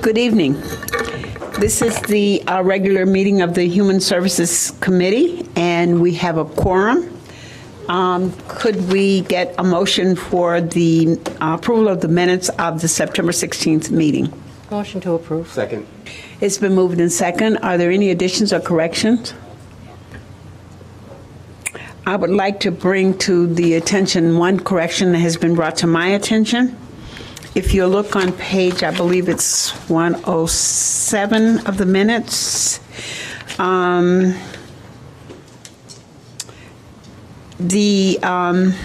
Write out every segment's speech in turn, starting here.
Good evening. This is the regular meeting of the Human Services Committee, and we have a quorum. Could we get a motion for the approval of the minutes of the September 16th meeting? Motion to approve. Second. It's been moved in second. Are there any additions or corrections? I would like to bring to the attention one correction that has been brought to my attention. If you look on page, I believe it's 107 of the minutes, the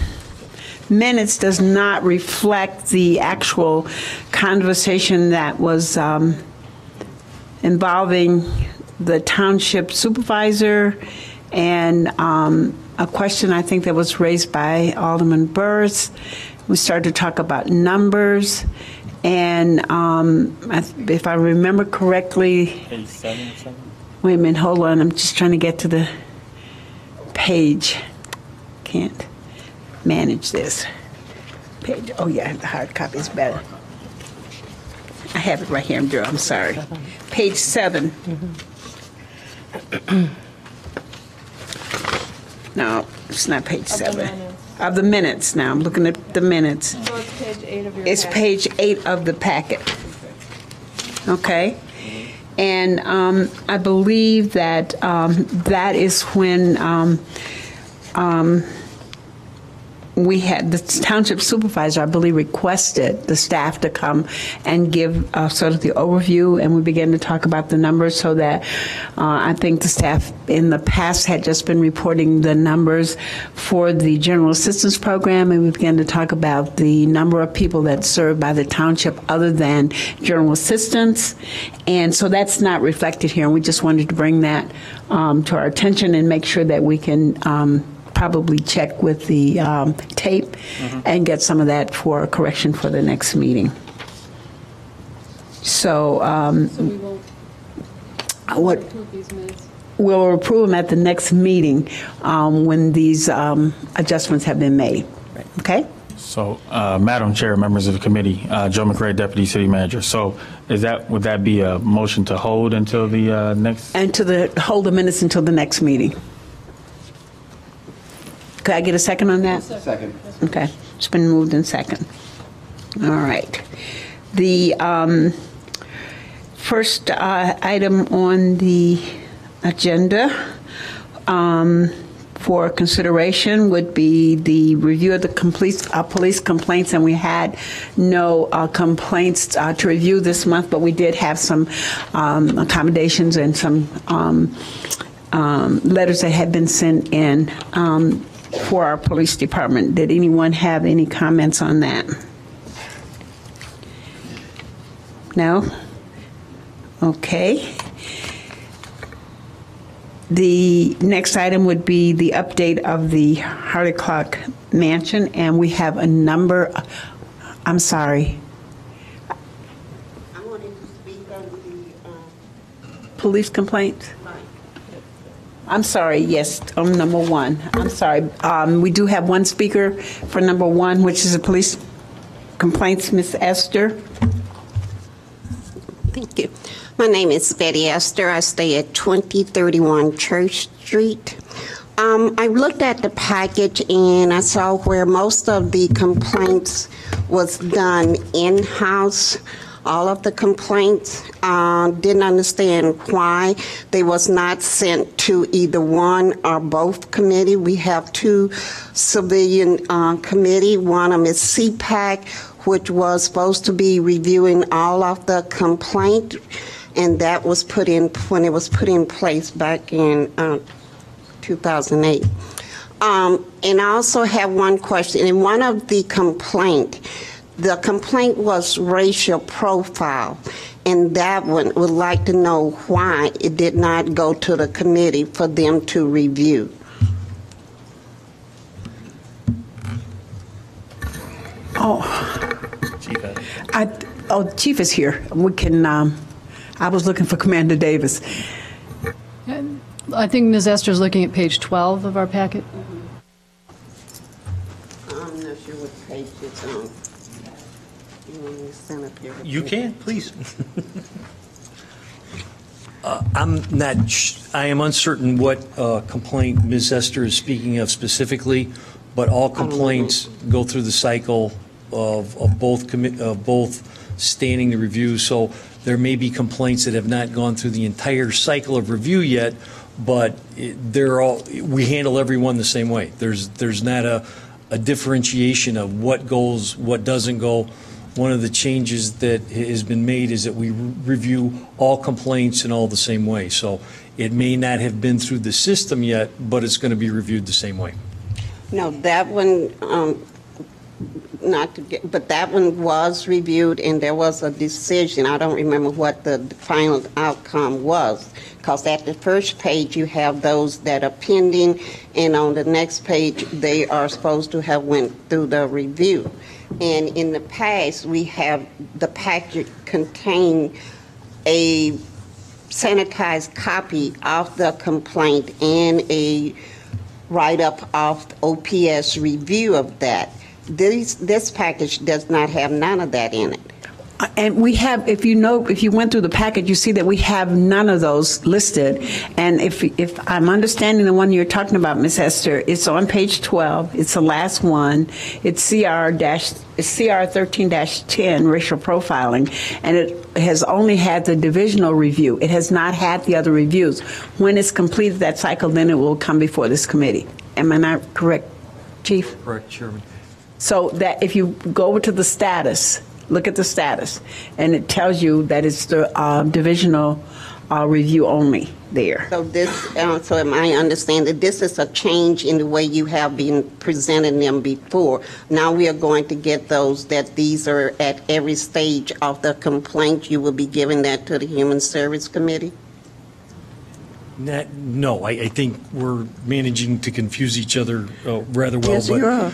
minutes does not reflect the actual conversation that was involving the township supervisor and a question I think that was raised by Alderman Burris. We started to talk about numbers, and if I remember correctly, Page 7 or something? wait a minute, hold on, I'm just trying to get to the page. Can't manage this page. Oh yeah, the hard copy is better. I have it right here, Drew, I'm sorry. Page 7. No, it's not page 7. Of the minutes now. I'm looking at the minutes. So it's page 8 of your It's packet. page 8 of the packet. Okay? And I believe that that is when we had the township supervisor, I believe, requested the staff to come and give sort of the overview, and we began to talk about the numbers so that I think the staff in the past had just been reporting the numbers for the general assistance program, and we began to talk about the number of people that served by the township other than general assistance, and so that's not reflected here, and we just wanted to bring that to our attention and make sure that we can probably check with the tape and get some of that for correction for the next meeting. So, So we will what approve these minutes. we'll approve them at the next meeting when these adjustments have been made. Okay? So, Madam Chair, members of the committee, Joe McRae, Deputy City Manager. So, would that be a motion to hold until the next? And hold the minutes until the next meeting. Could I get a second on that? Second. Okay, it's been moved in second. All right. The first item on the agenda for consideration would be the review of the police complaints, and we had no complaints to review this month, but we did have some accommodations and some letters that had been sent in for our police department. Did anyone have any comments on that? No? Okay. The next item would be the update of the Harley Clock Mansion, and we have a number, I'm sorry. I wanted to speak on the police complaints. I'm sorry, yes, on number 1. I'm sorry. We do have one speaker for number 1, which is the police complaints, Ms. Esther. Thank you. My name is Betty Esther. I stay at 2031 Church Street. I looked at the package and I saw where most of the complaints was done in-house. All of the complaints, didn't understand why they was not sent to either one or both committee. We have 2 civilian committee. One of them is CPAC, which was supposed to be reviewing all of the complaint, and that was put in when it was put in place back in 2008. And I also have one question. In one of the the complaint was racial profile, and that one would like to know why it did not go to the committee for them to review. Chief is here. We can, I was looking for Commander Davis. I think Ms. Esther's looking at page 12 of our packet. I'm not sure what page it's on. You can, please. I am uncertain what complaint Ms. Esther is speaking of specifically, but all complaints go through the cycle of both standing the review. So there may be complaints that have not gone through the entire cycle of review yet, but we handle everyone the same way. There's not a differentiation of what goes, what doesn't go. One of the changes that has been made is that we review all complaints in all the same way. So it may not have been through the system yet, but it's going to be reviewed the same way. No, that one, but that one was reviewed and there was a decision. I don't remember what the final outcome was, because at the first page you have those that are pending, and on the next page they are supposed to have went through the review. And in the past, we have the packet contain a sanitized copy of the complaint and a write-up of OPS review of that. This package does not have none of that in it. And we have, if you went through the packet, you see that we have none of those listed. And if I'm understanding the one you're talking about, Ms. Esther, it's on page 12. It's the last one. It's CR 13-10, racial profiling, and it has only had the divisional review. It has not had the other reviews. When it's completed that cycle, then it will come before this committee. Am I not correct, Chief? Correct, Chairman. So that if you go over to the status, look at the status, and it tells you that it's the divisional review only there. So so am I understanding this is a change in the way you have been presenting them before? Now we are going to get those that these are at every stage of the complaint. You will be giving that to the Human Service Committee? No, I think we're managing to confuse each other rather well. Yes, you are.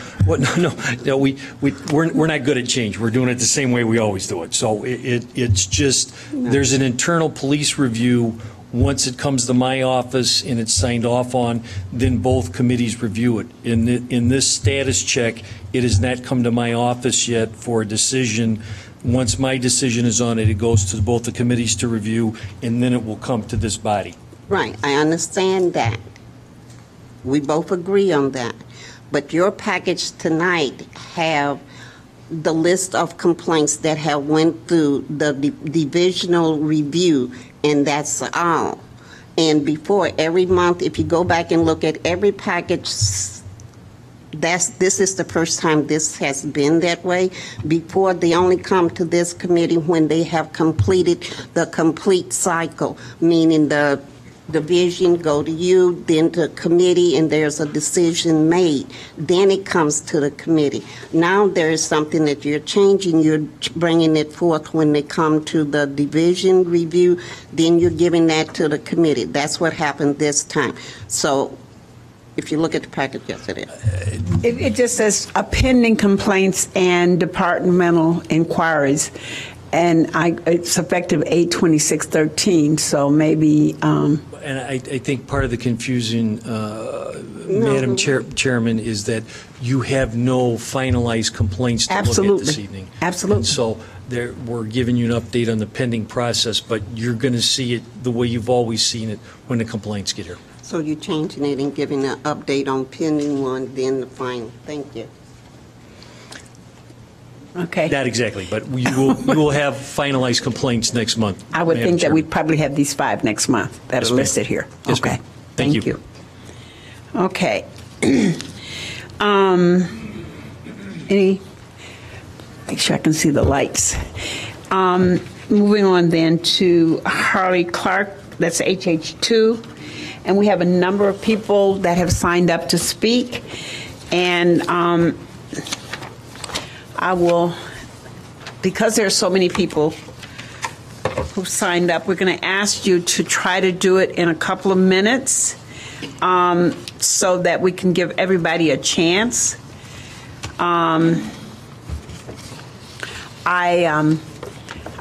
No, we're not good at change. We're doing it the same way we always do it. So it's just, there's an internal police review. Once it comes to my office and it's signed off on, then both committees review it. In this status check, it has not come to my office yet for a decision. Once my decision is on it, it goes to both the committees to review, and then it will come to this body. Right, I understand that. We both agree on that. But your package tonight have the list of complaints that have went through the divisional review, and that's all. And before, every month, if you go back and look at every package, this is the first time this has been that way. Before, they only come to this committee when they have completed the complete cycle, meaning the division go to you, then to committee, and there's a decision made. Then it comes to the committee. Now there is something that you're changing. You're bringing it forth when they come to the division review. Then you're giving that to the committee. That's what happened this time. So if you look at the packet, yes, it is. It just says pending complaints and departmental inquiries. And it's effective 8/26/13, so maybe. And I think part of the confusion, Madam Chairman, is that you have no finalized complaints to look at this evening. Absolutely. And so we're giving you an update on the pending process, but you're going to see it the way you've always seen it when the complaints get here. So you're changing it and giving an update on pending one, then the final. Thank you. Okay. Not exactly, but you will have finalized complaints next month. I would Madam think that Chair. we'd probably have these 5 next month that Yes, are ma'am. listed here. Yes, Okay. ma'am. Thank you. Okay. Make sure I can see the lights. Moving on then to Harley Clark, that's HH2. And we have a number of people that have signed up to speak. And I will, because there are so many people who've signed up, we're going to ask you to try to do it in a couple of minutes so that we can give everybody a chance. I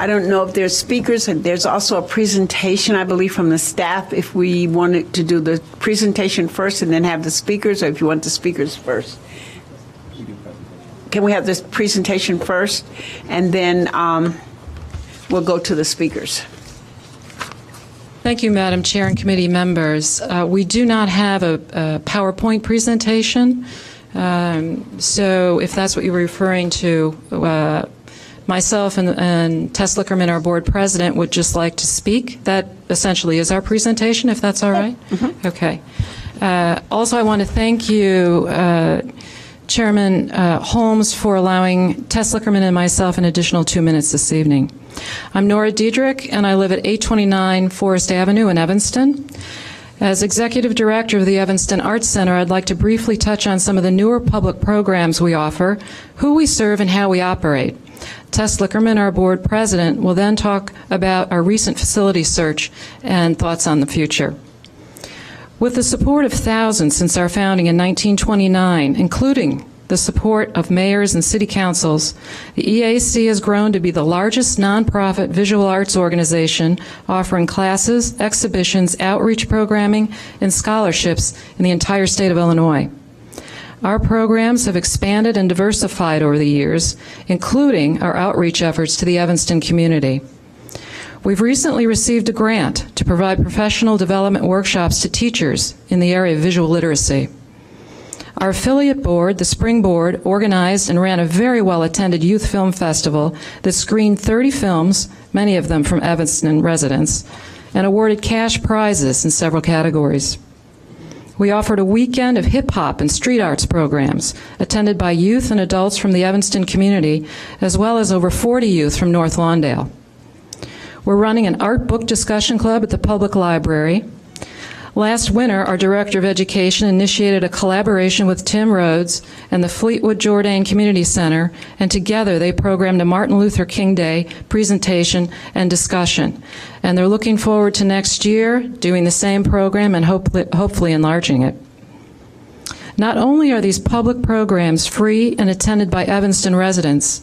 don't know if there's speakers, and there's also a presentation, I believe, from the staff, if we wanted to do the presentation first and then have the speakers, or if you want the speakers first. can we have this presentation first, and then we'll go to the speakers. Thank you, Madam Chair and committee members. We do not have a PowerPoint presentation, so if that's what you were referring to, myself and Tess Lickerman, our board president, would just like to speak. That essentially is our presentation, if that's all right? Mm-hmm. Okay. Also, I want to thank you, Chairman Holmes, for allowing Tess Lickerman and myself an additional 2 minutes this evening. I'm Nora Diedrich, and I live at 829 Forest Avenue in Evanston. As Executive Director of the Evanston Arts Center, I'd like to briefly touch on some of the newer public programs we offer, who we serve, and how we operate. Tess Lickerman, our board president, will then talk about our recent facility search and thoughts on the future. With the support of thousands since our founding in 1929, including the support of mayors and city councils, the EAC has grown to be the largest nonprofit visual arts organization offering classes, exhibitions, outreach programming, and scholarships in the entire state of Illinois. Our programs have expanded and diversified over the years, including our outreach efforts to the Evanston community. We've recently received a grant to provide professional development workshops to teachers in the area of visual literacy. Our affiliate board, the Spring Board, organized and ran a very well-attended youth film festival that screened 30 films, many of them from Evanston residents, and awarded cash prizes in several categories. We offered a weekend of hip-hop and street arts programs attended by youth and adults from the Evanston community, as well as over 40 youth from North Lawndale. We're running an art book discussion club at the public library. Last winter, our Director of Education initiated a collaboration with Tim Rhodes and the Fleetwood Jourdain Community Center, and together they programmed a Martin Luther King Day presentation and discussion. And they're looking forward to next year doing the same program and hopefully enlarging it. Not only are these public programs free and attended by Evanston residents,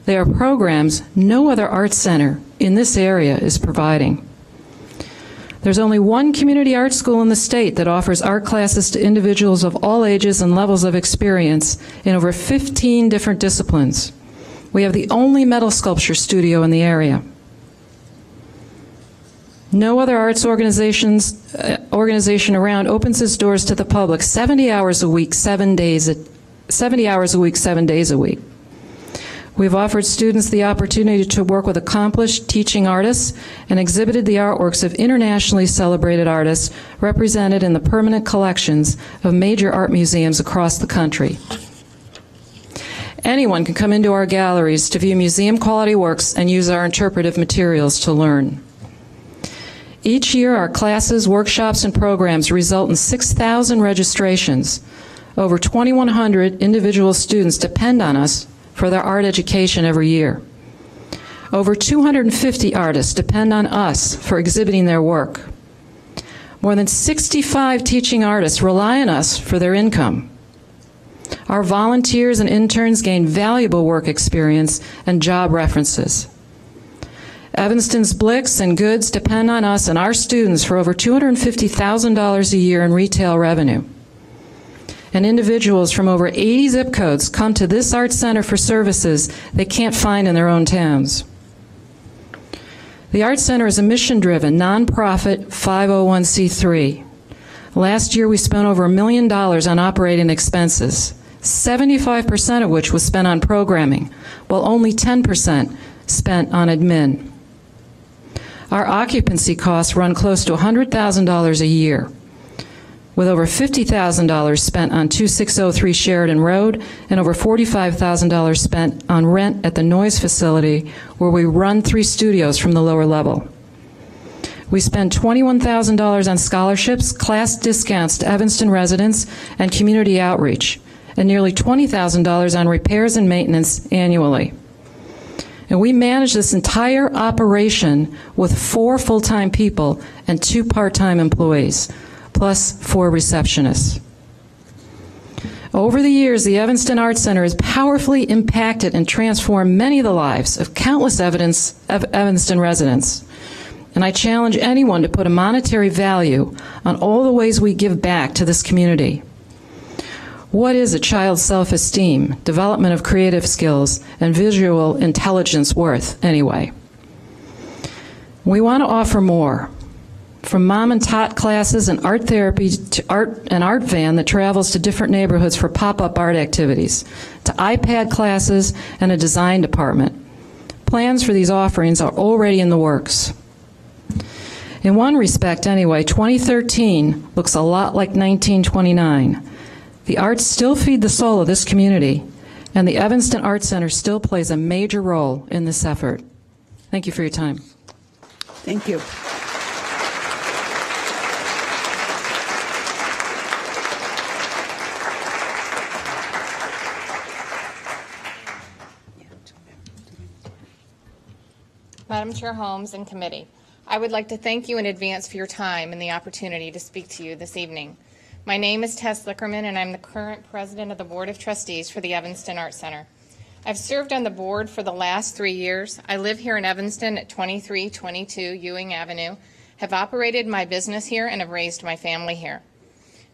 they are programs no other arts center in this area is providing. There's only one community art school in the state that offers art classes to individuals of all ages and levels of experience in over 15 different disciplines. We have the only metal sculpture studio in the area. No other arts organization around opens its doors to the public 70 hours a week, 7 days a week. We've offered students the opportunity to work with accomplished teaching artists and exhibited the artworks of internationally celebrated artists represented in the permanent collections of major art museums across the country. Anyone can come into our galleries to view museum-quality works and use our interpretive materials to learn. Each year, our classes, workshops, and programs result in 6,000 registrations. Over 2,100 individual students depend on us for their art education every year. Over 250 artists depend on us for exhibiting their work. More than 65 teaching artists rely on us for their income. Our volunteers and interns gain valuable work experience and job references. Evanston's Blix and Goods depend on us and our students for over $250,000 a year in retail revenue. And individuals from over 80 zip codes come to this art center for services they can't find in their own towns. The Art Center is a mission-driven, nonprofit 501c3. Last year, we spent over $1 million on operating expenses, 75% of which was spent on programming, while only 10% spent on admin. Our occupancy costs run close to $100,000 a year, with over $50,000 spent on 2603 Sheridan Road and over $45,000 spent on rent at the Noise facility, where we run 3 studios from the lower level. We spend $21,000 on scholarships, class discounts to Evanston residents, and community outreach, and nearly $20,000 on repairs and maintenance annually. And we manage this entire operation with 4 full-time people and 2 part-time employees, plus 4 receptionists. Over the years, the Evanston Arts Center has powerfully impacted and transformed many of the lives of countless Evanston residents. And I challenge anyone to put a monetary value on all the ways we give back to this community. What is a child's self-esteem, development of creative skills, and visual intelligence worth anyway? We want to offer more. From mom and tot classes and art therapy to an art van that travels to different neighborhoods for pop-up art activities, to iPad classes and a design department. Plans for these offerings are already in the works. In one respect anyway, 2013 looks a lot like 1929. The arts still feed the soul of this community, and the Evanston Art Center still plays a major role in this effort. Thank you for your time. Thank you. Madam Chair Holmes and committee, I would like to thank you in advance for your time and the opportunity to speak to you this evening. My name is Tess Lickerman, and I'm the current president of the Board of Trustees for the Evanston Art Center. I've served on the board for the last 3 years. I live here in Evanston at 2322 Ewing Avenue, have operated my business here, and have raised my family here.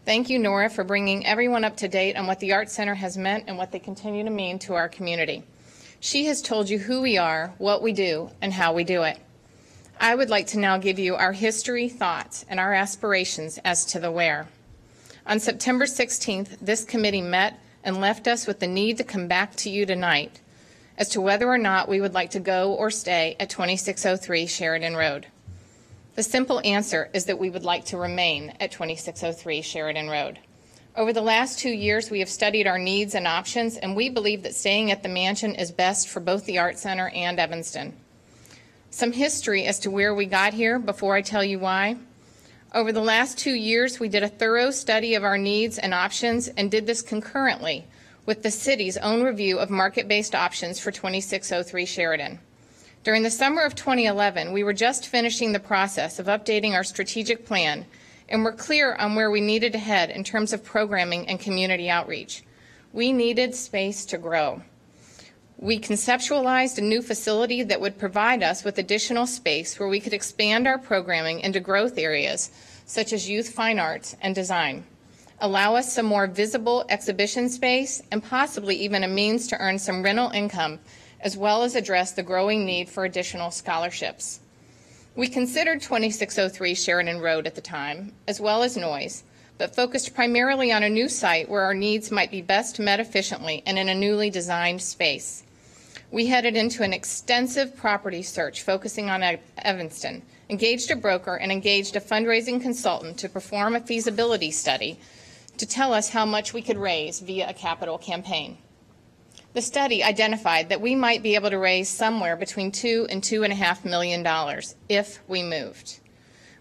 Thank you, Nora, for bringing everyone up to date on what the Art Center has meant and what they continue to mean to our community. She has told you who we are, what we do, and how we do it. I would like to now give you our history, thoughts, and our aspirations as to the where. On September 16th, this committee met and left us with the need to come back to you tonight as to whether or not we would like to go or stay at 2603 Sheridan Road. The simple answer is that we would like to remain at 2603 Sheridan Road. Over the last 2 years, we have studied our needs and options, and we believe that staying at the mansion is best for both the Art Center and Evanston. Some history as to where we got here before I tell you why. Over the last 2 years, we did a thorough study of our needs and options and did this concurrently with the city's own review of market-based options for 2603 Sheridan. During the summer of 2011, we were just finishing the process of updating our strategic plan and were clear on where we needed to head in terms of programming and community outreach. We needed space to grow. We conceptualized a new facility that would provide us with additional space where we could expand our programming into growth areas such as youth fine arts and design, allow us some more visible exhibition space, and possibly even a means to earn some rental income, as well as address the growing need for additional scholarships. We considered 2603 Sheridan Road at the time, as well as Noyes, but focused primarily on a new site where our needs might be best met efficiently and in a newly designed space. We headed into an extensive property search focusing on Evanston, engaged a broker, and engaged a fundraising consultant to perform a feasibility study to tell us how much we could raise via a capital campaign. The study identified that we might be able to raise somewhere between $2 and $2.5 million if we moved.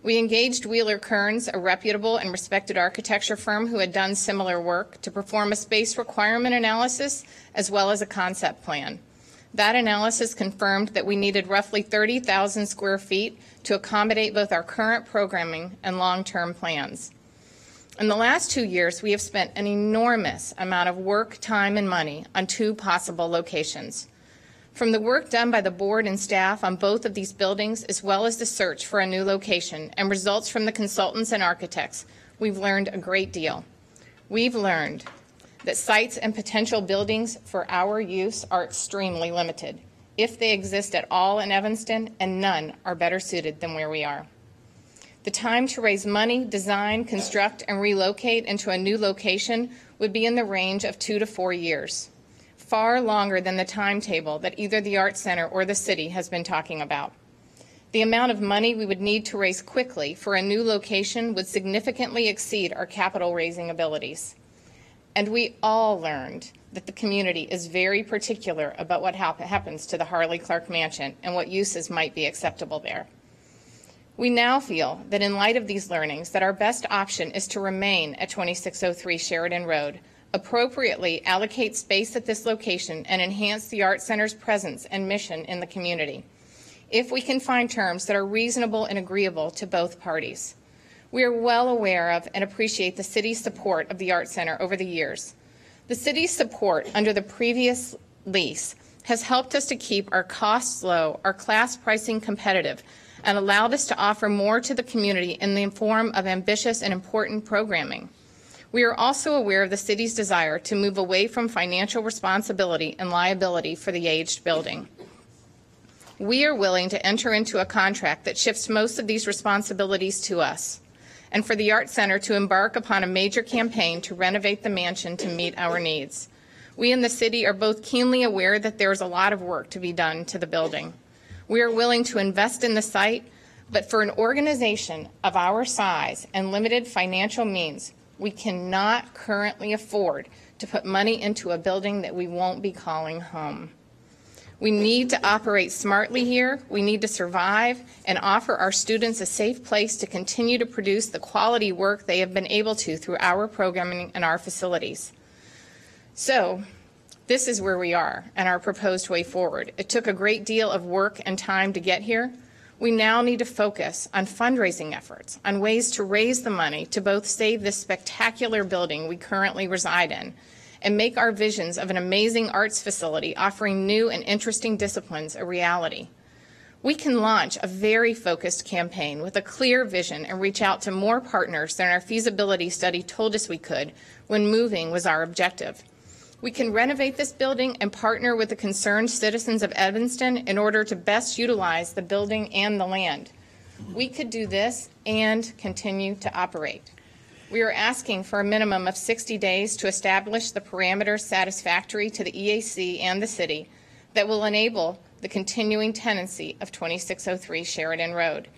We engaged Wheeler Kearns, a reputable and respected architecture firm who had done similar work, to perform a space requirement analysis as well as a concept plan. That analysis confirmed that we needed roughly 30,000 square feet to accommodate both our current programming and long-term plans. In the last 2 years, we have spent an enormous amount of work, time, and money on 2 possible locations. From the work done by the board and staff on both of these buildings, as well as the search for a new location and results from the consultants and architects, we've learned a great deal. We've learned that sites and potential buildings for our use are extremely limited, if they exist at all in Evanston, and none are better suited than where we are. The time to raise money, design, construct, and relocate into a new location would be in the range of 2 to 4 years, far longer than the timetable that either the Art Center or the city has been talking about. The amount of money we would need to raise quickly for a new location would significantly exceed our capital raising abilities. And we all learned that the community is very particular about what happens to the Harley Clark Mansion and what uses might be acceptable there. We now feel that in light of these learnings that our best option is to remain at 2603 Sheridan Road, appropriately allocate space at this location, and enhance the Art Center's presence and mission in the community, if we can find terms that are reasonable and agreeable to both parties. We are well aware of and appreciate the city's support of the Art Center over the years. The city's support under the previous lease has helped us to keep our costs low, our class pricing competitive, and allowed us to offer more to the community in the form of ambitious and important programming. We are also aware of the city's desire to move away from financial responsibility and liability for the aged building. We are willing to enter into a contract that shifts most of these responsibilities to us, and for the Art Center to embark upon a major campaign to renovate the mansion to meet our needs. We in the city are both keenly aware that there is a lot of work to be done to the building. We are willing to invest in the site, but for an organization of our size and limited financial means, we cannot currently afford to put money into a building that we won't be calling home. We need to operate smartly here. We need to survive and offer our students a safe place to continue to produce the quality work they have been able to through our programming and our facilities. So, this is where we are and our proposed way forward. It took a great deal of work and time to get here. We now need to focus on fundraising efforts, on ways to raise the money to both save this spectacular building we currently reside in and make our visions of an amazing arts facility offering new and interesting disciplines a reality. We can launch a very focused campaign with a clear vision and reach out to more partners than our feasibility study told us we could when moving was our objective. We can renovate this building and partner with the concerned citizens of Evanston in order to best utilize the building and the land. We could do this and continue to operate. We are asking for a minimum of 60 days to establish the parameters satisfactory to the EAC and the city that will enable the continuing tenancy of 2603 Sheridan Road.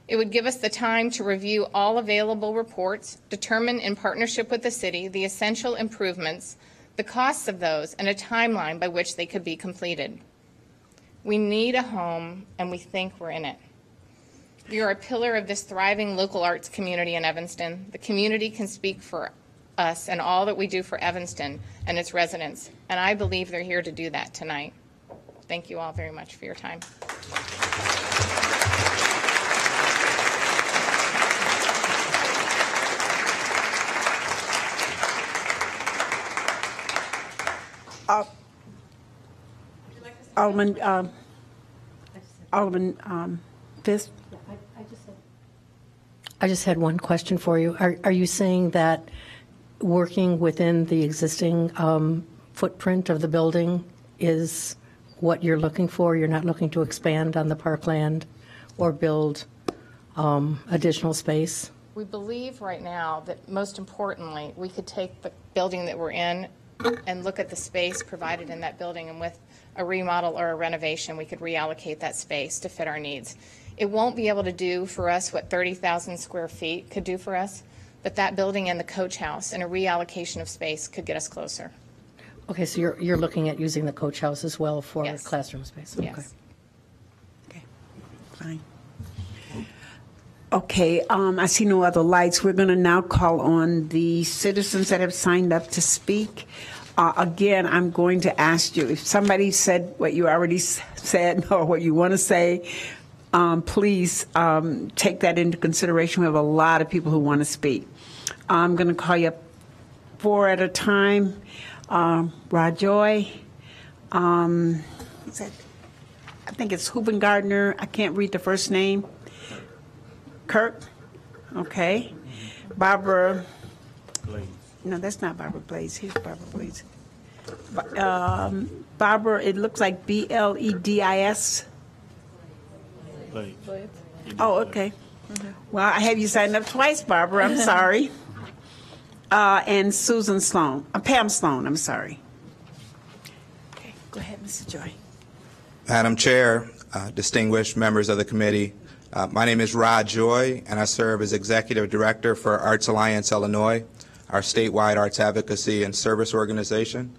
It would give us the time to review all available reports, determine in partnership with the city the essential improvements, the costs of those, and a timeline by which they could be completed. We need a home, and we think we're in it. You are a pillar of this thriving local arts community in Evanston. The community can speak for us and all that we do for Evanston and its residents, and I believe they're here to do that tonight. Thank you all very much for your time. Alderman Fisk. I just had one question for you. Are you saying that working within the existing footprint of the building is what you're looking for? You're not looking to expand on the parkland or build additional space? We believe right now that most importantly, we could take the building that we're in and look at the space provided in that building, and with a remodel or a renovation, we could reallocate that space to fit our needs. It won't be able to do for us what 30,000 square feet could do for us, but that building and the coach house and a reallocation of space could get us closer. Okay, so you're looking at using the coach house as well for Yes. classroom space? Yes. Okay, fine. Okay, I see no other lights. We're going to now call on the citizens that have signed up to speak. Again, I'm going to ask you, if somebody said what you already said or what you want to say, please take that into consideration. We have a lot of people who want to speak. I'm going to call you up 4 at a time. Rajoy, I think it's Huben-Gardner. I can't read the first name. Kirk, okay. Barbara, no, that's not Barbara Blaze. Here's Barbara Blaze. Barbara, it looks like Bledis. Oh, okay. Well, I have you signed up twice, Barbara. I'm sorry. And Susan Sloan, Pam Sloan, I'm sorry. Okay, go ahead, Mrs. Joy. Madam Chair, distinguished members of the committee, my name is Rod Joy, and I serve as Executive Director for Arts Alliance Illinois, our statewide arts advocacy and service organization.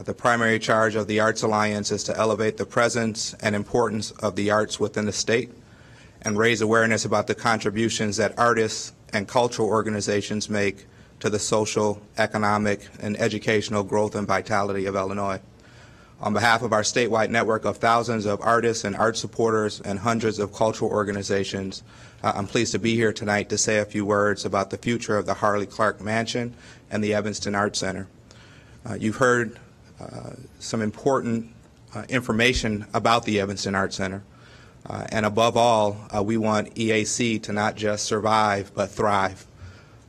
The primary charge of the Arts Alliance is to elevate the presence and importance of the arts within the state and raise awareness about the contributions that artists and cultural organizations make to the social, economic, and educational growth and vitality of Illinois. On behalf of our statewide network of thousands of artists and art supporters and hundreds of cultural organizations, I'm pleased to be here tonight to say a few words about the future of the Harley Clark Mansion and the Evanston Arts Center. You've heard some important information about the Evanston Arts Center. And above all, we want EAC to not just survive, but thrive.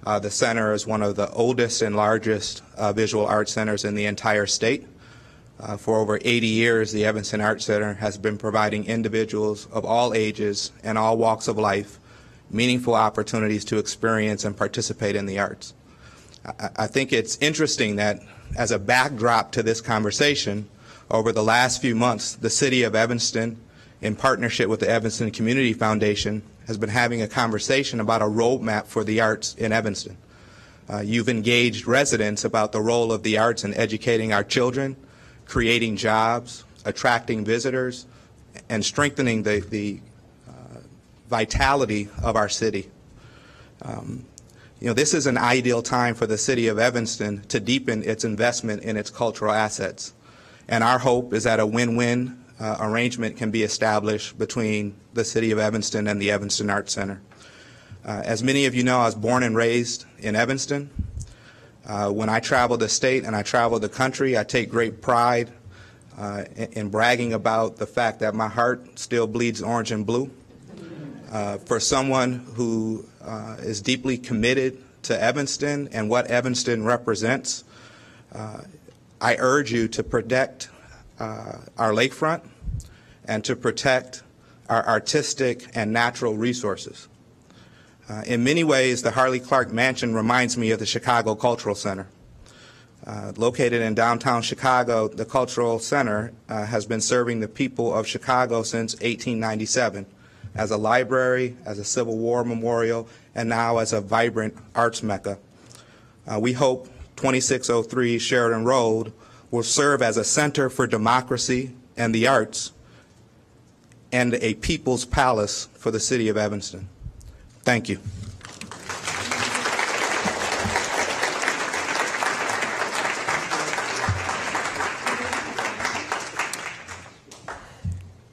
The center is one of the oldest and largest visual arts centers in the entire state. For over 80 years, the Evanston Arts Center has been providing individuals of all ages and all walks of life meaningful opportunities to experience and participate in the arts. I think it's interesting that as a backdrop to this conversation, over the last few months, the City of Evanston, in partnership with the Evanston Community Foundation, has been having a conversation about a roadmap for the arts in Evanston. You've engaged residents about the role of the arts in educating our children, creating jobs, attracting visitors, and strengthening the vitality of our city. This is an ideal time for the City of Evanston to deepen its investment in its cultural assets. And our hope is that a win-win arrangement can be established between the City of Evanston and the Evanston Arts Center. As many of you know, I was born and raised in Evanston. When I travel the state and I travel the country, I take great pride in bragging about the fact that my heart still bleeds orange and blue. For someone who is deeply committed to Evanston and what Evanston represents, I urge you to protect our lakefront and to protect our artistic and natural resources. In many ways, the Harley Clark Mansion reminds me of the Chicago Cultural Center. Located in downtown Chicago, the Cultural Center has been serving the people of Chicago since 1897 as a library, as a Civil War memorial, and now as a vibrant arts mecca. We hope 2603 Sheridan Road will serve as a center for democracy and the arts and a people's palace for the City of Evanston. Thank you.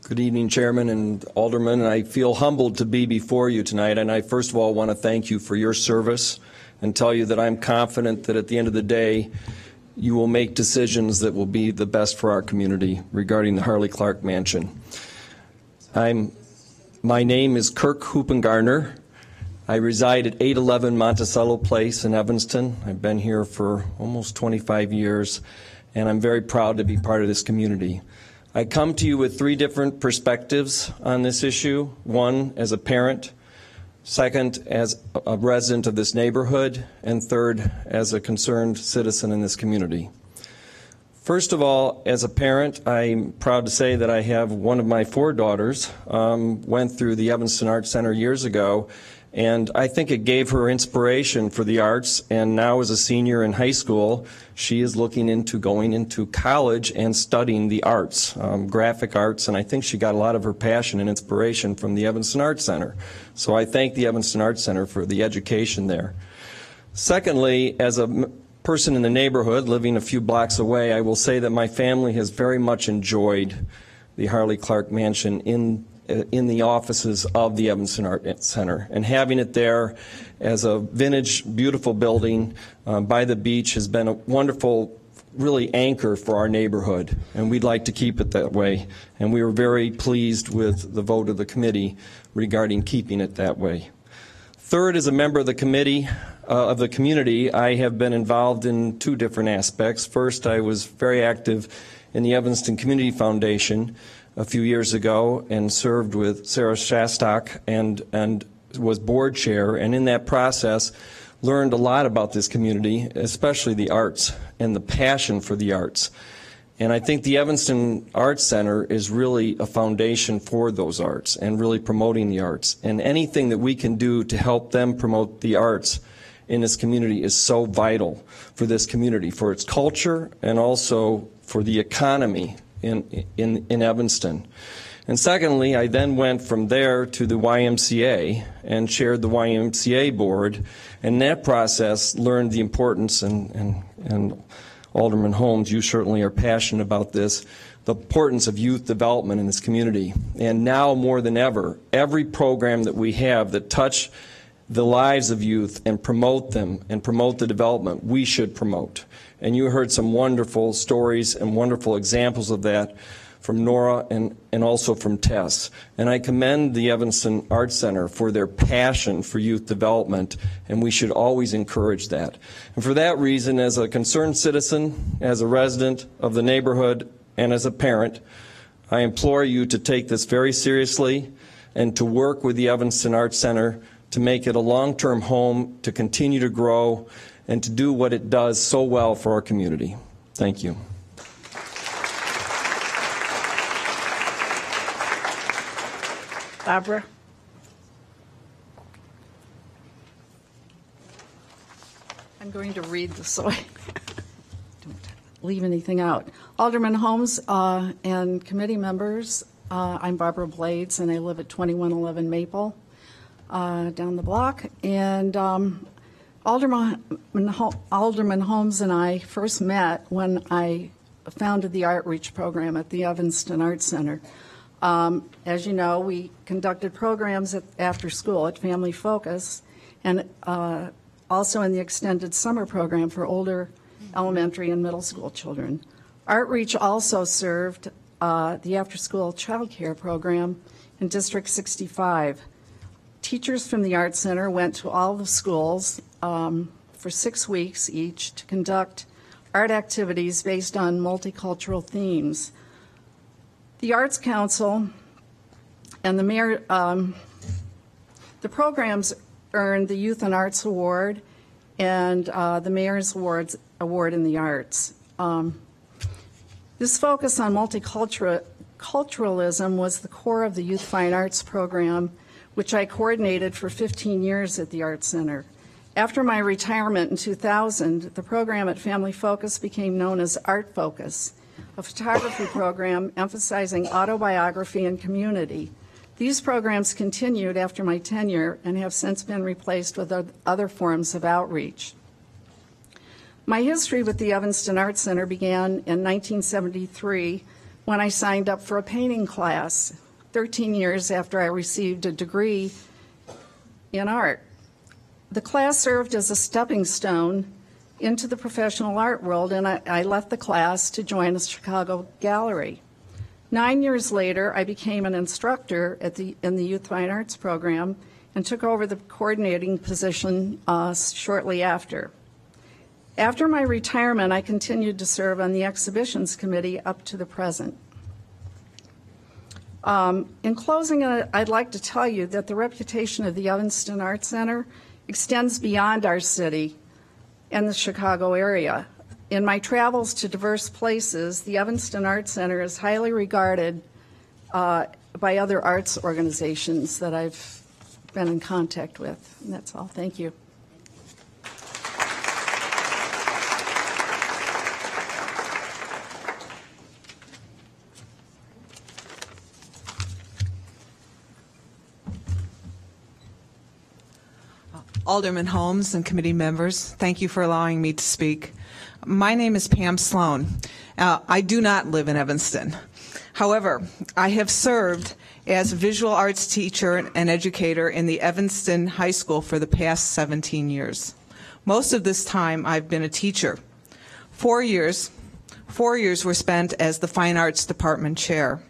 Good evening, Chairman and Alderman. I feel humbled to be before you tonight, and I first of all want to thank you for your service and tell you that I'm confident that at the end of the day you will make decisions that will be the best for our community regarding the Harley Clark Mansion. My name is Kirk Hoopengarner. I reside at 811 Monticello Place in Evanston. I've been here for almost 25 years, and I'm very proud to be part of this community. I come to you with three different perspectives on this issue. One, as a parent. Second, as a resident of this neighborhood. And third, as a concerned citizen in this community. First of all, as a parent, I'm proud to say that I have one of my four daughters went through the Evanston Arts Center years ago, and I think it gave her inspiration for the arts, and now as a senior in high school, she is looking into going into college and studying the arts, graphic arts, and I think she got a lot of her passion and inspiration from the Evanston Arts Center. So I thank the Evanston Arts Center for the education there. Secondly, as a person in the neighborhood living a few blocks away, I will say that my family has very much enjoyed the Harley Clark Mansion in the offices of the Evanston Art Center. And having it there as a vintage, beautiful building by the beach has been a wonderful, really anchor for our neighborhood. And we'd like to keep it that way. And we were very pleased with the vote of the committee regarding keeping it that way. Third, as a member of the committee, of the community, I have been involved in two different aspects. First, I was very active in the Evanston Community Foundation a few years ago and served with Sarah Shastak and was board chair, and in that process learned a lot about this community, especially the arts and the passion for the arts. And I think the Evanston Arts Center is really a foundation for those arts and really promoting the arts. And anything that we can do to help them promote the arts in this community is so vital for this community, for its culture and also for the economy in Evanston. And secondly, I then went from there to the YMCA and chaired the YMCA board, and in that process learned the importance, and Alderman Holmes, you certainly are passionate about this, the importance of youth development in this community. And now more than ever, every program that we have that touch the lives of youth and promote them and promote the development, we should promote. And you heard some wonderful stories and wonderful examples of that from Nora, and also from Tess. And I commend the Evanston Arts Center for their passion for youth development, and we should always encourage that. And for that reason, as a concerned citizen, as a resident of the neighborhood, and as a parent, I implore you to take this very seriously and to work with the Evanston Arts Center to make it a long-term home, to continue to grow, and to do what it does so well for our community. Thank you. Barbara? I'm going to read this so I don't leave anything out. Alderman Holmes and committee members, I'm Barbara Blades, and I live at 2111 Maple down the block. And Alderman Holmes and I first met when I founded the Outreach program at the Evanston Arts Center. As you know, we conducted programs after school at Family Focus and also in the extended summer program for older elementary and middle school children. Outreach also served the after-school child care program in District 65. Teachers from the Arts Center went to all the schools for 6 weeks each to conduct art activities based on multicultural themes. The Arts Council and the mayor, the programs earned the Youth and Arts Award and the Mayor's Award in the Arts. This focus on multiculturalism was the core of the Youth Fine Arts program, which I coordinated for 15 years at the Arts Center. After my retirement in 2000, the program at Family Focus became known as Art Focus, a photography program emphasizing autobiography and community. These programs continued after my tenure and have since been replaced with other forms of outreach. My history with the Evanston Arts Center began in 1973 when I signed up for a painting class, 13 years after I received a degree in art. The class served as a stepping stone into the professional art world, and I left the class to join a Chicago gallery. 9 years later, I became an instructor in the Youth Fine Arts program and took over the coordinating position shortly after. After my retirement, I continued to serve on the exhibitions committee up to the present. In closing, I'd like to tell you that the reputation of the Evanston Arts Center extends beyond our city and the Chicago area. In my travels to diverse places, the Evanston Arts Center is highly regarded by other arts organizations that I've been in contact with. And that's all. Thank you. Alderman Holmes and committee members, thank you for allowing me to speak. My name is Pam Sloan. I do not live in Evanston. However, I have served as a visual arts teacher and educator in the Evanston High School for the past 17 years. Most of this time I've been a teacher. 4 years were spent as the Fine Arts Department chair.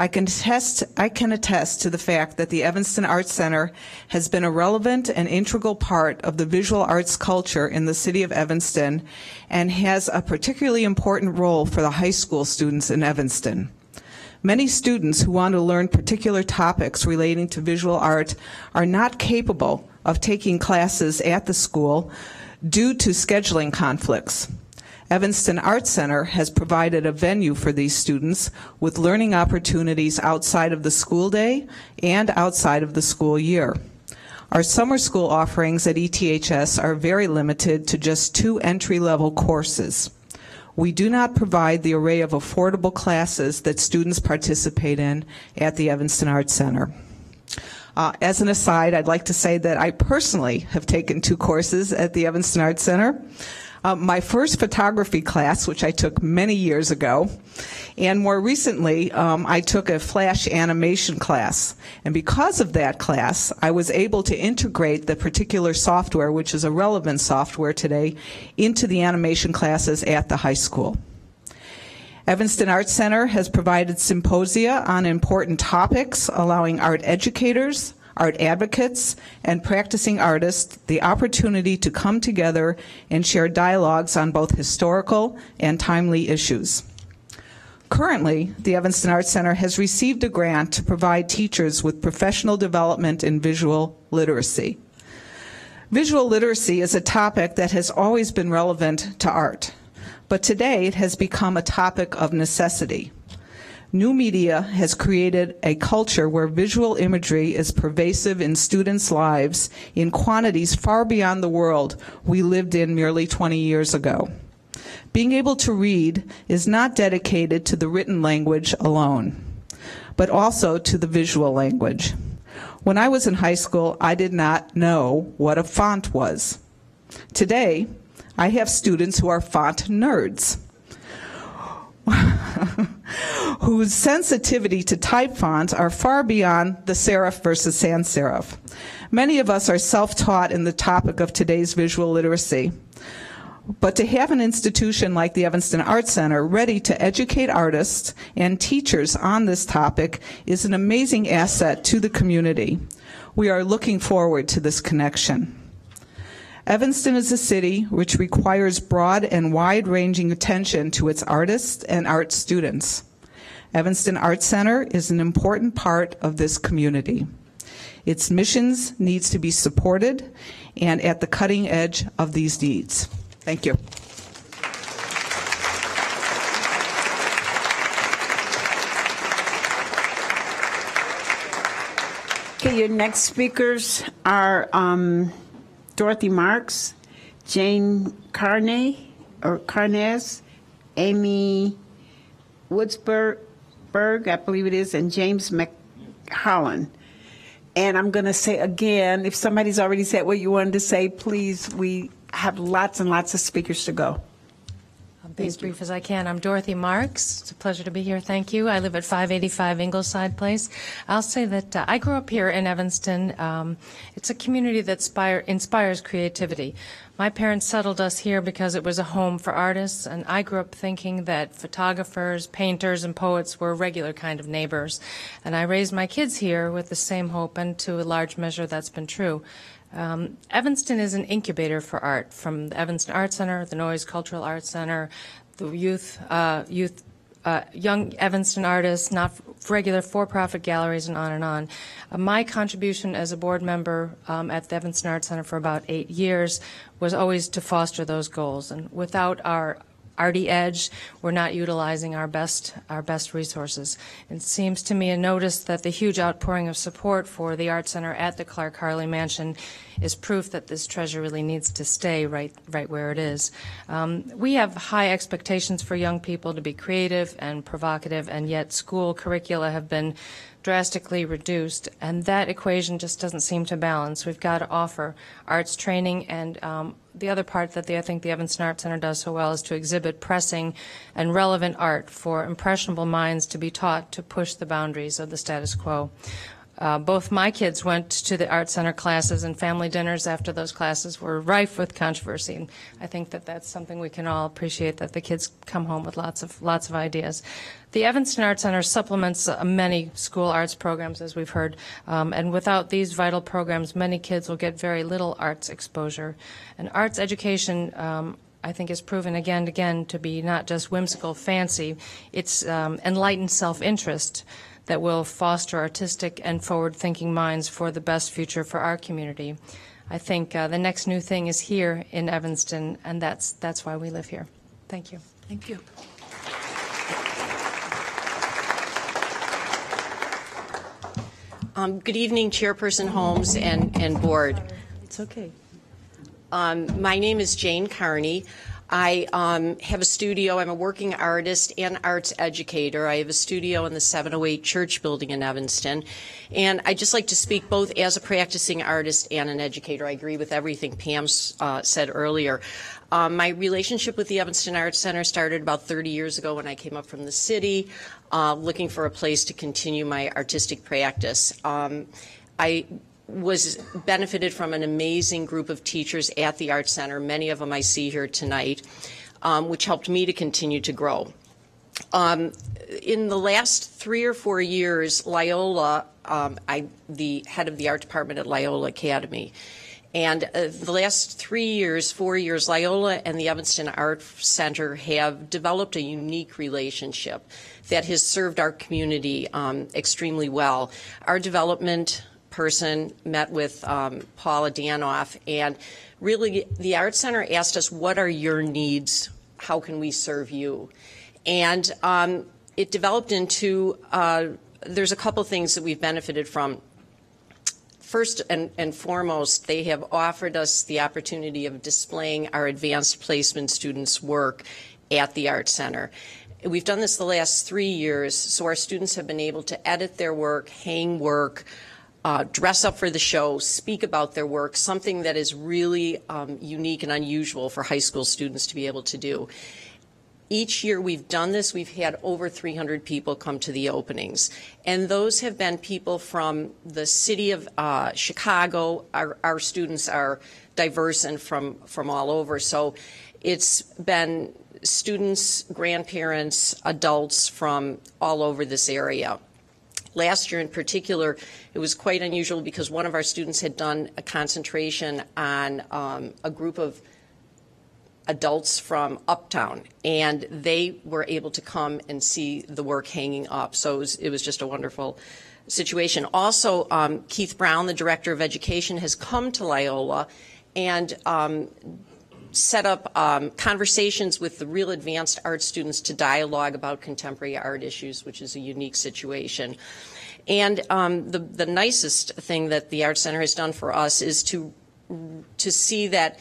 I can attest to the fact that the Evanston Arts Center has been a relevant and integral part of the visual arts culture in the city of Evanston and has a particularly important role for the high school students in Evanston. Many students who want to learn particular topics relating to visual art are not capable of taking classes at the school due to scheduling conflicts. Evanston Arts Center has provided a venue for these students with learning opportunities outside of the school day and outside of the school year. Our summer school offerings at ETHS are very limited to just 2 entry-level courses. We do not provide the array of affordable classes that students participate in at the Evanston Arts Center. As an aside, I'd like to say that I personally have taken 2 courses at the Evanston Arts Center. My first photography class, which I took many years ago, and more recently, I took a flash animation class. And because of that class, I was able to integrate the particular software, which is a relevant software today, into the animation classes at the high school. Evanston Arts Center has provided symposia on important topics, allowing art educators, art advocates, and practicing artists the opportunity to come together and share dialogues on both historical and timely issues. Currently, the Evanston Arts Center has received a grant to provide teachers with professional development in visual literacy. Visual literacy is a topic that has always been relevant to art, but today it has become a topic of necessity. New media has created a culture where visual imagery is pervasive in students' lives in quantities far beyond the world we lived in merely 20 years ago. Being able to read is not dedicated to the written language alone, but also to the visual language. When I was in high school, I did not know what a font was. Today, I have students who are font nerds, whose sensitivity to type fonts are far beyond the serif versus sans serif. Many of us are self-taught in the topic of today's visual literacy. But to have an institution like the Evanston Arts Center ready to educate artists and teachers on this topic is an amazing asset to the community. We are looking forward to this connection. Evanston is a city which requires broad and wide-ranging attention to its artists and art students. Evanston Arts Center is an important part of this community. Its missions needs to be supported and at the cutting edge of these needs. Thank you. Okay, your next speakers are Dorothy Marks, Jane Carnes, Amy Woodsburg, I believe it is, and James McHolland. And I'm going to say again, if somebody's already said what you wanted to say, please, we have lots and lots of speakers to go. I'll be as brief as I can. I'm Dorothy Marks. It's a pleasure to be here. Thank you. I live at 585 Ingleside Place. I'll say that I grew up here in Evanston. It's a community that inspires creativity. My parents settled us here because it was a home for artists, and I grew up thinking that photographers, painters, and poets were a regular kind of neighbors. And I raised my kids here with the same hope, and to a large measure that's been true. Evanston is an incubator for art, from the Evanston Arts Center, the Noyes Cultural Arts Center, the young Evanston artists, not regular for-profit galleries, and on and on. My contribution as a board member at the Evanston Arts Center for about 8 years was always to foster those goals. And without our arty edge, we're not utilizing our best resources. It seems to me a notice that the huge outpouring of support for the Art Center at the Clark Harley Mansion is proof that this treasure really needs to stay right where it is. We have high expectations for young people to be creative and provocative, and yet school curricula have been drastically reduced, and that equation just doesn't seem to balance. We've got to offer arts training, and the other part that I think the Evanston Arts Center does so well is to exhibit pressing and relevant art for impressionable minds to be taught to push the boundaries of the status quo. Both my kids went to the Art Center classes, and family dinners after those classes were rife with controversy. And I think that that's something we can all appreciate, that the kids come home with lots of ideas. The Evanston Art Center supplements many school arts programs, as we've heard, and without these vital programs, many kids will get very little arts exposure. And arts education, I think, is proven again and again to be not just whimsical fancy, it's enlightened self-interest that will foster artistic and forward-thinking minds for the best future for our community. I think the next new thing is here in Evanston, and that's why we live here. Thank you. Thank you. Good evening, Chairperson Holmes and Board. It's okay. My name is Jane Carney. I have a studio. I'm a working artist and arts educator. I have a studio in the 708 Church Building in Evanston. And I'd just like to speak both as a practicing artist and an educator. I agree with everything Pam said earlier. My relationship with the Evanston Arts Center started about 30 years ago when I came up from the city, looking for a place to continue my artistic practice. I was benefited from an amazing group of teachers at the Art Center, many of them I see here tonight, which helped me to continue to grow. In the last 3 or 4 years, Loyola, the head of the art department at Loyola Academy, and the last 3 years, 4 years, Loyola and the Evanston Art Center have developed a unique relationship that has served our community extremely well. Our development person met with Paula Danoff, and really the Art Center asked us, what are your needs? How can we serve you? And it developed into, there's a couple things that we've benefited from. First and foremost, they have offered us the opportunity of displaying our advanced placement students' work at the Art Center. We've done this the last 3 years, so our students have been able to edit their work, hang work, dress up for the show, speak about their work, something that is really unique and unusual for high school students to be able to do. Each year we've done this, we've had over 300 people come to the openings. And those have been people from the city of Chicago. Our students are diverse and from all over. So it's been students, grandparents, adults from all over this area. Last year in particular, it was quite unusual because one of our students had done a concentration on a group of adults from Uptown, and they were able to come and see the work hanging up. So it was just a wonderful situation. Also, Keith Brown, the Director of Education, has come to Loyola and set up conversations with the real advanced art students to dialogue about contemporary art issues, which is a unique situation. And the nicest thing that the Art Center has done for us is to see that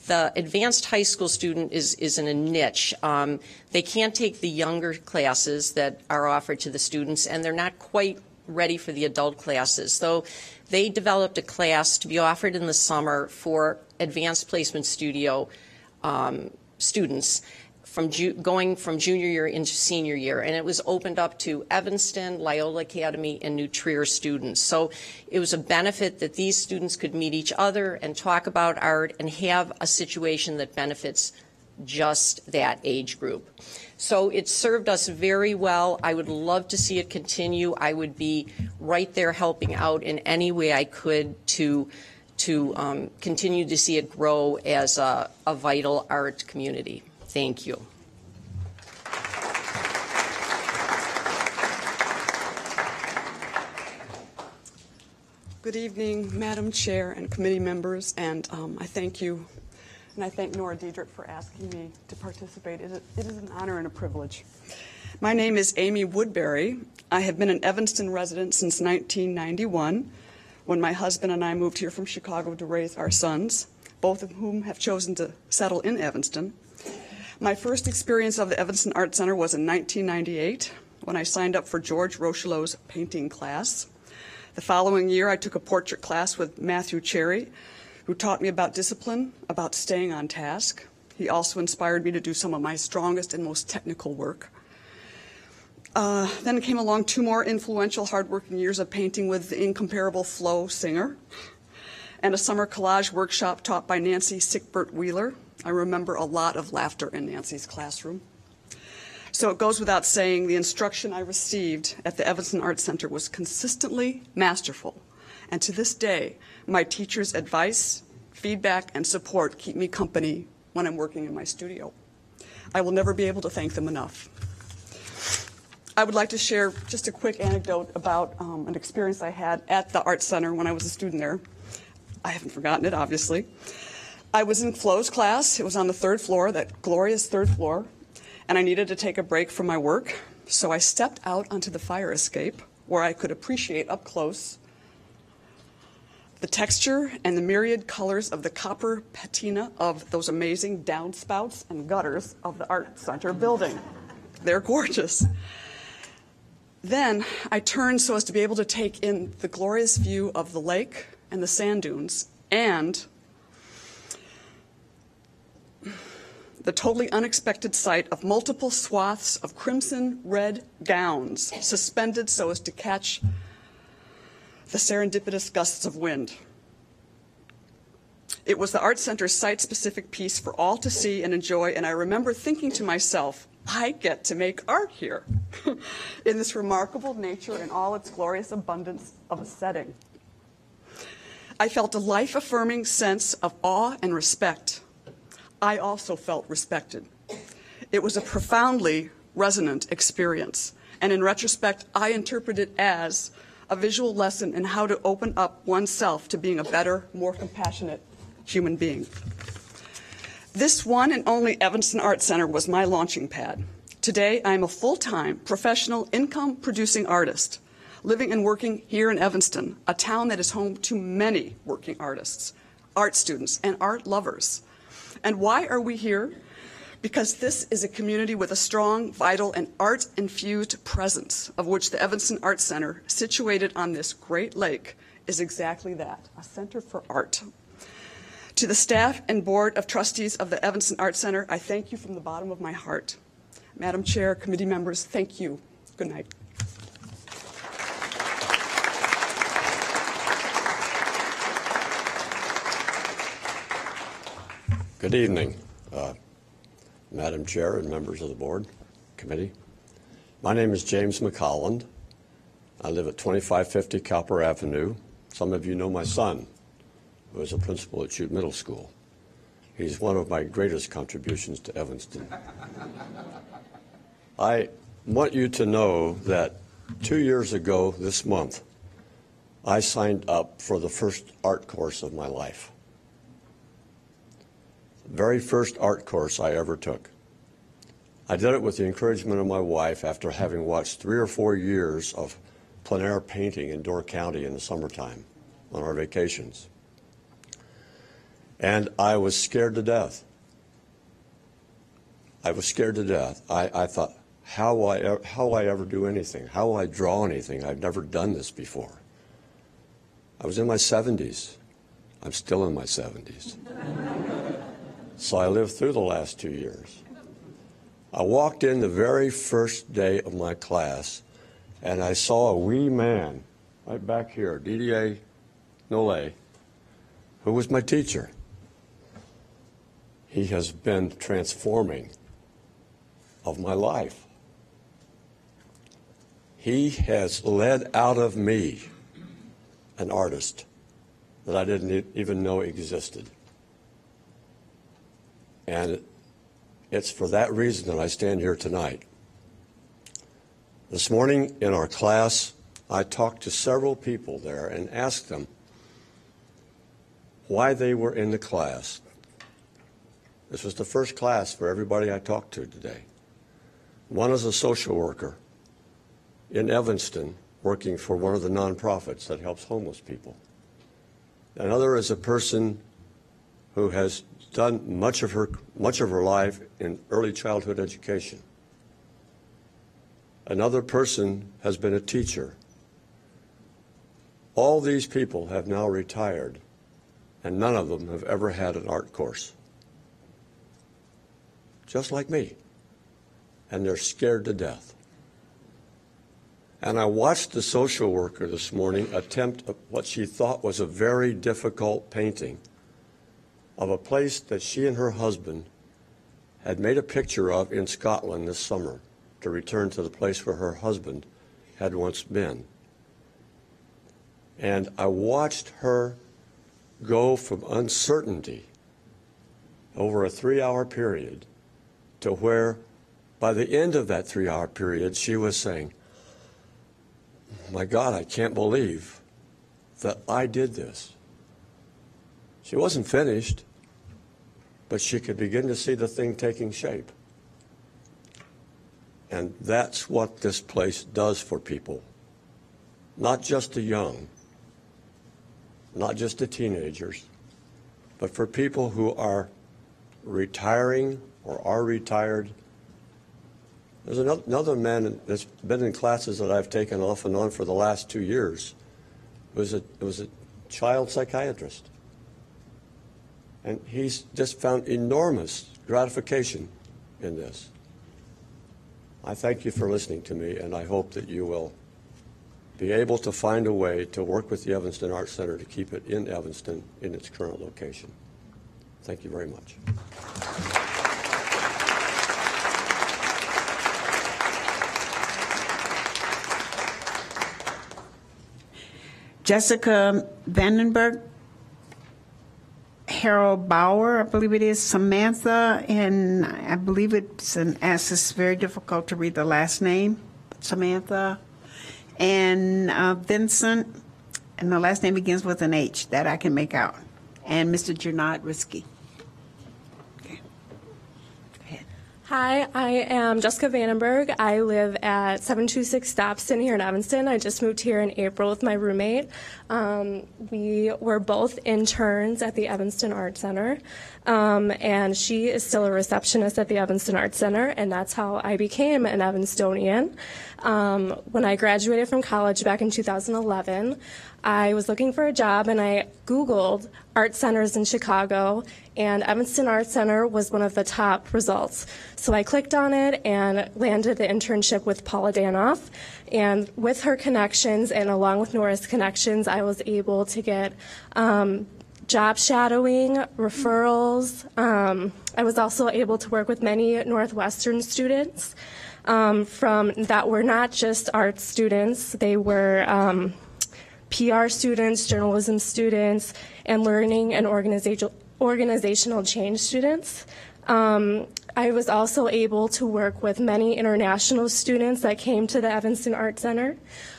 the advanced high school student is in a niche. They can't take the younger classes that are offered to the students, and they're not quite ready for the adult classes. So they developed a class to be offered in the summer for advanced placement studio students going from junior year into senior year, and it was opened up to Evanston, Loyola Academy, and New Trier students. So it was a benefit that these students could meet each other and talk about art and have a situation that benefits just that age group. So it served us very well. I would love to see it continue. I would be right there helping out in any way I could to continue to see it grow as a vital art community. Thank you. Good evening, Madam Chair and committee members, and I thank you, and I thank Nora Diedrich for asking me to participate. It is an honor and a privilege. My name is Amy Woodbury. I have been an Evanston resident since 1991, when my husband and I moved here from Chicago to raise our sons, both of whom have chosen to settle in Evanston. My first experience of the Evanston Art Center was in 1998, when I signed up for George Rochelot's painting class. The following year, I took a portrait class with Matthew Cherry, who taught me about discipline, about staying on task. He also inspired me to do some of my strongest and most technical work. Then came along 2 more influential, hardworking years of painting with the incomparable Flo Singer, and a summer collage workshop taught by Nancy Sickbert Wheeler. I remember a lot of laughter in Nancy's classroom. So it goes without saying, the instruction I received at the Evanston Art Center was consistently masterful. And to this day, my teachers' advice, feedback, and support keep me company when I'm working in my studio. I will never be able to thank them enough. I would like to share just a quick anecdote about an experience I had at the Art Center when I was a student there. I haven't forgotten it, obviously. I was in Flo's class. It was on the 3rd floor, that glorious 3rd floor, and I needed to take a break from my work, so I stepped out onto the fire escape where I could appreciate up close the texture and the myriad colors of the copper patina of those amazing downspouts and gutters of the Art Center building. They're gorgeous. Then I turned so as to be able to take in the glorious view of the lake and the sand dunes and the totally unexpected sight of multiple swaths of crimson red gowns suspended so as to catch the serendipitous gusts of wind. It was the Art Center's site-specific piece for all to see and enjoy, and I remember thinking to myself, I get to make art here in this remarkable nature in all its glorious abundance of a setting. I felt a life-affirming sense of awe and respect. I also felt respected. It was a profoundly resonant experience, and in retrospect, I interpret it as a visual lesson in how to open up oneself to being a better, more compassionate human being. This one and only Evanston Art Center was my launching pad. Today, I am a full-time, professional, income-producing artist, living and working here in Evanston, a town that is home to many working artists, art students, and art lovers. And why are we here? Because this is a community with a strong, vital, and art-infused presence, of which the Evanston Art Center, situated on this great lake, is exactly that, a center for art. To the staff and board of trustees of the Evanston Art Center, I thank you from the bottom of my heart. Madam Chair, committee members, thank you. Good night. Good evening, Madam Chair and members of the board, committee. My name is James McColland. I live at 2550 Cowper Avenue. Some of you know my son, who is a principal at Chute Middle School. He's one of my greatest contributions to Evanston. I want you to know that 2 years ago this month, I signed up for the first art course of my life. Very first art course I ever took. I did it with the encouragement of my wife after having watched 3 or 4 years of plein air painting in Door County in the summertime on our vacations. And I was scared to death. I was scared to death. I thought, how will I ever do anything? How will I draw anything? I've never done this before. I was in my 70s. I'm still in my 70s. So I lived through the last 2 years. I walked in the very first day of my class, and I saw a wee man right back here, Didier Nollet, who was my teacher. He has been transforming of my life. He has led out of me an artist that I didn't even know existed. And it's for that reason that I stand here tonight. This morning in our class, I talked to several people there and asked them why they were in the class. This was the first class for everybody I talked to today. One is a social worker in Evanston working for one of the nonprofits that helps homeless people. Another is a person who has done much of her life in early childhood education. Another person has been a teacher. All these people have now retired, and none of them have ever had an art course. Just like me. And they're scared to death. And I watched the social worker this morning attempt what she thought was a very difficult painting of a place that she and her husband had made a picture of in Scotland this summer to return to the place where her husband had once been. And I watched her go from uncertainty over a 3-hour period to where by the end of that 3-hour period she was saying, my God, I can't believe that I did this. She wasn't finished, but she could begin to see the thing taking shape. And that's what this place does for people. Not just the young, not just the teenagers, but for people who are retiring or are retired. There's another man that's been in classes that I've taken off and on for the last 2 years. It was a child psychiatrist. And he's just found enormous gratification in this. I thank you for listening to me, and I hope that you will be able to find a way to work with the Evanston Art Center to keep it in Evanston in its current location. Thank you very much. Jessica Vandenberg, Harold Bauer, I believe it is, Samantha, and I believe it's an S. It's very difficult to read the last name, Samantha, and Vincent, and the last name begins with an H, that I can make out, and Mr. Janad Risky. Hi, I am Jessica Vandenberg. I live at 726 Stopston here in Evanston. I just moved here in April with my roommate. We were both interns at the Evanston Art Center, and she is still a receptionist at the Evanston Art Center, and that's how I became an Evanstonian. When I graduated from college back in 2011, I was looking for a job, and I Googled art centers in Chicago, and Evanston Art Center was one of the top results. So I clicked on it and landed the internship with Paula Danoff. And with her connections and along with Nora's connections, I was able to get job shadowing, referrals. I was also able to work with many Northwestern students from that were not just art students. They were PR students, journalism students, and learning and organizational change students. I was also able to work with many international students that came to the Evanston Art Center,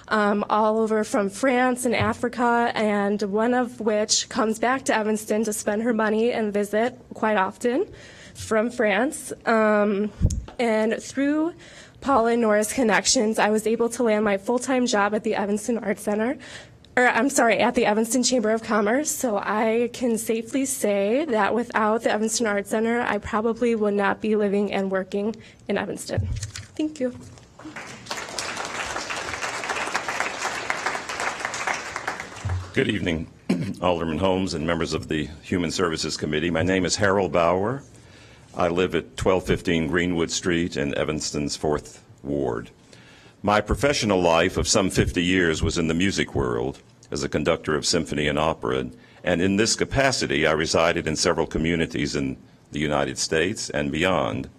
all over from France and Africa, and one of which comes back to Evanston to spend her money and visit quite often from France. And through Paula and Nora's connections, I was able to land my full-time job at the Evanston Art Center, at the Evanston Chamber of Commerce. So I can safely say that without the Evanston Art Center, I probably would not be living and working in Evanston. Thank you. Good evening, Alderman Holmes and members of the Human Services Committee. My name is Harold Bauer. I live at 1215 Greenwood Street in Evanston's 4th Ward. My professional life of some 50 years was in the music world as a conductor of symphony and opera, and in this capacity I resided in several communities in the United States and beyond.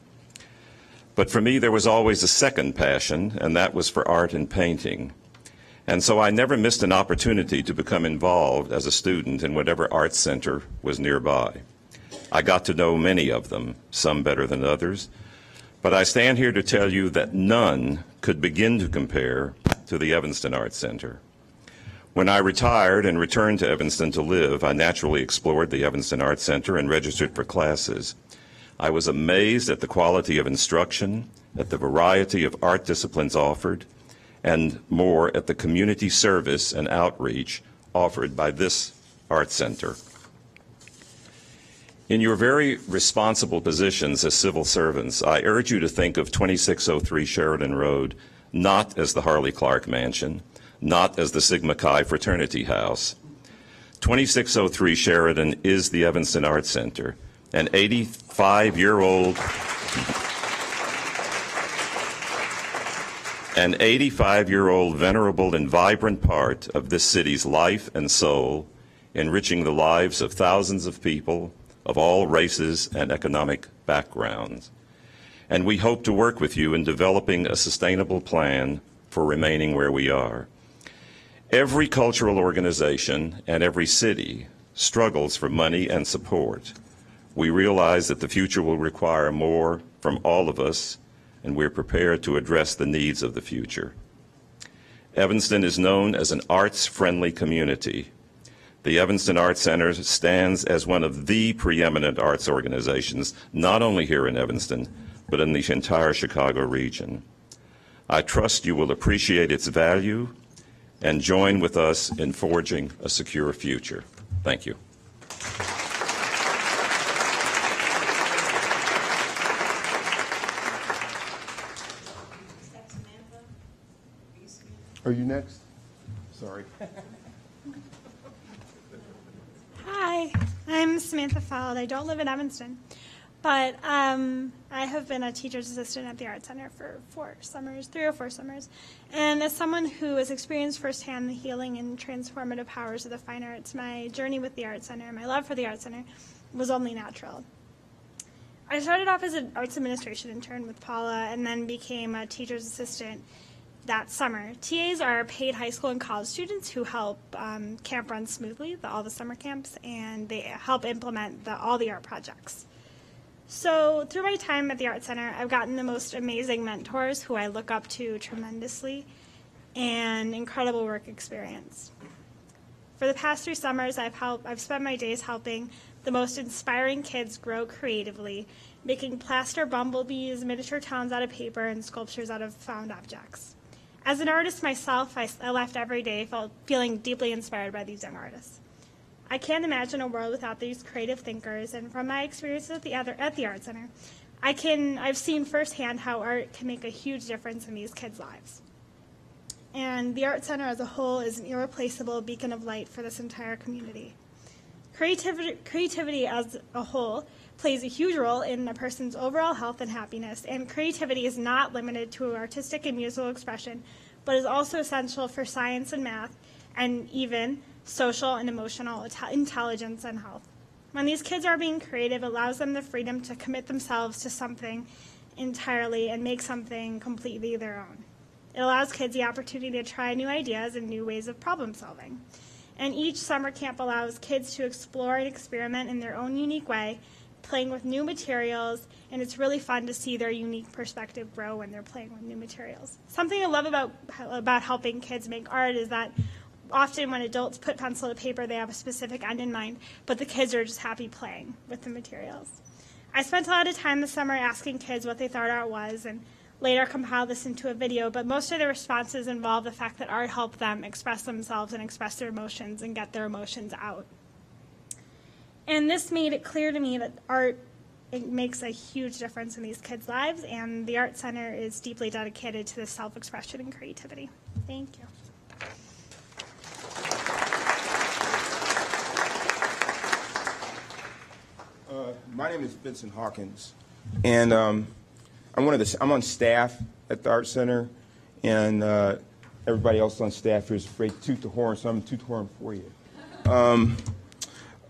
But for me there was always a second passion, and that was for art and painting. And so I never missed an opportunity to become involved as a student in whatever art center was nearby. I got to know many of them, some better than others, but I stand here to tell you that none could begin to compare to the Evanston Art Center. When I retired and returned to Evanston to live, I naturally explored the Evanston Art Center and registered for classes. I was amazed at the quality of instruction, at the variety of art disciplines offered, and more at the community service and outreach offered by this art center. In your very responsible positions as civil servants, I urge you to think of 2603 Sheridan Road not as the Harley Clark Mansion, not as the Sigma Chi Fraternity House. 2603 Sheridan is the Evanston Art Center, an 85-year-old venerable and vibrant part of this city's life and soul, enriching the lives of thousands of people of all races and economic backgrounds. And we hope to work with you in developing a sustainable plan for remaining where we are. Every cultural organization and every city struggles for money and support. We realize that the future will require more from all of us, and we're prepared to address the needs of the future. Evanston is known as an arts-friendly community. The Evanston Art Center stands as one of the preeminent arts organizations, not only here in Evanston, but in the entire Chicago region. I trust you will appreciate its value and join with us in forging a secure future. Thank you. Are you next? Sorry. Hi, I'm Samantha Feld. I don't live in Evanston, but I have been a teacher's assistant at the Art Center for 3 or 4 summers. And as someone who has experienced firsthand the healing and transformative powers of the fine arts, my journey with the Art Center, my love for the Art Center, was only natural. I started off as an arts administration intern with Paula and then became a teacher's assistant that summer. TAs are paid high school and college students who help camp run smoothly, all the summer camps, and they help implement all the art projects. So through my time at the Art Center, I've gotten the most amazing mentors who I look up to tremendously, and incredible work experience. For the past 3 summers, I've spent my days helping the most inspiring kids grow creatively, making plaster bumblebees, miniature towns out of paper, and sculptures out of found objects. As an artist myself, I left every day feeling deeply inspired by these young artists. I can't imagine a world without these creative thinkers, and from my experiences at the Art Center, I've seen firsthand how art can make a huge difference in these kids' lives. And the Art Center as a whole is an irreplaceable beacon of light for this entire community. Creativity as a whole plays a huge role in a person's overall health and happiness, and creativity is not limited to artistic and musical expression, but is also essential for science and math, and even social and emotional intelligence and health. When these kids are being creative, it allows them the freedom to commit themselves to something entirely and make something completely their own. It allows kids the opportunity to try new ideas and new ways of problem solving. And each summer camp allows kids to explore and experiment in their own unique way, playing with new materials, and it's really fun to see their unique perspective grow when they're playing with new materials. Something I love about helping kids make art is that often when adults put pencil to paper, they have a specific end in mind, but the kids are just happy playing with the materials. I spent a lot of time this summer asking kids what they thought art was, and later compiled this into a video, but most of the responses involve the fact that art helped them express themselves and express their emotions and get their emotions out. And this made it clear to me that art makes a huge difference in these kids' lives, and the Art Center is deeply dedicated to this self-expression and creativity. Thank you. My name is Vincent Hawkins, and I'm on staff at the Art Center, and everybody else on staff here is afraid to toot the horn, so I'm going to toot the horn for you.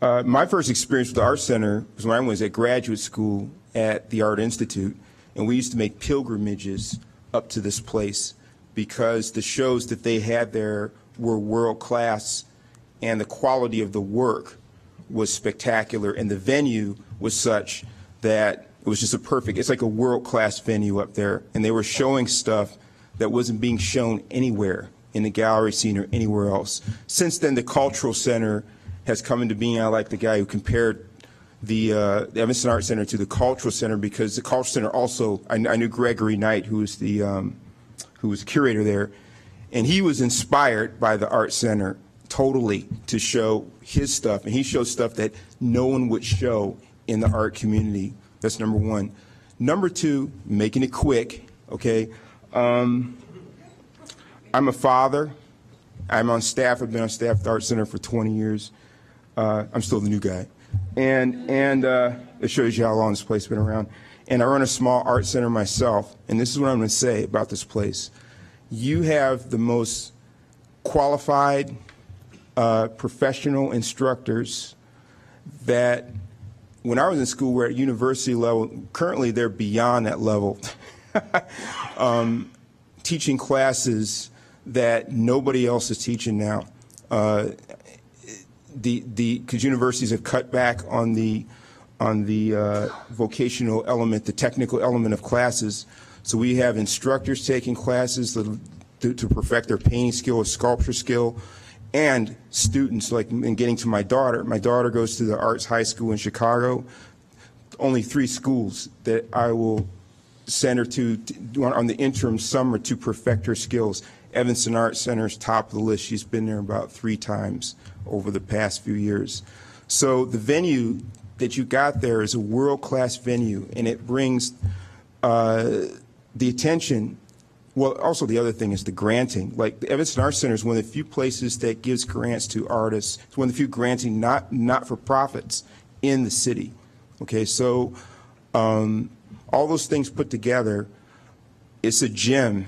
My first experience with the Art Center was when I was at graduate school at the Art Institute, and we used to make pilgrimages up to this place because the shows that they had there were world class, and the quality of the work was spectacular, and the venue was such that it was just it's like a world-class venue up there, and they were showing stuff that wasn't being shown anywhere in the gallery scene or anywhere else. Since then, the Cultural Center has come into being. I like the guy who compared the Evanston Art Center to the Cultural Center, because the Cultural Center also, I knew Gregory Knight, who was the curator there, and he was inspired by the Art Center totally to show his stuff, and he shows stuff that no one would show in the art community. That's number one. Number two, making it quick, okay? I'm a father. I'm on staff. I've been on staff at the Art Center for 20 years. I'm still the new guy. And it shows you how long this place has been around. And I run a small art center myself, and this is what I'm going to say about this place. You have the most qualified, professional instructors that when I was in school were at university level. Currently, they're beyond that level, teaching classes that nobody else is teaching now. Because universities have cut back on the vocational element, the technical element of classes. So we have instructors taking classes to perfect their painting skill or sculpture skill, and students, like in getting to my daughter. My daughter goes to the Arts High School in Chicago. Only 3 schools that I will send her to on the interim summer to perfect her skills. Evanston Art Center is top of the list. She's been there about 3 times over the past few years. So the venue that you got there is a world-class venue, and it brings the attention. Well, also the other thing is the granting. Like the Evanston Art Center is one of the few places that gives grants to artists. It's one of the few granting not-for-profits in the city. Okay, so all those things put together, it's a gem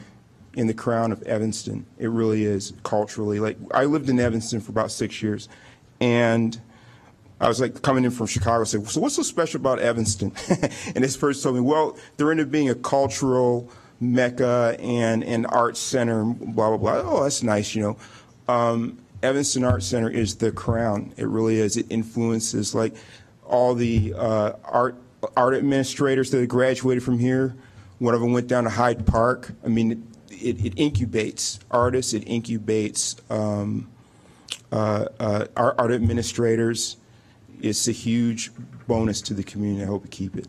in the crown of Evanston. It really is, culturally. Like, I lived in Evanston for about 6 years, and I was like coming in from Chicago, I said, so what's so special about Evanston? And this person told me, well, there ended up being a cultural mecca and arts center, blah, blah, blah. Oh, that's nice, Evanston Arts Center is the crown. It really is. It influences like all the art administrators that graduated from here. One of them went down to Hyde Park. I mean, it incubates artists. It incubates art administrators. It's a huge bonus to the community. I hope we keep it.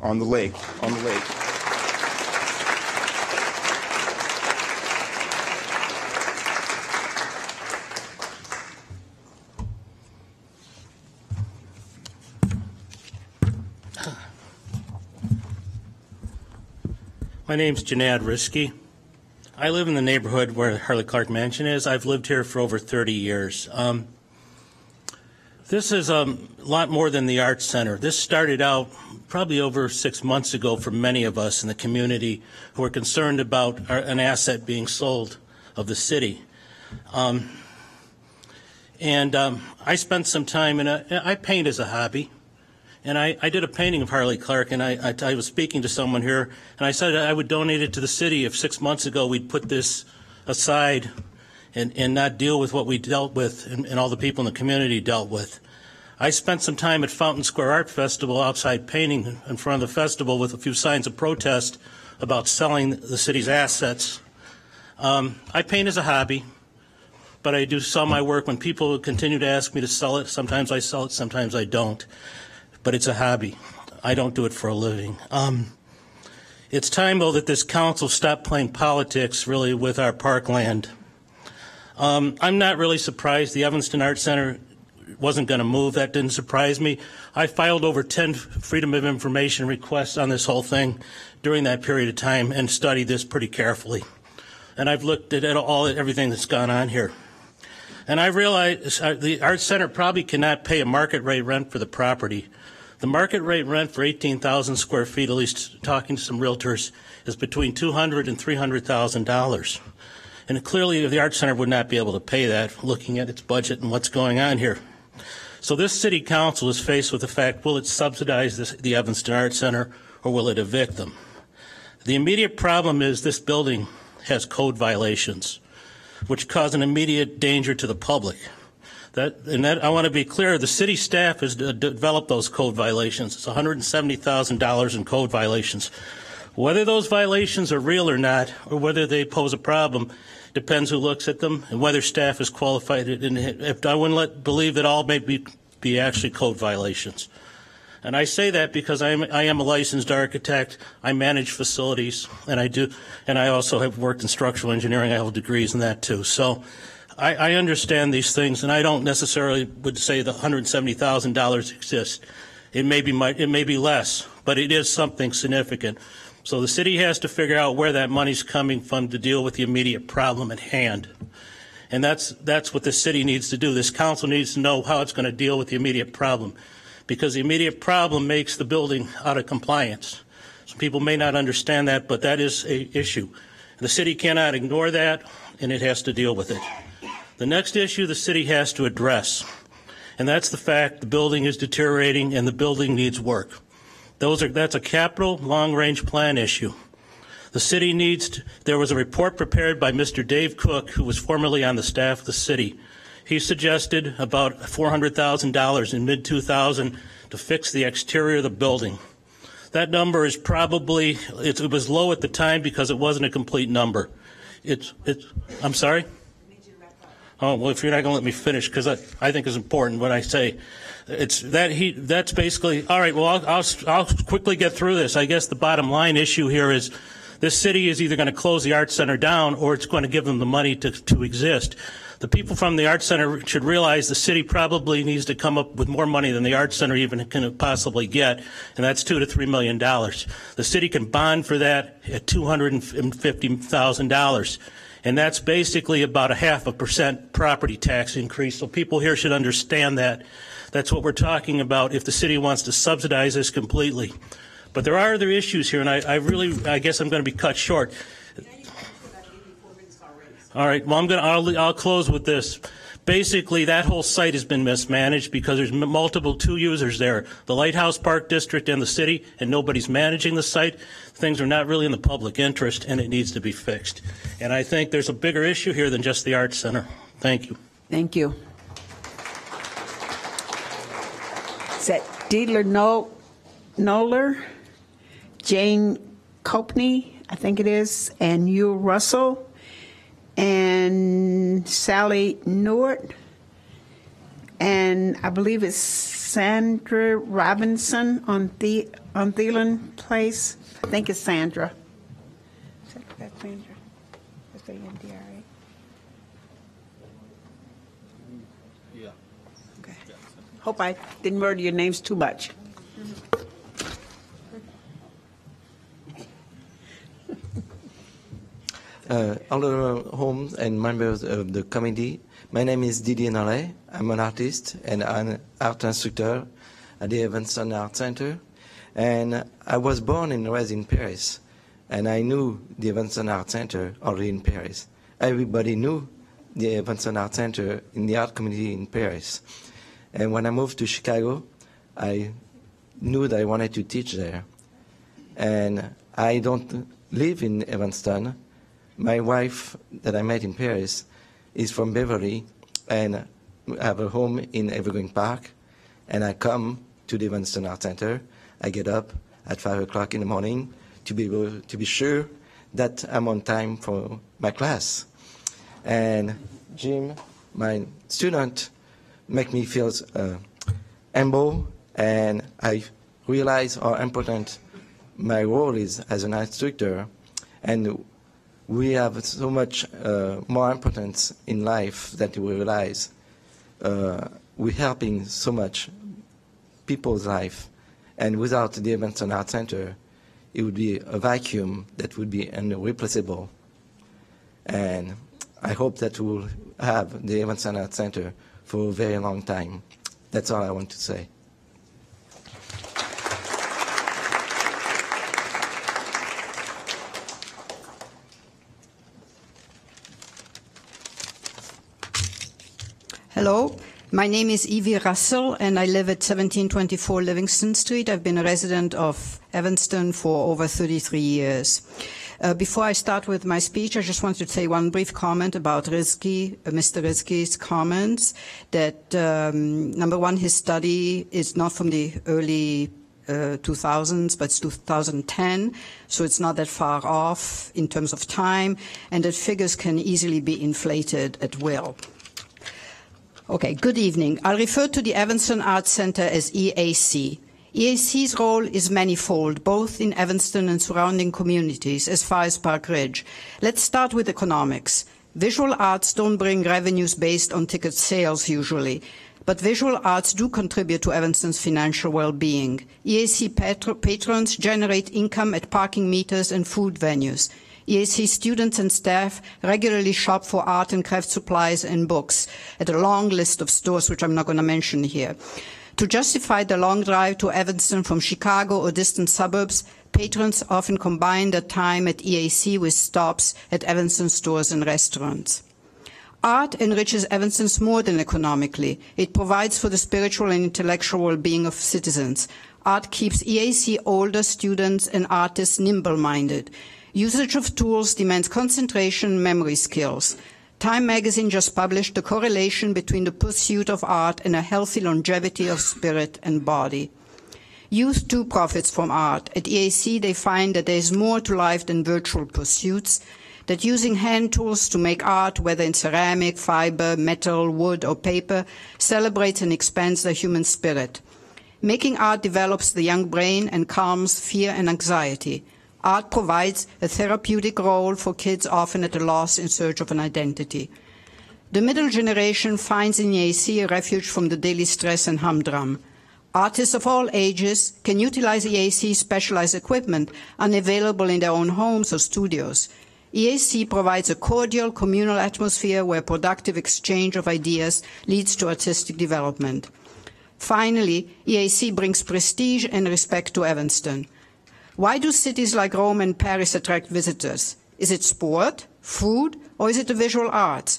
On the lake. My name's Janad Risky. I live in the neighborhood where Harley Clark Mansion is. I've lived here for over 30 years. This is a lot more than the Arts Center. This started out probably over 6 months ago for many of us in the community who are concerned about an asset being sold of the city. I spent some time, I paint as a hobby. And I did a painting of Harley Clark, and I was speaking to someone here, and I said I would donate it to the city if 6 months ago we'd put this aside and not deal with what we dealt with and all the people in the community dealt with. I spent some time at Fountain Square Art Festival outside painting in front of the festival with a few signs of protest about selling the city's assets. I paint as a hobby, but I do sell my work when people continue to ask me to sell it. Sometimes I sell it, sometimes I don't. But it's a hobby. I don't do it for a living. It's time, though, that this council stop playing politics, really, with our parkland. I'm not really surprised the Evanston Arts Center wasn't going to move. That didn't surprise me. I filed over 10 Freedom of Information requests on this whole thing during that period of time and studied this pretty carefully. And I've looked at everything that's gone on here. And I realize the Arts Center probably cannot pay a market rate rent for the property. The market rate rent for 18,000 square feet, at least talking to some realtors, is between $200,000 and $300,000. And clearly the Arts Center would not be able to pay that, looking at its budget and what's going on here. So this city council is faced with the fact, will it subsidize the Evanston Arts Center or will it evict them? The immediate problem is this building has code violations, which cause an immediate danger to the public. I want to be clear, the city staff has developed those code violations. It's $170,000 in code violations. Whether those violations are real or not, or whether they pose a problem, depends who looks at them and whether staff is qualified. And I wouldn't believe that all may be actually code violations. And I say that because I am a licensed architect. I manage facilities, and I also have worked in structural engineering. I have degrees in that too. So I understand these things, and I don't necessarily would say the $170,000 exists. It may be less, but it is something significant. So the city has to figure out where that money's coming from to deal with the immediate problem at hand. And that's what the city needs to do. This council needs to know how it's going to deal with the immediate problem, because the immediate problem makes the building out of compliance. Some people may not understand that, but that is an issue. The city cannot ignore that, and it has to deal with it. The next issue the city has to address, and that's the fact the building is deteriorating and the building needs work. That's a capital long-range plan issue. The city there was a report prepared by Mr. Dave Cook, who was formerly on the staff of the city. He suggested about $400,000 in mid-2000 to fix the exterior of the building. That number is probably, it was low at the time because it wasn't a complete number. I'm sorry? Oh, well, if you're not going to let me finish, because I think it's important what I say. That's basically, all right, well, I'll quickly get through this. I guess the bottom line issue here is this city is either going to close the Arts Center down or it's going to give them the money to exist. The people from the Arts Center should realize the city probably needs to come up with more money than the Arts Center even can possibly get, and that's $2 to $3 million. The city can bond for that at $250,000. And that's basically about 0.5% property tax increase. So people here should understand that. That's what we're talking about if the city wants to subsidize this completely. But there are other issues here, and I guess I'm going to be cut short. All right. Well, I'll close with this. Basically, that whole site has been mismanaged because there's multiple two users there, the Lighthouse Park District and the city, and nobody's managing the site. Things are not really in the public interest, and it needs to be fixed. And I think there's a bigger issue here than just the Arts Center. Thank you. Thank you. Is that Deidre Noller, Jane Copney, I think it is, and Hugh Russell, and Sally Newart, and I believe it's Sandra Robinson on Thielen Place. I think it's Sandra. Is that Sandra? That's the NDRA. Yeah. Okay. Hope I didn't murder your names too much. Alderman Holmes and members of the committee, my name is Didier Nollet. I'm an artist and an art instructor at the Evanston Art Center. And I was born and raised in Paris, and I knew the Evanston Art Center already in Paris. Everybody knew the Evanston Art Center in the art community in Paris. And when I moved to Chicago, I knew that I wanted to teach there. And I don't live in Evanston. My wife that I met in Paris is from Beverly, and I have a home in Evergreen Park. And I come to the Evanston Art Center. I get up at 5 o'clock in the morning to be sure that I'm on time for my class. And Jim, my student, make me feel humble, and I realize how important my role is as an instructor. And we have so much more importance in life that we realize. We're helping so much people's life, and without the Evanston Art Center, it would be a vacuum that would be irreplaceable. And I hope that we'll have the Evanston Art Center for a very long time. That's all I want to say. Hello, my name is Evie Russell, and I live at 1724 Livingston Street. I've been a resident of Evanston for over 33 years. Before I start with my speech, I just wanted to say one brief comment about Mr. Rizki's comments, that number one, his study is not from the early 2000s, but it's 2010, so it's not that far off in terms of time, and that figures can easily be inflated at will. Okay, good evening. I'll refer to the Evanston Arts Center as EAC. EAC's role is manifold, both in Evanston and surrounding communities, as far as Park Ridge. Let's start with economics. Visual arts don't bring revenues based on ticket sales usually, but visual arts do contribute to Evanston's financial well-being. EAC patrons generate income at parking meters and food venues. EAC students and staff regularly shop for art and craft supplies and books at a long list of stores, which I'm not going to mention here. To justify the long drive to Evanston from Chicago or distant suburbs, patrons often combine their time at EAC with stops at Evanston stores and restaurants. Art enriches Evanston's more than economically. It provides for the spiritual and intellectual well-being of citizens. Art keeps EAC older students and artists nimble-minded. Usage of tools demands concentration and memory skills. Time magazine just published the correlation between the pursuit of art and a healthy longevity of spirit and body. Youth too profits from art. At EAC, they find that there is more to life than virtual pursuits, that using hand tools to make art, whether in ceramic, fiber, metal, wood, or paper, celebrates and expands the human spirit. Making art develops the young brain and calms fear and anxiety. Art provides a therapeutic role for kids often at a loss in search of an identity. The middle generation finds in EAC a refuge from the daily stress and humdrum. Artists of all ages can utilize EAC's specialized equipment unavailable in their own homes or studios. EAC provides a cordial communal atmosphere where productive exchange of ideas leads to artistic development. Finally, EAC brings prestige and respect to Evanston. Why do cities like Rome and Paris attract visitors? Is it sport, Food, or is it the visual arts?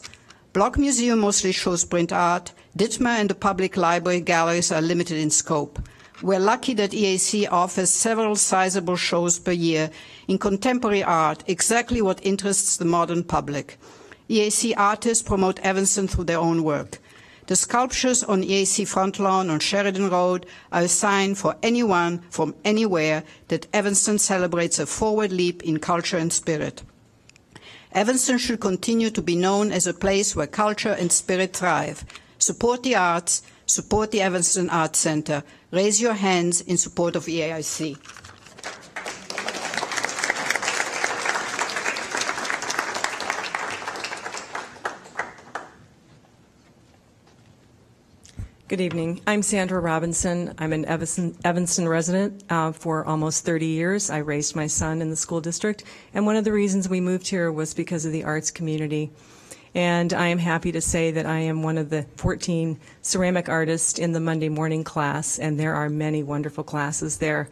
Block Museum mostly shows print art. Dittmer and the public library galleries are limited in scope. We're lucky that EAC offers several sizable shows per year in contemporary art, exactly what interests the modern public. EAC artists promote Evanston through their own work. The sculptures on EAC front lawn on Sheridan Road are a sign for anyone from anywhere that Evanston celebrates a forward leap in culture and spirit. Evanston should continue to be known as a place where culture and spirit thrive. Support the arts, support the Evanston Arts Center. Raise your hands in support of EAIC. Good evening. I'm Sandra Robinson. I'm an Evanston resident for almost 30 years. I raised my son in the school district, and one of the reasons we moved here was because of the arts community. And I am happy to say that I am one of the 14 ceramic artists in the Monday morning class, and there are many wonderful classes there.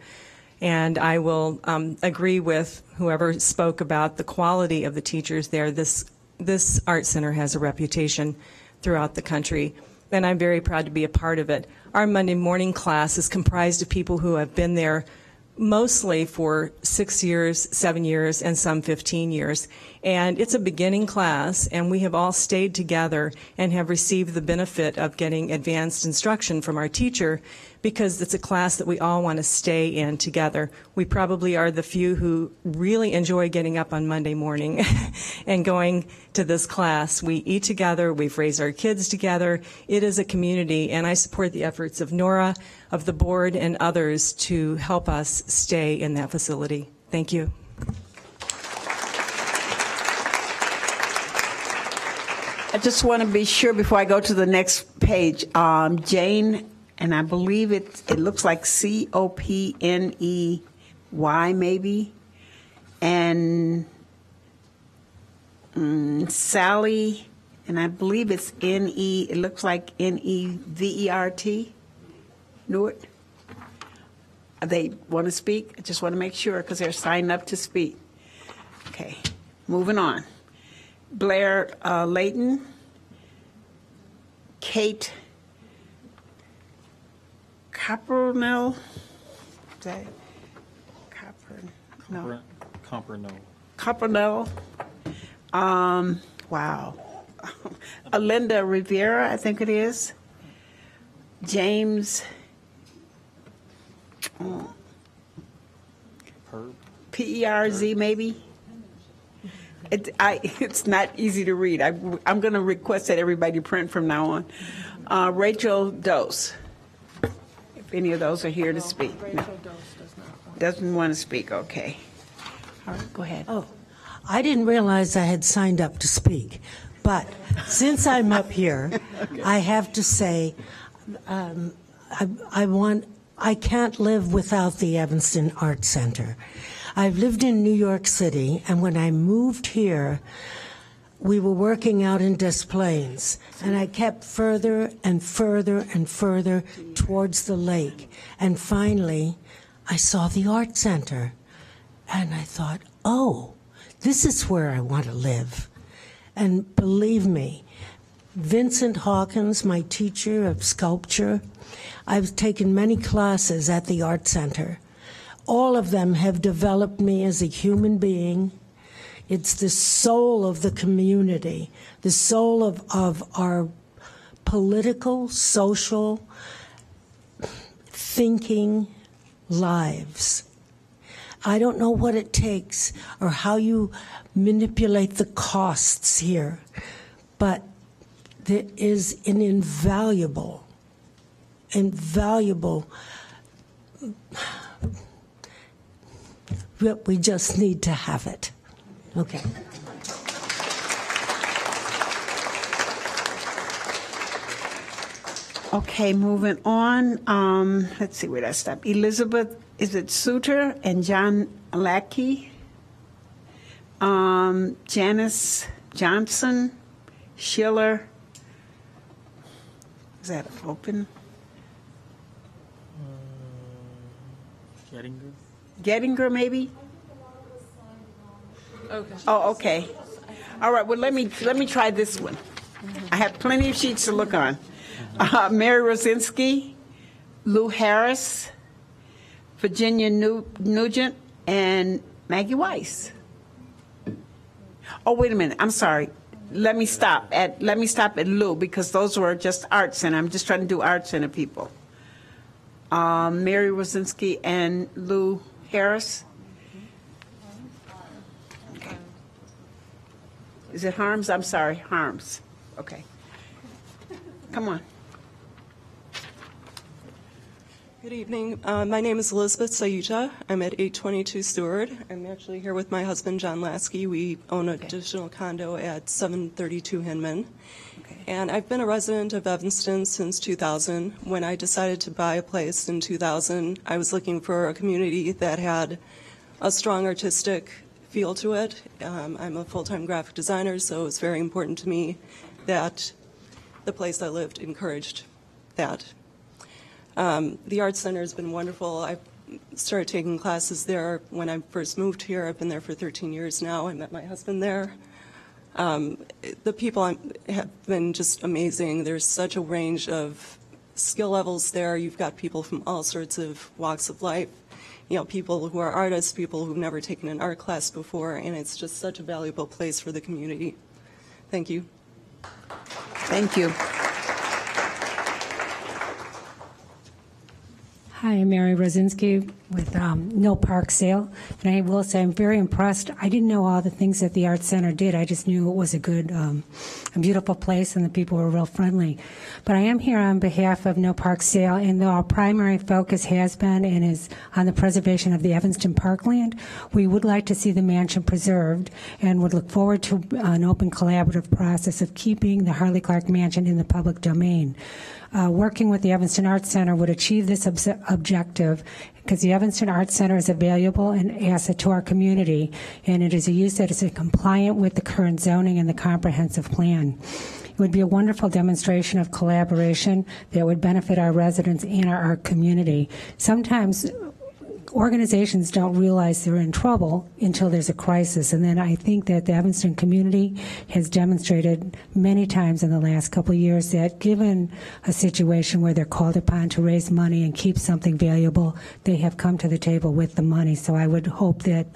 And I will agree with whoever spoke about the quality of the teachers there. This art center has a reputation throughout the country, and I'm very proud to be a part of it. Our Monday morning class is comprised of people who have been there mostly for 6 years, 7 years, and some 15 years. And it's a beginning class, and we have all stayed together and have received the benefit of getting advanced instruction from our teacher, because it's a class that we all want to stay in together. We probably are the few who really enjoy getting up on Monday morning and going to this class. We eat together, we've raised our kids together. It is a community, and I support the efforts of Nora, of the board, and others to help us stay in that facility. Thank you. I just want to be sure before I go to the next page, Jane, and I believe it looks like Copney maybe, and Sally, and I believe it's N-E, it looks like Nevert. Newitt. They want to speak? I just want to make sure because they're signed up to speak. Okay, moving on. Blair Layton, Kate Copernell, Copernell, wow, Alinda Rivera, I think it is, James, Perz maybe. It's not easy to read. I'm going to request that everybody print from now on. Rachel Dose. If any of those are here to speak. No. Doesn't want to speak. Okay. All right, go ahead. Oh, I didn't realize I had signed up to speak. But since I'm up here, okay. I have to say I can't live without the Evanston Art Center. I've lived in New York City, and when I moved here, we were working out in Des Plaines, and I kept further and further and further towards the lake. And finally, I saw the Art Center, and I thought, oh, this is where I want to live. And believe me, Vincent Hawkins, my teacher of sculpture, I've taken many classes at the Art Center. All of them have developed me as a human being. It's the soul of the community, the soul of our political, social, thinking lives. I don't know what it takes or how you manipulate the costs here, but there is an invaluable we just need to have it. Okay. Okay, moving on. Let's see where that stopped. Elizabeth, is it Suter and John Lackey? Janice Johnson, Schiller. Is that open? Gettinger, maybe? Okay. Oh, okay. All right, well, let me try this one. I have plenty of sheets to look on. Mary Rosinski, Lou Harris, Virginia Nugent, and Maggie Weiss. Oh, wait a minute. I'm sorry. Let me stop at Lou, because those were just Art Center. I'm just trying to do Art Center people. Mary Rosinski and Lou Harris. Okay. Is it Harms? I'm sorry, Harms. Okay. Come on. Good evening. My name is Elizabeth Sayuta. I'm at 822 Stewart. I'm actually here with my husband, John Lasky. We own an additional condo at 732 Hinman. And I've been a resident of Evanston since 2000. When I decided to buy a place in 2000, I was looking for a community that had a strong artistic feel to it. I'm a full-time graphic designer, so it was very important to me that the place I lived encouraged that. The Art Center has been wonderful. I started taking classes there when I first moved here. I've been there for 13 years now. I met my husband there. The people have been just amazing. There's such a range of skill levels there. You've got people from all sorts of walks of life. You know, people who are artists, people who've never taken an art class before, and it's just such a valuable place for the community. Thank you. Thank you. Hi, I'm Mary Rosinski with No Park Sale, and I will say I'm very impressed. I didn't know all the things that the Art Center did. I just knew it was a good, a beautiful place, and the people were real friendly. But I am here on behalf of No Park Sale, and though our primary focus has been and is on the preservation of the Evanston Parkland, we would like to see the mansion preserved and would look forward to an open collaborative process of keeping the Harley Clark Mansion in the public domain. Working with the Evanston Arts Center would achieve this objective because the Evanston Arts Center is a valuable and asset to our community, and it is a use that is compliant with the current zoning and the comprehensive plan. It would be a wonderful demonstration of collaboration that would benefit our residents and our community. Sometimes organizations don't realize they're in trouble until there's a crisis, and then I think that the Evanston community has demonstrated many times in the last couple of years that given a situation where they're called upon to raise money and keep something valuable, they have come to the table with the money. So I would hope that,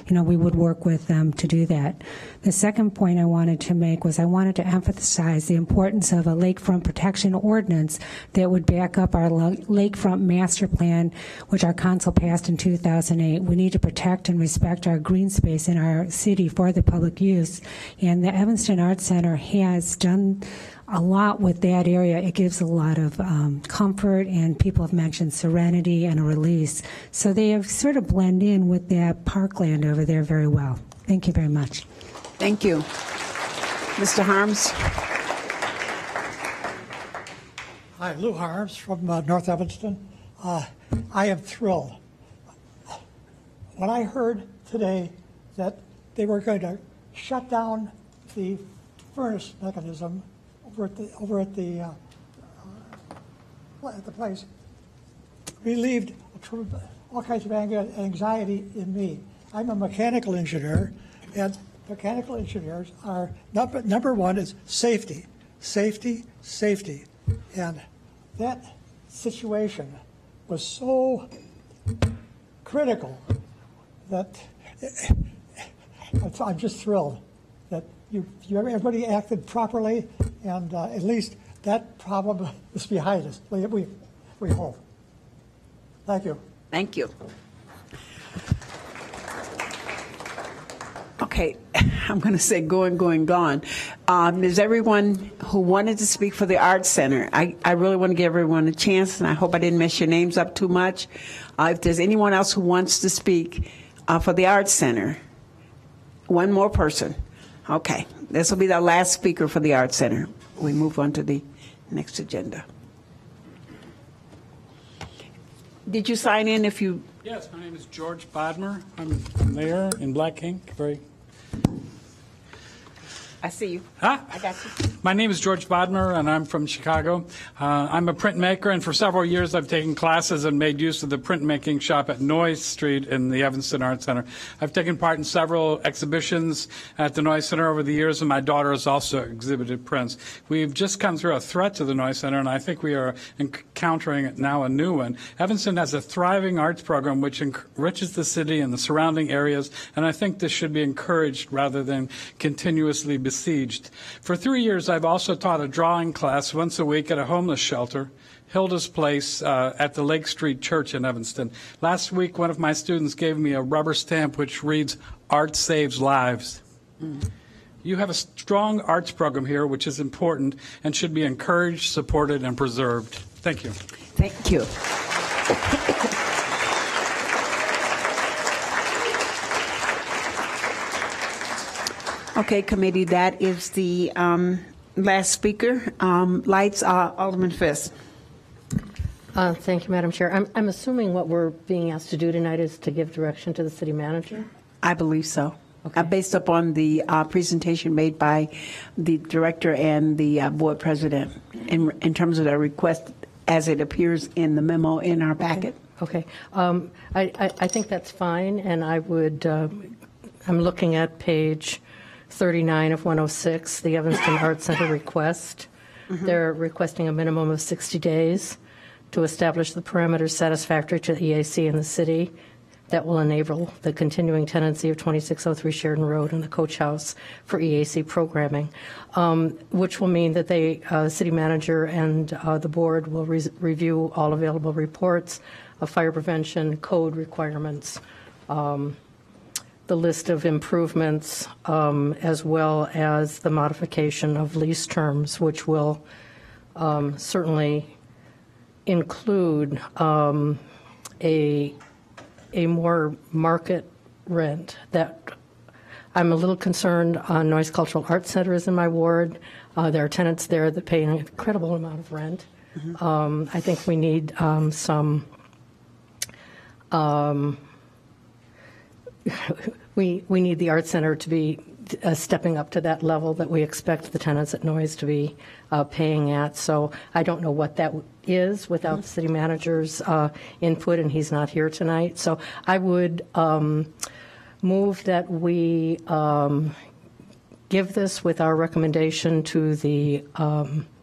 you know, we would work with them to do that. The second point I wanted to make was I wanted to emphasize the importance of a lakefront protection ordinance that would back up our lakefront master plan, which our council passed in 2008. We need to protect and respect our green space in our city for the public use, and the Evanston Arts Center has done a lot with that area. It gives a lot of comfort, and people have mentioned serenity and a release. So they have sort of blend in with that parkland over there very well. Thank you very much. Thank you. Mr. Harms. Hi, Lou Harms from North Evanston. I am thrilled. When I heard today that they were going to shut down the furnace mechanism over at the place, relieved all kinds of anxiety in me. I'm a mechanical engineer, and mechanical engineers are, number one is safety, safety, safety. And that situation was so critical that I'm just thrilled that everybody acted properly, and at least that problem is behind us. We hope. Thank you. Thank you. Okay, I'm going to say gone. There's everyone who wanted to speak for the Arts Center. I really want to give everyone a chance, and I hope I didn't mess your names up too much. If there's anyone else who wants to speak for the Arts Center, one more person. Okay, this will be the last speaker for the Arts Center. We move on to the next agenda. Did you sign in if you... Yes, my name is George Bodmer. I'm mayor in Black Ink. I see you. Huh? I got you. My name is George Bodmer, and I'm from Chicago. I'm a printmaker, and for several years I've taken classes and made use of the printmaking shop at Noyes Street in the Evanston Art Center. I've taken part in several exhibitions at the Noyes Center over the years, and my daughter has also exhibited prints. We've just come through a threat to the Noyes Center, and I think we are encountering now a new one. Evanston has a thriving arts program which enriches the city and the surrounding areas, and I think this should be encouraged rather than continuously besieged. For 3 years, I've also taught a drawing class once a week at a homeless shelter, Hilda's Place, at the Lake Street Church in Evanston. Last week, one of my students gave me a rubber stamp which reads, "Art saves lives." You have a strong arts program here, which is important and should be encouraged, supported, and preserved. Thank you. Thank you. Okay, committee, that is the last speaker. Lights, Alderman Fisk. Thank you, Madam Chair. I'm assuming what we're being asked to do tonight is to give direction to the city manager? I believe so. Okay. Based upon the presentation made by the director and the board president in terms of their request as it appears in the memo in our packet. Okay. I think that's fine, and I would, I'm looking at page 39 of 106, the Evanston Arts Center request. They're requesting a minimum of 60 days to establish the parameters satisfactory to the EAC in the city that will enable the continuing tenancy of 2603 Sheridan Road and the Coach House for EAC programming, which will mean that the city manager and the board will review all available reports of fire prevention, code requirements, the list of improvements, as well as the modification of lease terms, which will certainly include a more market rent. That I'm a little concerned on Noyes Cultural Arts Center is in my ward. There are tenants there that pay an incredible amount of rent. I think we need some we need the Arts Center to be stepping up to that level that we expect the tenants at Noyes to be paying at. So I don't know what that is without the city manager's input, and he's not here tonight. So I would move that we give this with our recommendation to the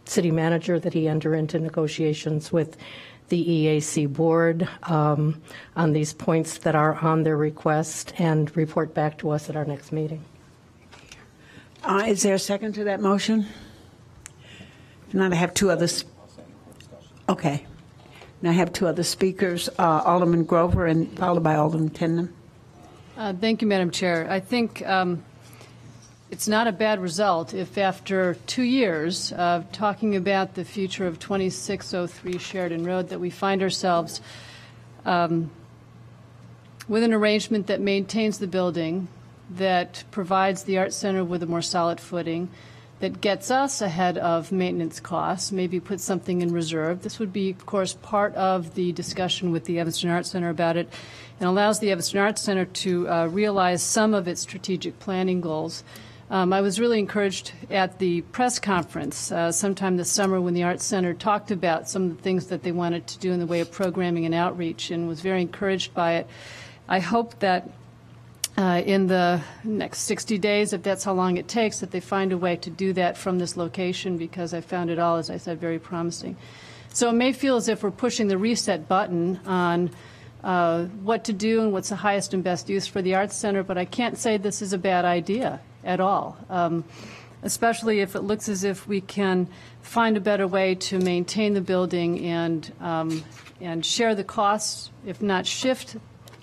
city manager that he enter into negotiations with the EAC board on these points that are on their request and report back to us at our next meeting. Is there a second to that motion? If not, I have two others. Okay. Now I have two other speakers, Alderman Grover and followed by Alderman Tindem. Thank you, Madam Chair. I think it's not a bad result if after 2 years of talking about the future of 2603 Sheridan Road that we find ourselves with an arrangement that maintains the building, that provides the Arts Center with a more solid footing, that gets us ahead of maintenance costs, maybe put something in reserve. This would be, of course, part of the discussion with the Evanston Arts Center about it, and allows the Evanston Arts Center to realize some of its strategic planning goals. I was really encouraged at the press conference sometime this summer when the Arts Center talked about some of the things that they wanted to do in the way of programming and outreach, and was very encouraged by it. I hope that in the next 60 days, if that's how long it takes, that they find a way to do that from this location, because I found it all, as I said, very promising. So it may feel as if we're pushing the reset button on what to do and what's the highest and best use for the Arts Center, but I can't say this is a bad idea at all, especially if it looks as if we can find a better way to maintain the building and share the costs, if not shift,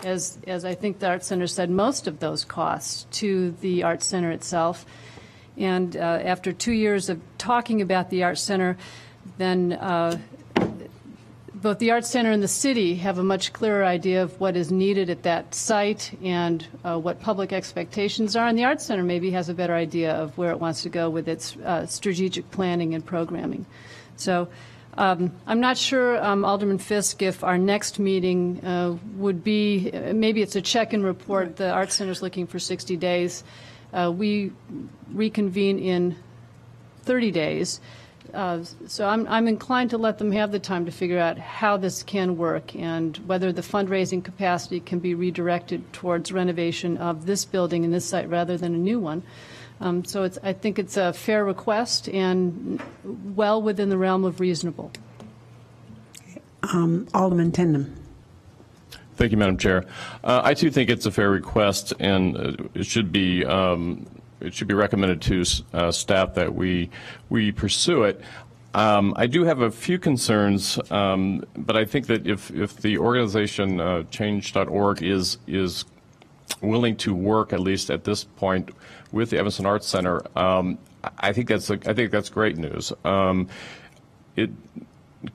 as I think the Arts Center said, most of those costs to the Arts Center itself. And after 2 years of talking about the Arts Center, then both the Arts Center and the city have a much clearer idea of what is needed at that site and what public expectations are. And the Arts Center maybe has a better idea of where it wants to go with its strategic planning and programming. So I'm not sure, Alderman Fisk, if our next meeting would be, maybe it's a check-in report. The Arts Center is looking for 60 days. We reconvene in 30 days. So I'm inclined to let them have the time to figure out how this can work and whether the fundraising capacity can be redirected towards renovation of this building and this site rather than a new one. So I think it's a fair request and well within the realm of reasonable. Alderman Tindem. Thank you, Madam Chair. I too think it's a fair request, and it should be recommended to staff that we pursue it. I do have a few concerns, but I think that if the organization change.org is willing to work, at least at this point, with the Evanston Arts Center, I think that's great news.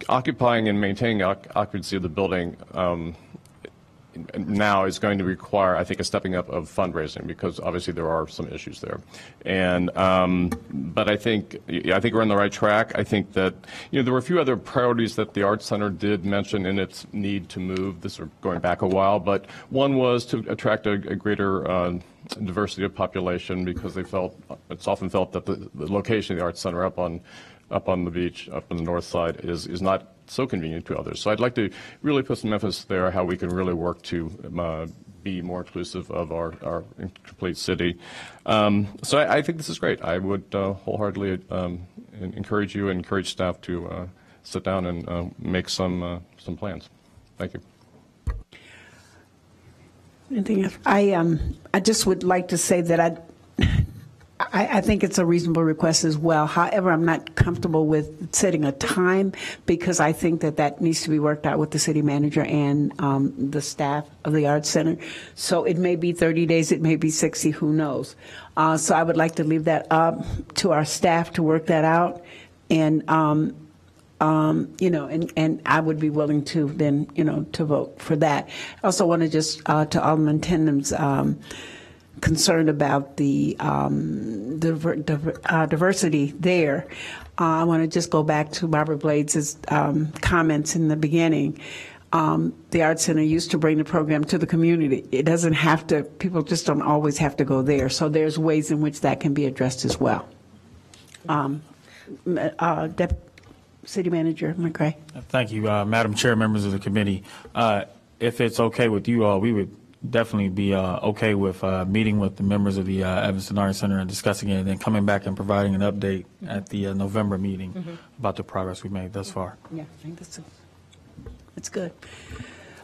Occupying and maintaining occupancy of the building now is going to require, I think, a stepping up of fundraising, because obviously there are some issues there. And but I think we're on the right track. I think that there were a few other priorities that the Arts Center did mention in its need to move. This is going back a while, but one was to attract a greater diversity of population, because it's often felt that the location of the Arts Center up on the beach, up on the north side, is not so convenient to others. So I'd like to really put some emphasis there, how we can really work to be more inclusive of our incomplete city. So I think this is great. I would wholeheartedly encourage you and encourage staff to sit down and make some plans. Thank you. Anything else? I just would like to say that I think it's a reasonable request as well. However, I'm not comfortable with setting a time, because I think that needs to be worked out with the city manager and the staff of the Arts Center. So it may be 30 days, it may be 60, who knows. So I would like to leave that up to our staff to work that out. And, and I would be willing to then, to vote for that. I also want to just, to Alderman Tindem's concerned about the diversity there. I want to just go back to Barbara Blades' comments in the beginning. The Arts Center used to bring the program to the community. It doesn't have to, people just don't always have to go there. So there's ways in which that can be addressed as well. City Manager McRae. Thank you, Madam Chair, members of the committee. If it's okay with you all, we would definitely be okay with meeting with the members of the Evanston Arts Center and discussing it, and then coming back and providing an update at the November meeting about the progress we made thus far. Yeah, I think that's good.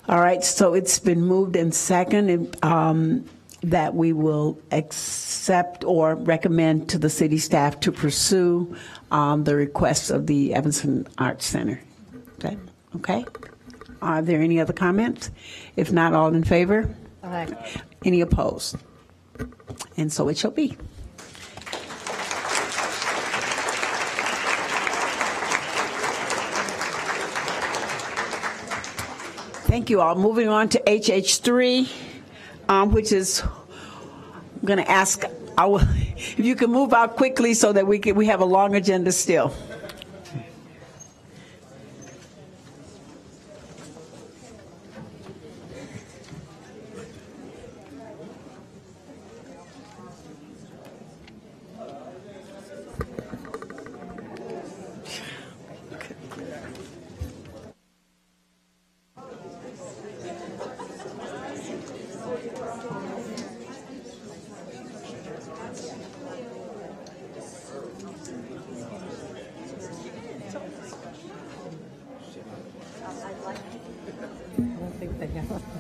All right, so it's been moved and seconded that we will accept or recommend to the city staff to pursue the requests of the Evanston Arts Center. Okay? Are there any other comments? If not, all in favor? Aye. Any opposed? And so it shall be. Thank you all. Moving on to HH3, which is, I'm going to ask, if you can move out quickly so that we have a long agenda still.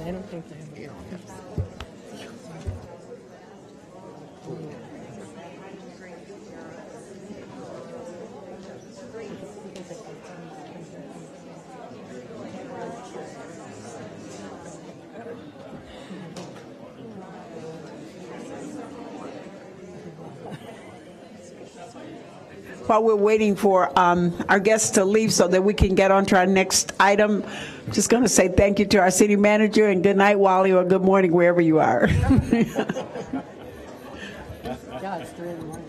I don't think they have earphones. While we're waiting for our guests to leave so that we can get on to our next item, I'm just going to say thank you to our city manager and good night, Wally, or good morning, wherever you are. Yeah, it's 3 in the morning.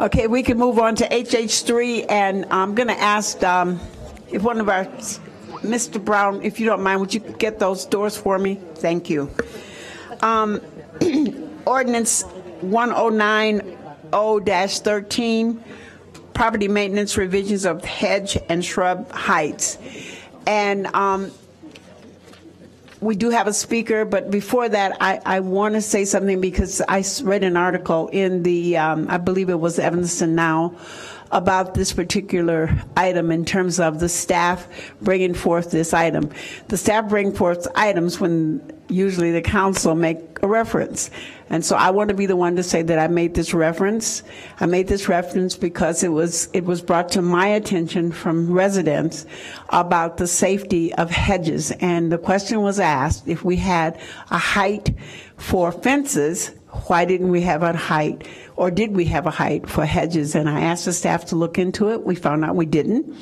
Okay, we can move on to HH3, and I'm going to ask if one of our Mr. Brown, if you don't mind, would you get those doors for me? Thank you. Ordinance 1090-13, property maintenance revisions of hedge and shrub heights. And we do have a speaker, but before that, I want to say something because I read an article in the, I believe it was Evanston Now, about this particular item in terms of the staff bringing forth this item. The staff bring forth items when usually the council make a reference. And so I want to be the one to say that I made this reference. I made this reference because it was brought to my attention from residents about the safety of hedges. And the question was asked, if we had a height for fences, why didn't we have a height, or did we have a height for hedges? And I asked the staff to look into it. We found out we didn't,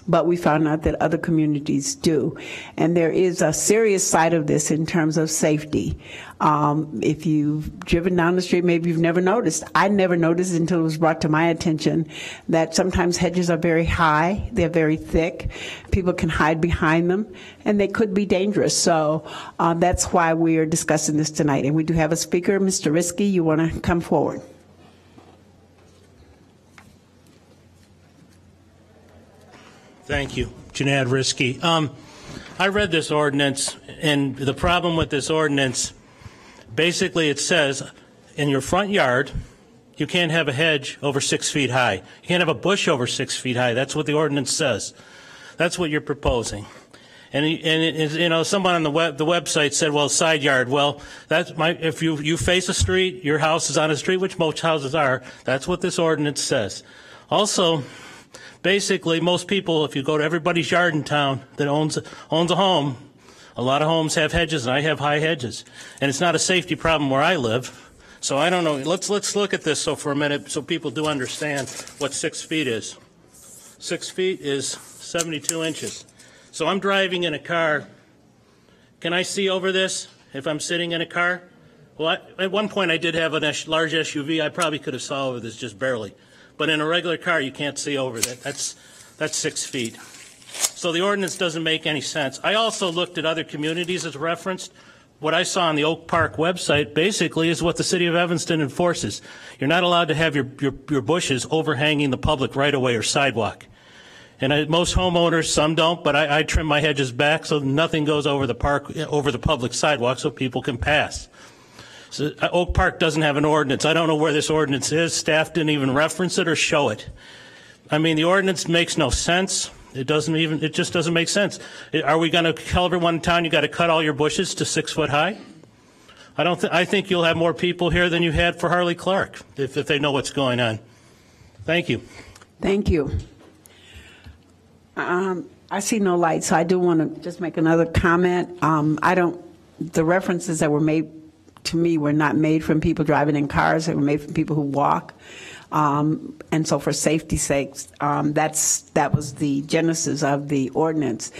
but we found out that other communities do. And there is a serious side of this in terms of safety. If you've driven down the street, maybe you've never noticed. I never noticed until it was brought to my attention that sometimes hedges are very high, they're very thick, people can hide behind them, and they could be dangerous. So that's why we are discussing this tonight. And we do have a speaker, Mr. Risky. You want to come forward? Thank you. Janad Risky. I read this ordinance, and the problem with this ordinance, basically it says in your front yard, you can't have a hedge over 6 feet high. You can't have a bush over 6 feet high. That's what the ordinance says. That's what you're proposing. And you know, someone on the website said, well, side yard. Well, if you face a street, your house is on a street, which most houses are. That's what this ordinance says. Also, basically, most people, if you go to everybody's yard in town that owns a home, a lot of homes have hedges, and I have high hedges. And it's not a safety problem where I live. So I don't know. Let's look at this for a minute so people do understand what 6 feet is. 6 feet is 72 inches. So I'm driving in a car. Can I see over this if I'm sitting in a car? Well, at one point I did have a large SUV. I probably could have saw over this just barely. But in a regular car, you can't see over that. That's 6 feet. So the ordinance doesn't make any sense. I also looked at other communities as referenced. What I saw on the Oak Park website basically is what the city of Evanston enforces. You're not allowed to have your bushes overhanging the public right-of-way or sidewalk. And most homeowners, some don't, but I trim my hedges back so nothing goes over the public sidewalk so people can pass. So Oak Park doesn't have an ordinance. I don't know where this ordinance is. Staff didn't even reference it or show it. I mean, the ordinance makes no sense. It just doesn't make sense. Are we going to tell everyone in town you got to cut all your bushes to 6 foot high? I think you'll have more people here than you had for Harley Clark if they know what's going on. Thank you. Thank you. I see no light, so I do want to just make another comment. The references that were made to me were not made from people driving in cars. They were made from people who walk. And so for safety's sake, that was the genesis of the ordinance.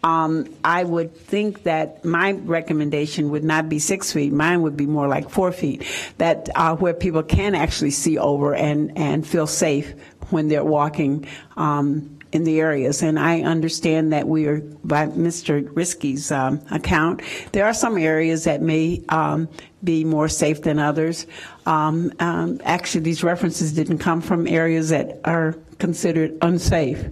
I would think that my recommendation would not be 6 feet. Mine would be more like 4 feet, that where people can actually see over and feel safe when they're walking in the areas. And I understand that we are, by Mr. Risky's account, there are some areas that may be more safe than others. Actually, these references didn't come from areas that are considered unsafe.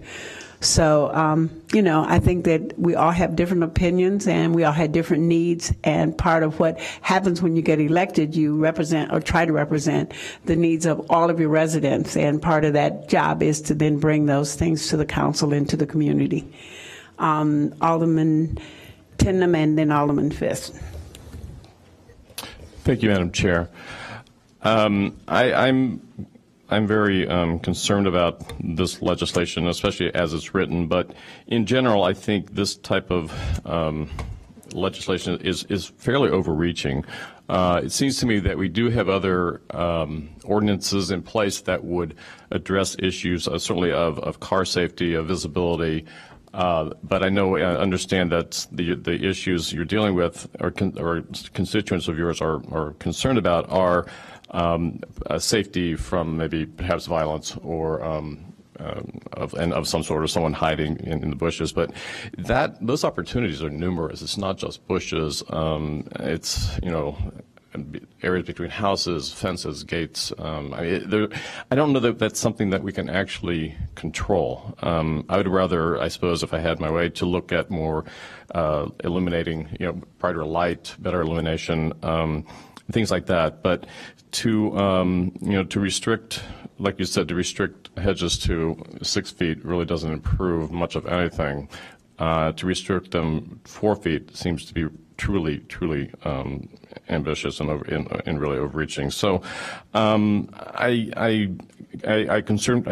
So, I think that we all have different opinions and we all have different needs. And part of what happens when you get elected, you represent or try to represent the needs of all of your residents. And part of that job is to then bring those things to the council and to the community. Alderman Tindem and then Alderman Fisk. Thank you, Madam Chair. I'm very concerned about this legislation, especially as it's written. But in general, I think this type of legislation is fairly overreaching. It seems to me that we do have other ordinances in place that would address issues, certainly of car safety, of visibility. But I understand that the issues you're dealing with, or constituents of yours are concerned about, are safety from maybe perhaps violence or of some sort, or someone hiding in the bushes. But those opportunities are numerous. It's not just bushes. It's, areas between houses, fences, gates. I don't know that that's something that we can actually control. I would rather, I suppose, if I had my way, to look at more illuminating, brighter light, better illumination, things like that. But to restrict, like you said, to restrict hedges to 6 feet really doesn't improve much of anything. To restrict them 4 feet seems to be truly ambitious and really overreaching. So I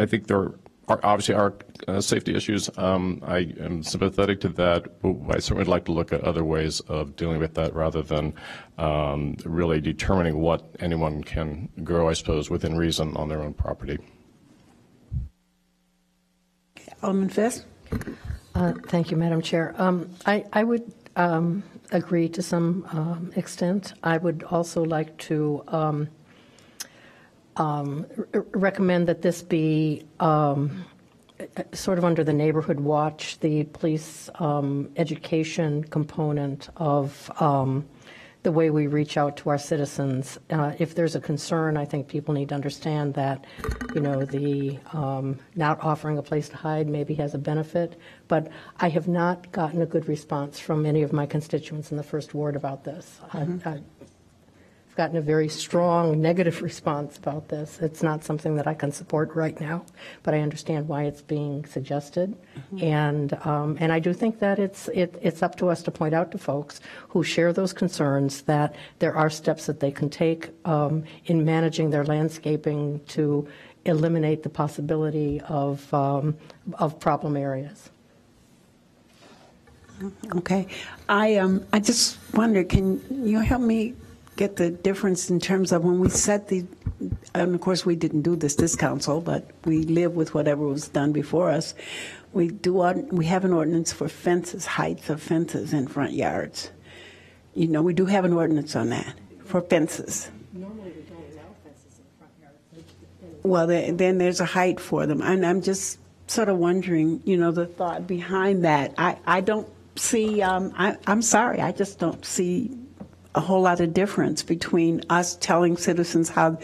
think there are safety issues. I am sympathetic to that. I certainly would like to look at other ways of dealing with that rather than really determining what anyone can grow, I suppose, within reason on their own property. Alderman Fisk? Thank you, Madam Chair. I would agree to some extent. I would also like to recommend that this be sort of under the neighborhood watch, the police education component of the way we reach out to our citizens. If there's a concern, I think people need to understand that, the not offering a place to hide maybe has a benefit. But I have not gotten a good response from any of my constituents in the First Ward about this. I've gotten a very strong negative response about this. It's not something that I can support right now, but I understand why it's being suggested, and I do think that it's up to us to point out to folks who share those concerns that there are steps that they can take in managing their landscaping to eliminate the possibility of problem areas. Okay, I just wonder, can you help me get the difference in terms of when we set the, and of course we didn't do this council, but we live with whatever was done before us. We have an ordinance for fences, heights of fences in front yards. We do have an ordinance on that for fences. Normally we don't allow fences in front yards. Well, then there's a height for them, and I'm just sort of wondering, the thought behind that. I don't see. I'm sorry, I just don't see a whole lot of difference between us telling citizens how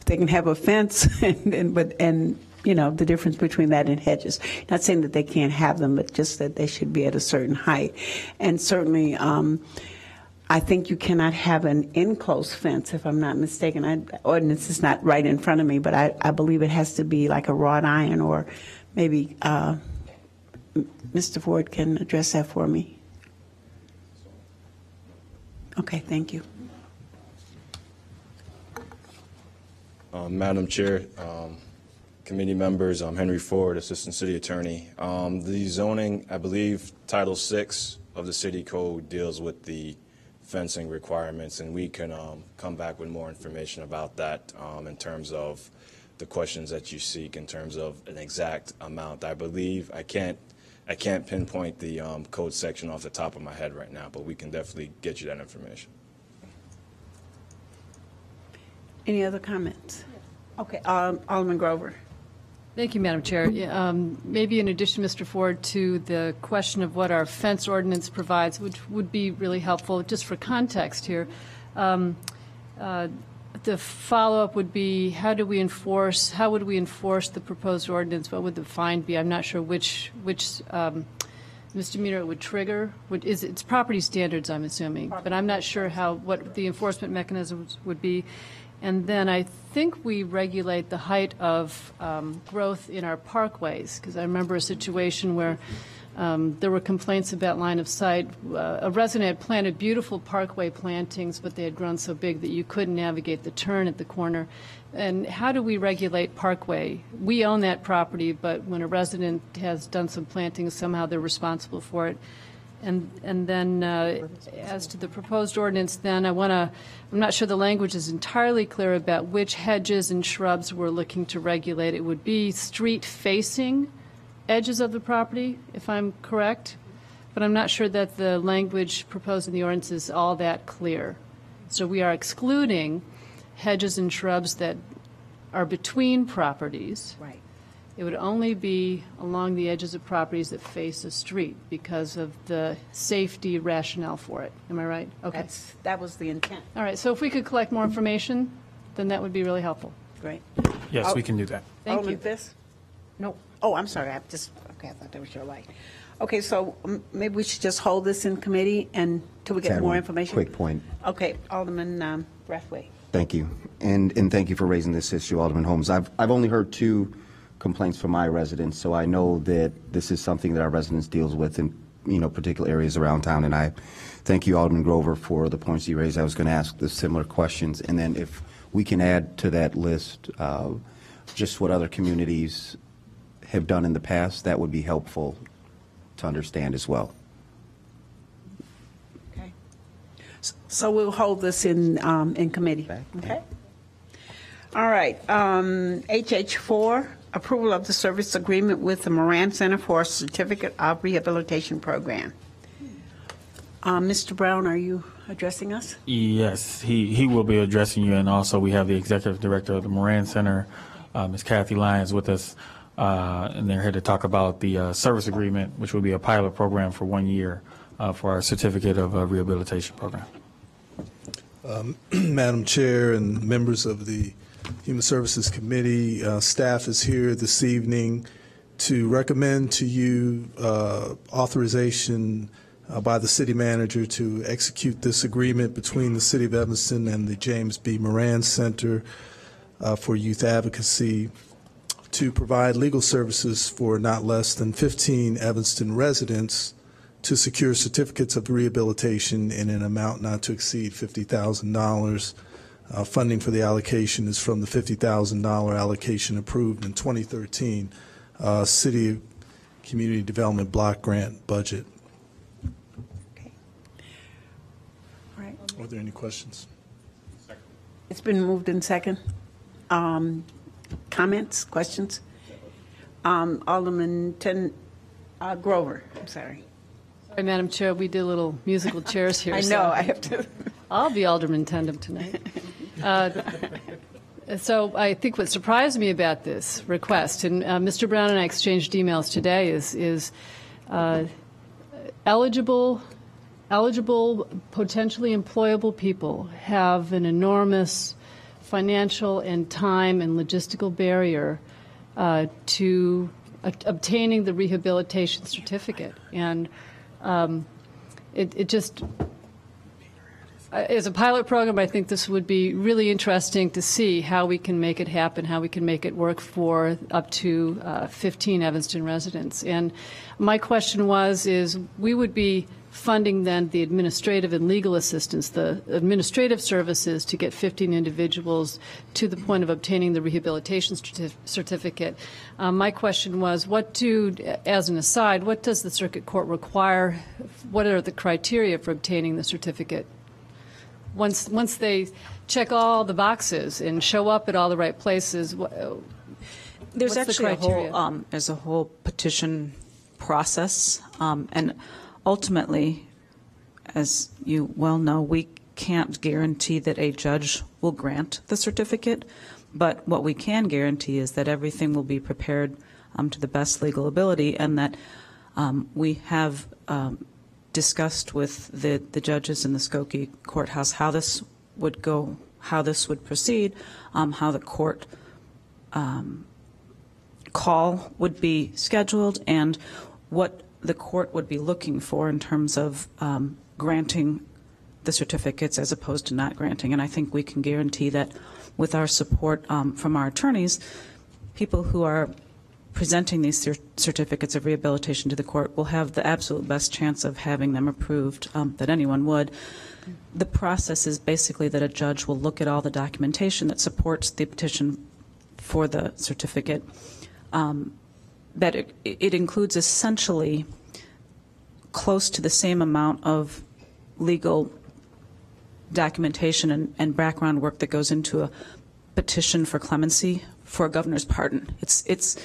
they can have a fence and the difference between that and hedges. Not saying that they can't have them, but just that they should be at a certain height. And certainly, I think you cannot have an enclosed fence, if I'm not mistaken. Ordinance is not right in front of me, but I believe it has to be like a wrought iron, or maybe Mr. Ford can address that for me. Okay, thank you. Madam Chair, committee members, I'm Henry Ford, Assistant City Attorney. The zoning, I believe Title VI of the City Code deals with the fencing requirements, and we can come back with more information about that in terms of the questions that you seek in terms of an exact amount. I believe I can't pinpoint the code section off the top of my head right now, but we can definitely get you that information. Any other comments? Okay, Alderman Grover. Thank you, Madam Chair. Maybe in addition, Mr. Ford, to the question of what our fence ordinance provides, which would be really helpful just for context here. The follow-up would be, how would we enforce the proposed ordinance? What would the fine be? I'm not sure which misdemeanor it would trigger. It's property standards, I'm assuming, but I'm not sure what the enforcement mechanisms would be. And then I think we regulate the height of growth in our parkways, because I remember a situation where there were complaints about line of sight. A resident had planted beautiful parkway plantings, but they had grown so big that you couldn't navigate the turn at the corner. And how do we regulate parkway? We own that property, but when a resident has done some plantings, somehow they're responsible for it. And then as to the proposed ordinance, then I'm not sure the language is entirely clear about which hedges and shrubs we're looking to regulate. It would be street-facing edges of the property, if I'm correct, but I'm not sure that the language proposed in the ordinance is all that clear. So we are excluding hedges and shrubs that are between properties. Right. it would only be along the edges of properties that face a street because of the safety rationale for it. Am I right? Okay. That was the intent. All right, so if we could collect more information, then that would be really helpful. Great. Yes, we can do that. Thank you. This? No. Oh, I'm sorry. I thought that was your light. Okay, so maybe we should just hold this in committee until we get Add more one information. quick point. Okay, Alderman Brathwaite. Thank you. And thank you for raising this issue, Alderman Holmes. I've only heard 2 complaints from my residents, so I know that this is something that our residents deals with in particular areas around town. And I thank you, Alderman Grover, for the points you raised. I was going to ask the similar questions, and then if we can add to that list just what other communities have done in the past, that would be helpful to understand as well. Okay. So we'll hold this in committee. Okay. All right. HH4, approval of the service agreement with the Moran Center for a Certificate of Rehabilitation Program. Mr. Brown, are you addressing us? Yes, he will be addressing you, and also we have the executive director of the Moran Center, Ms. Kathy Lyons, with us, and they're here to talk about the service agreement, which will be a pilot program for 1 year for our Certificate of Rehabilitation Program. Madam Chair and members of the Human Services Committee, staff is here this evening to recommend to you authorization by the city manager to execute this agreement between the City of Evanston and the James B. Moran Center for Youth Advocacy to provide legal services for not less than 15 Evanston residents to secure certificates of rehabilitation in an amount not to exceed $50,000. Funding for the allocation is from the $50,000 allocation approved in 2013 City Community Development Block Grant budget. Are there any questions? It's been moved in second. Comments, questions? Alderman Grover, I'm sorry. Sorry, Madam Chair, we did little musical chairs here. I know, I have to. I'll be Alderman Tandem tonight. So I think what surprised me about this request, and Mr. Brown and I exchanged emails today, is eligible, potentially employable people have an enormous financial and time and logistical barrier to obtaining the rehabilitation certificate. And it just, as a pilot program, I think this would be really interesting to see how we can make it happen, how we can make it work for up to 15 Evanston residents. And my question is we would be funding then the administrative and legal assistance, the administrative services to get 15 individuals to the point of obtaining the rehabilitation certificate. My question was, as an aside, what does the circuit court require? What are the criteria for obtaining the certificate? Once they check all the boxes and show up at all the right places, there's what's actually the a whole petition process, and ultimately, as you well know, we can't guarantee that a judge will grant the certificate, but what we can guarantee is that everything will be prepared to the best legal ability, and that we have discussed with the judges in the Skokie courthouse how this would go, how this would proceed, how the court call would be scheduled, and what the court would be looking for in terms of granting the certificates as opposed to not granting. And I think we can guarantee that with our support from our attorneys, people who are presenting these certificates of rehabilitation to the court will have the absolute best chance of having them approved that anyone would. The process is basically that a judge will look at all the documentation that supports the petition for the certificate. That it includes essentially close to the same amount of legal documentation and background work that goes into a petition for clemency for a governor's pardon. It's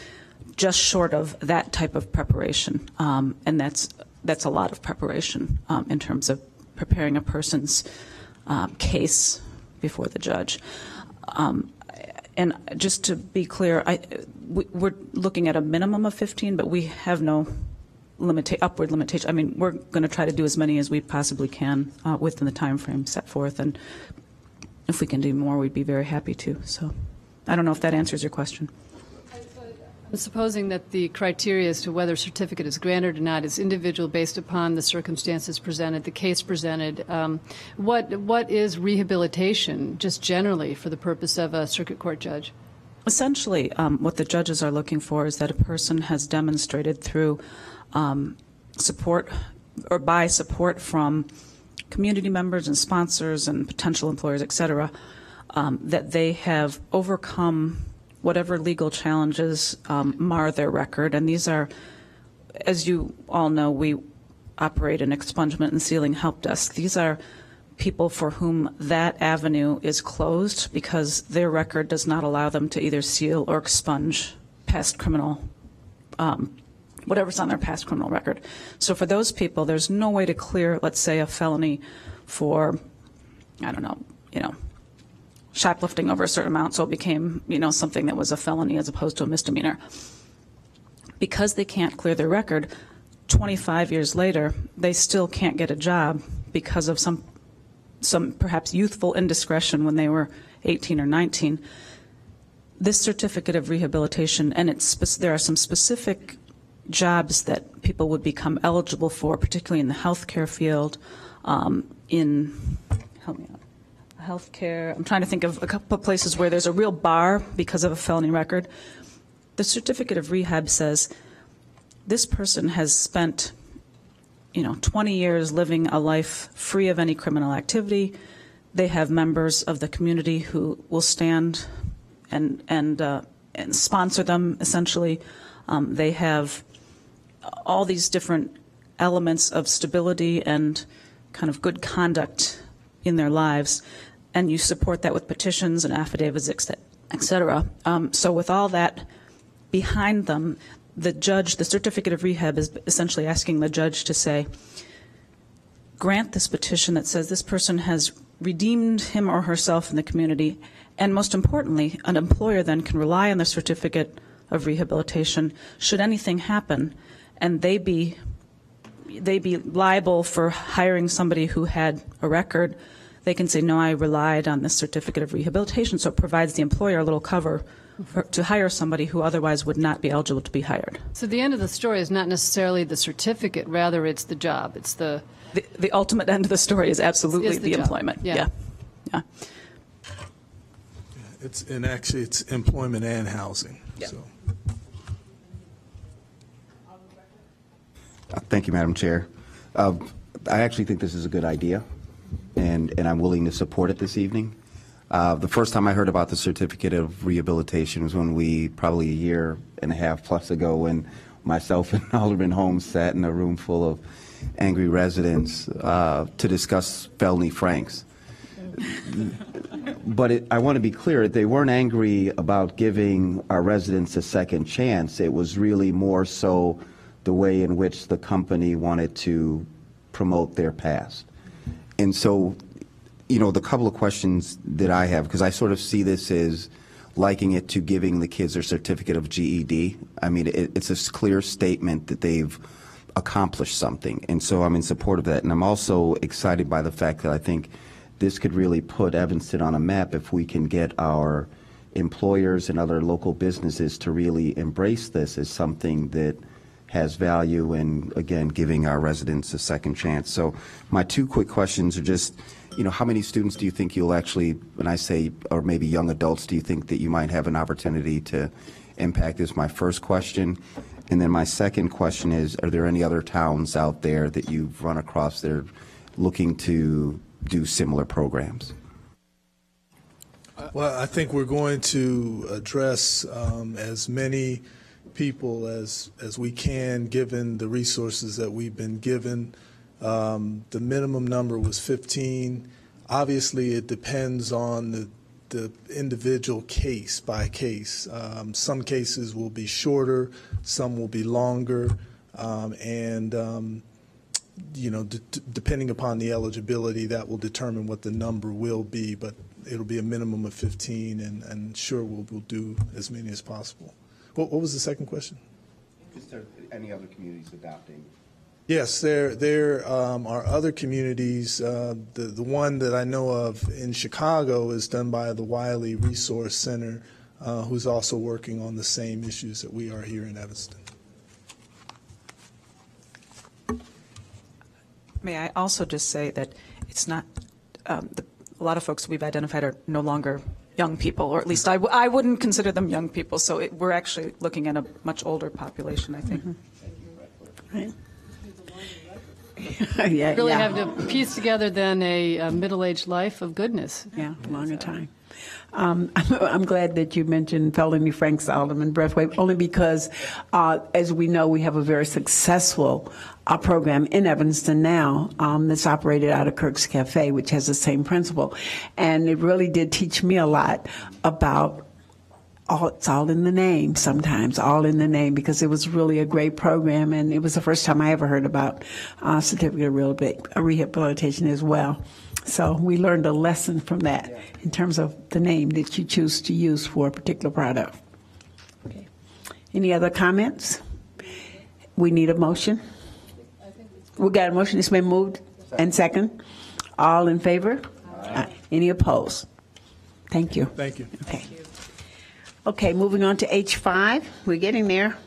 just short of that type of preparation, and that's a lot of preparation in terms of preparing a person's case before the judge. And just to be clear, we're looking at a minimum of 15, but we have no upward limitation. I mean, we're going to try to do as many as we possibly can within the time frame set forth, and if we can do more, we'd be very happy to. So I don't know if that answers your question. I'm supposing that the criteria as to whether a certificate is granted or not is individual based upon the circumstances presented, the case presented. What is rehabilitation, just generally, for the purpose of a circuit court judge? Essentially, what the judges are looking for is that a person has demonstrated through support or by support from community members and sponsors and potential employers, et cetera, that they have overcome whatever legal challenges mar their record. And these are, as you all know, we operate an expungement and sealing help desk. These are people for whom that avenue is closed because their record does not allow them to either seal or expunge past criminal, whatever's on their past criminal record. So for those people, there's no way to clear, let's say, a felony for, I don't know, shoplifting over a certain amount, so it became, something that was a felony as opposed to a misdemeanor. Because they can't clear their record, 25 years later, they still can't get a job because of some perhaps youthful indiscretion when they were 18 or 19. This certificate of rehabilitation, and there are some specific jobs that people would become eligible for, particularly in the healthcare field, help me out. Healthcare. I'm trying to think of a couple of places where there's a real bar because of a felony record. The certificate of rehab says this person has spent 20 years living a life free of any criminal activity. They have members of the community who will stand and sponsor them, essentially. They have all these different elements of stability and kind of good conduct in their lives, and you support that with petitions and affidavits, et cetera. So with all that behind them, the certificate of rehab is essentially asking the judge to say, grant this petition that says this person has redeemed him or herself in the community, and most importantly, an employer then can rely on the certificate of rehabilitation should anything happen, and they be liable for hiring somebody who had a record. They can say, no, I relied on this certificate of rehabilitation, so it provides the employer a little cover to hire somebody who otherwise would not be eligible to be hired. So the end of the story is not necessarily the certificate, rather it's the job. It's the ultimate end of the story is absolutely the employment. Yeah. It's employment and housing. Yeah. So. Thank you, Madam Chair. I actually think this is a good idea, and I'm willing to support it this evening. The first time I heard about the certificate of rehabilitation was when probably a year and a half plus ago, when myself and Alderman Holmes sat in a room full of angry residents to discuss felony franks. But I want to be clear, they weren't angry about giving our residents a second chance. It was really more so the way in which the company wanted to promote their past. And so, the couple of questions that I have, because I sort of see this as liking it to giving the kids their certificate of GED. I mean, it's a clear statement that they've accomplished something. And so I'm in support of that. And I'm also excited by the fact that I think this could really put Evanston on a map if we can get our employers and other local businesses to really embrace this as something that has value and, again, giving our residents a second chance. So my two quick questions are just, how many students do you think you'll actually, when I say, or maybe young adults, do you think that you might have an opportunity to impact is my first question. And then my second question is, are there any other towns out there that you've run across that are looking to do similar programs? Well, I think we're going to address as many people as we can, given the resources that we've been given. The minimum number was 15. Obviously, it depends on the individual case by case. Some cases will be shorter, some will be longer, and depending upon the eligibility, that will determine what the number will be, but it'll be a minimum of 15, and sure, we'll do as many as possible. What was the second question? Is there any other communities adopting? Yes, there are other communities. The one that I know of in Chicago is done by the Wiley Resource Center, who's also working on the same issues that we are here in Evanston. May I also just say that it's not, a lot of folks we've identified are no longer young people, or at least I wouldn't consider them young people, so we're actually looking at a much older population, I think. Mm-hmm. Right. Really have to piece together then a middle-aged life of goodness. Yeah, longer time. I'm glad that you mentioned Felony Franks Alderman Breathwaite, only because, as we know, we have a very successful program in Evanston now that's operated out of Kirk's Cafe, which has the same principle. And it really did teach me a lot about it's all in the name sometimes, all in the name, because it was really a great program, and it was the first time I ever heard about certificate of rehabilitation as well. So we learned a lesson from that in terms of the name that you choose to use for a particular product. Okay. Any other comments? We need a motion. We got a motion. It's been moved and second. All in favor? Aye. Any opposed? Thank you. Thank you. Okay. Okay, moving on to H5. We're getting there.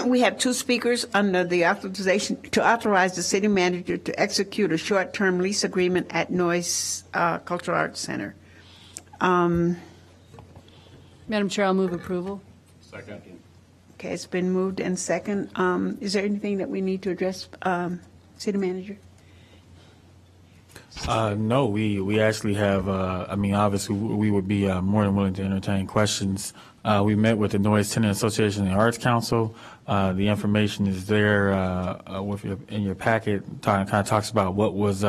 We have two speakers under the authorization to authorize the city manager to execute a short-term lease agreement at Noyes Cultural Arts Center. Madam Chair, I'll move approval. Second. Okay, it's been moved and second. Is there anything that we need to address, city manager? No, we actually have, obviously we would be more than willing to entertain questions. We met with the Noyes Tenant Association and the Arts Council. The information is there in your packet. Kind of talks about what was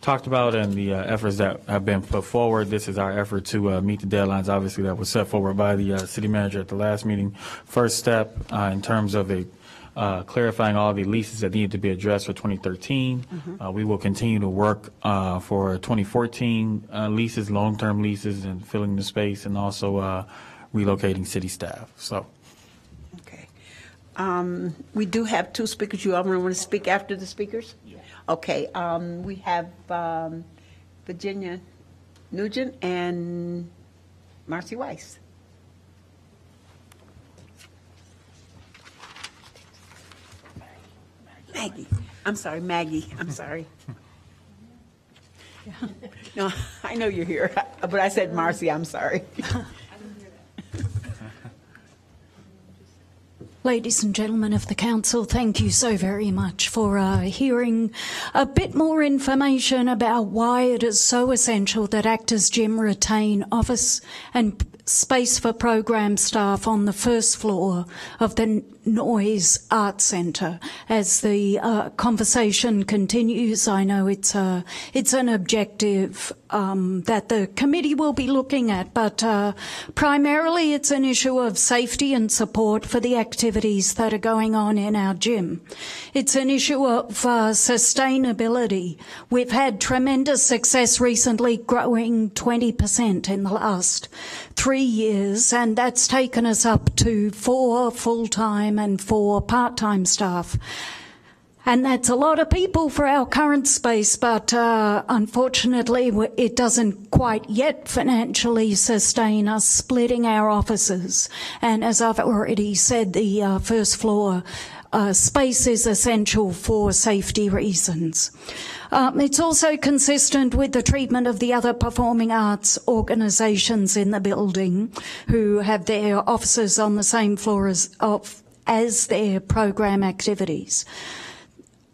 talked about and the efforts that have been put forward. This is our effort to meet the deadlines, obviously, that was set forward by the city manager at the last meeting. First step in terms of clarifying all the leases that needed to be addressed for 2013. Mm-hmm. We will continue to work for 2014 leases, long-term leases, and filling the space, and also relocating city staff. So, okay. We do have two speakers. You all want to speak after the speakers? Yeah. Okay. We have Virginia Nugent and Marcy Weiss. Maggie. I'm sorry. No, I know you're here, but I said Marcy. I'm sorry. Ladies and gentlemen of the council, thank you so very much for hearing a bit more information about why it is so essential that Actors Gym retain office and space for program staff on the first floor of the Noyes Arts Centre. As the conversation continues, I know it's an objective that the committee will be looking at, but primarily it's an issue of safety and support for the activities that are going on in our gym. It's an issue of sustainability. We've had tremendous success recently, growing 20% in the last 3 years, and that's taken us up to 4 full-time and 4 part-time staff. And that's a lot of people for our current space, but unfortunately it doesn't quite yet financially sustain us splitting our offices. And as I've already said, the first floor space is essential for safety reasons. It's also consistent with the treatment of the other performing arts organisations in the building who have their offices on the same floor as their program activities.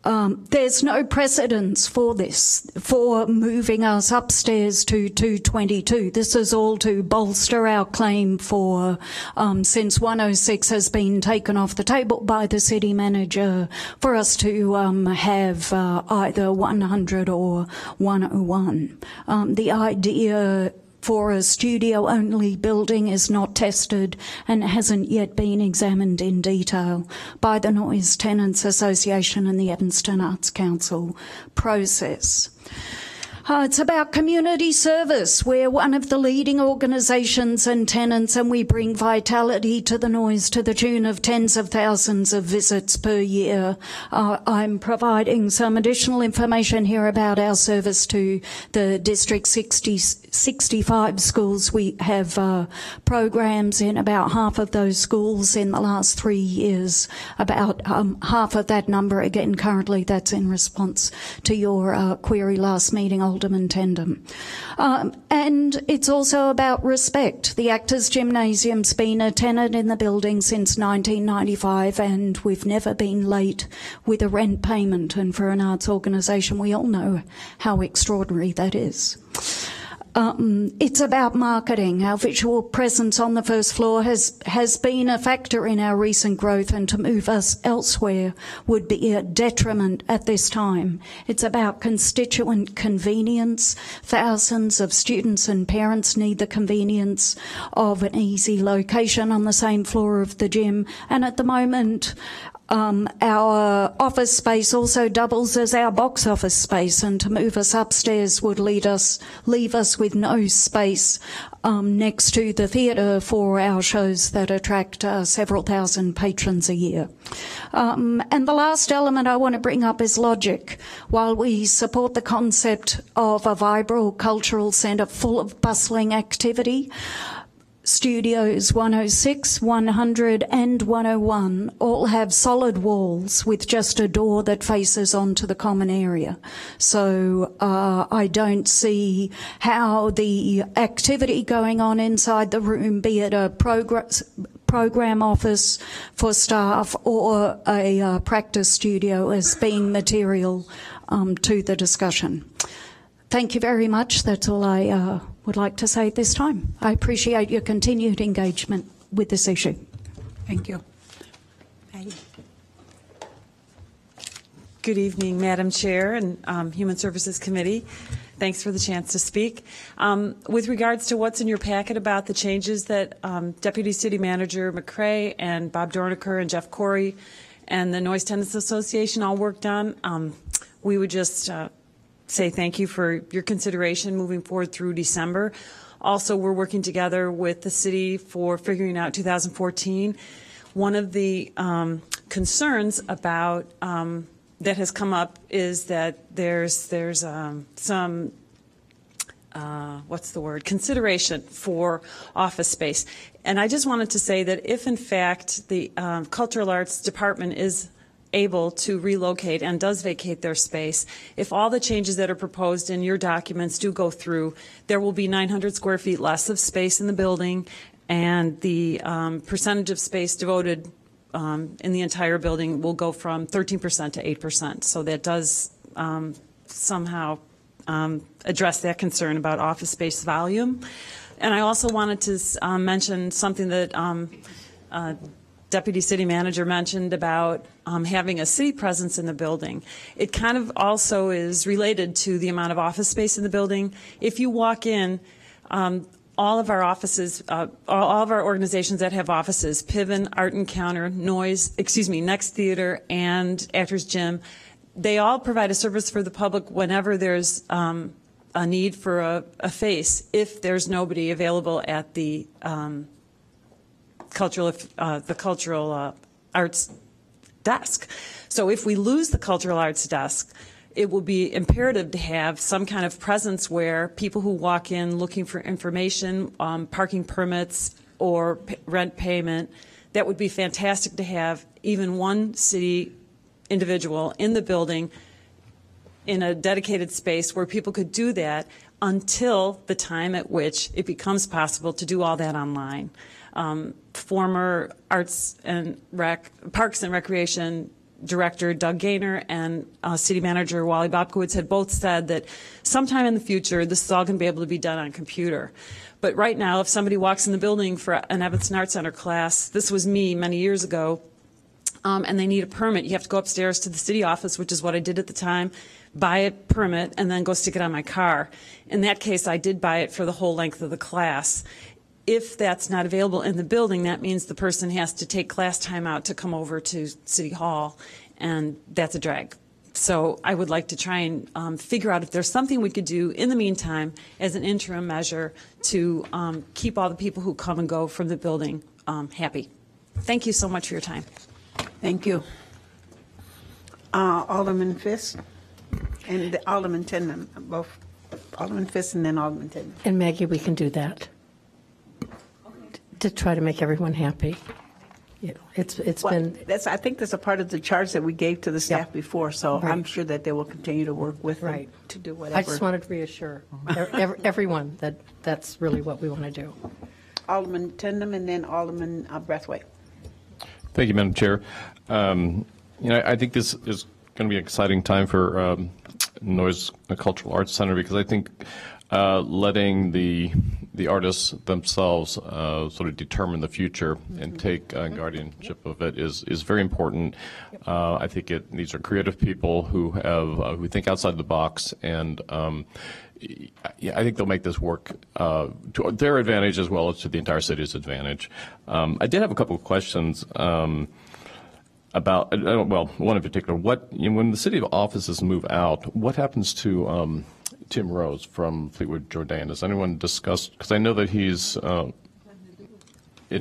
There's no precedence for this, for moving us upstairs to 222. This is all to bolster our claim for, since 106 has been taken off the table by the city manager, for us to have either 100 or 101. The idea for a studio-only building is not tested and hasn't yet been examined in detail by the Noyes Tenants Association and the Evanston Arts Council process. It's about community service. We're one of the leading organisations and tenants, and we bring vitality to the noise to the tune of tens of thousands of visits per year. I'm providing some additional information here about our service to the District 65 schools. We have programs in about half of those schools in the last 3 years. About half of that number, again, currently that's in response to your query last meeting, Alderman Tendam. And it's also about respect. The Actors Gymnasium's been a tenant in the building since 1995, and we've never been late with a rent payment. And for an arts organisation, we all know how extraordinary that is. It's about marketing. Our visual presence on the first floor has been a factor in our recent growth, and to move us elsewhere would be a detriment at this time. It's about constituent convenience. Thousands of students and parents need the convenience of an easy location on the same floor of the gym, and at the moment, our office space also doubles as our box office space, and to move us upstairs would leave us with no space next to the theatre for our shows that attract several thousand patrons a year. And the last element I want to bring up is logic. While we support the concept of a vibrant cultural centre full of bustling activity, Studios 106, 100 and 101 all have solid walls with just a door that faces onto the common area. So I don't see how the activity going on inside the room, be it a program office for staff or a practice studio, as being material to the discussion. Thank you very much. That's all I would like to say at this time. I appreciate your continued engagement with this issue. Thank you. Good evening, Madam Chair and Human Services Committee. Thanks for the chance to speak. With regards to what's in your packet about the changes that Deputy City Manager McCrae and Bob Dorniker and Jeff Corey and the Noise Tenants Association all worked on, we would just say thank you for your consideration moving forward through December. Also, we're working together with the city for figuring out 2014. One of the concerns about that has come up is that there's some consideration for office space. And I just wanted to say that if in fact the Cultural Arts Department is able to relocate and does vacate their space, if all the changes that are proposed in your documents do go through, there will be 900 square feet less of space in the building, and the percentage of space devoted in the entire building will go from 13% to 8%. So that does somehow address that concern about office space volume. And I also wanted to mention something that Deputy City Manager mentioned about having a city presence in the building. It kind of also is related to the amount of office space in the building. If you walk in, all of our offices, all of our organizations that have offices, Piven, Art Encounter, Next Theater, and Actors Gym, they all provide a service for the public whenever there's a need for a face, if there's nobody available at the cultural arts desk. So if we lose the cultural arts desk, it will be imperative to have some kind of presence where people who walk in looking for information, parking permits, or rent payment, that would be fantastic to have even one city individual in the building in a dedicated space where people could do that until the time at which it becomes possible to do all that online. Former Parks and Recreation Director Doug Gaynor and City Manager Wally Bobkowitz had both said that sometime in the future this is all going to be able to be done on computer. But right now, if somebody walks in the building for an Evanston Arts Center class, this was me many years ago, and they need a permit, you have to go upstairs to the city office, which is what I did at the time, buy a permit, and then go stick it on my car. In that case, I did buy it for the whole length of the class. If that's not available in the building, that means the person has to take class time out to come over to City Hall, and that's a drag. So I would like to try and figure out if there's something we could do in the meantime as an interim measure to keep all the people who come and go from the building happy. Thank you so much for your time. Thank you. Alderman Fisk and Alderman Tindem, both Alderman Fisk and then Alderman Tindem. And Maggie, we can do that to try to make everyone happy. You know, it's been. I think that's a part of the charge that we gave to the staff before, so Right. I'm sure that they will continue to work with them to do whatever. I just wanted to reassure everyone that that's really what we want to do. Alderman Tindem and then Alderman Breathwaite. Thank you, Madam Chair. I think this is going to be an exciting time for Noise Cultural Arts Center, because I think letting the artists themselves sort of determine the future and take guardianship of it is very important. I think these are creative people who think outside the box, and I think they'll make this work to their advantage as well as to the entire city's advantage. I did have a couple of questions about, one in particular. When the city offices move out, what happens to Tim Rose from Fleetwood Jordan? Has anyone discussed? Because I know that he's. It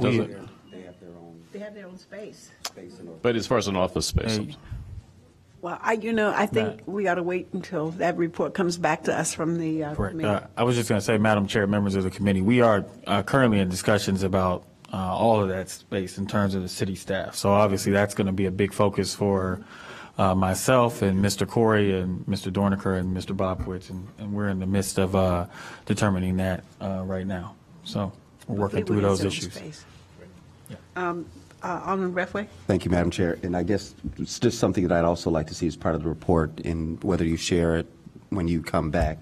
doesn't. They have their own space. But as far as an office space. Well, I think we ought to wait until that report comes back to us from the Correct. committee. I was just going to say, Madam Chair, members of the committee, we are currently in discussions about all of that space in terms of the city staff. So obviously that's going to be a big focus for myself and Mr. Corey and Mr. Dorniker and Mr. Bobowitz, and we're in the midst of determining that right now. So we're working through those issues. Alderman Breathwaite. Thank you, Madam Chair. And I guess it's just something that I'd also like to see as part of the report, in whether you share it when you come back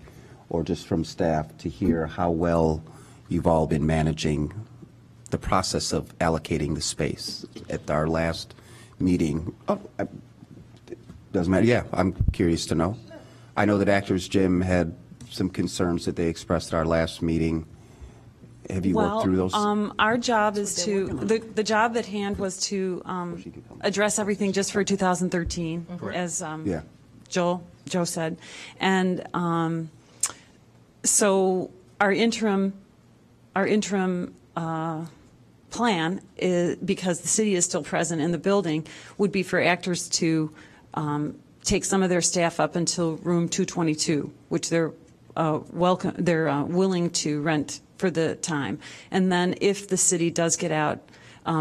or just from staff, to hear how well you've all been managing the process of allocating the space. At our last meeting, doesn't matter. Yeah, I'm curious to know. I know that Actors Gym had some concerns that they expressed at our last meeting. Have you worked through those? Our job is the job at hand was to address everything just for 2013, as Joe said. And so our interim plan is, because the city is still present in the building, would be for actors to take some of their staff up until room 222, which they're willing to rent for the time. And then if the city does get out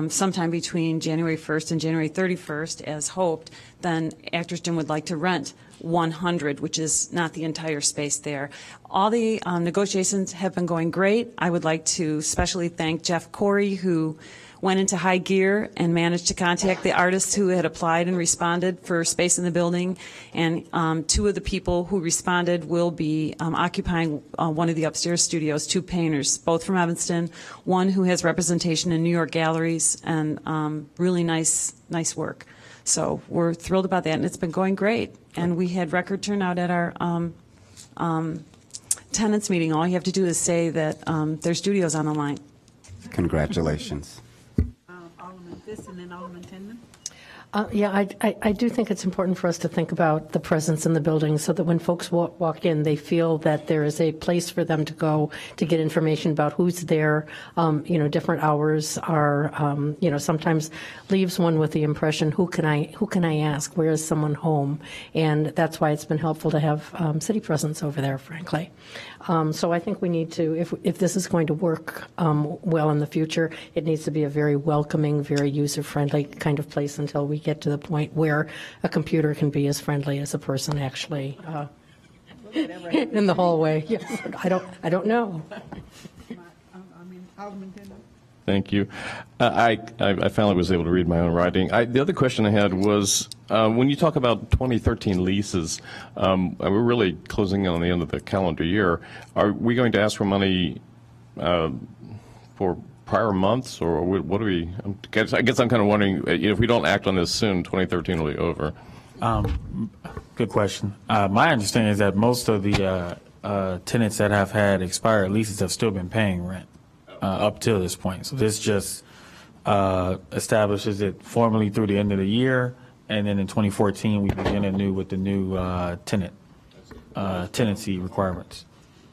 sometime between January 1st and January 31st, as hoped, then Actors Gym would like to rent 100, which is not the entire space there. All the negotiations have been going great. I would like to especially thank Jeff Corey, who went into high gear and managed to contact the artists who had applied and responded for space in the building. And two of the people who responded will be occupying one of the upstairs studios, two painters, both from Evanston, one who has representation in New York galleries, and really nice work. So we're thrilled about that, and it's been going great. And we had record turnout at our tenants meeting. All you have to do is say that their studio's on the line. Congratulations. Alderman Fisk and then Alderman Tindem. I do think it's important for us to think about the presence in the building, so that when folks walk in, they feel that there is a place for them to go to get information about who's there. Different hours are, sometimes leaves one with the impression, who can I ask? Where is someone home? And that's why it's been helpful to have city presence over there, frankly. So I think we need to, if this is going to work well in the future, it needs to be a very welcoming, very user-friendly kind of place until we get to the point where a computer can be as friendly as a person actually in the hallway. Yes, I don't know. Thank you. I finally was able to read my own writing. The other question I had was, when you talk about 2013 leases, we're really closing in on the end of the calendar year. Are we going to ask for money for prior months, or what do we? I guess I'm kind of wondering, if we don't act on this soon, 2013 will be over. Good question. My understanding is that most of the tenants that have had expired leases have still been paying rent up till this point. So this just establishes it formally through the end of the year, And then in 2014, we begin anew with the new tenancy requirements.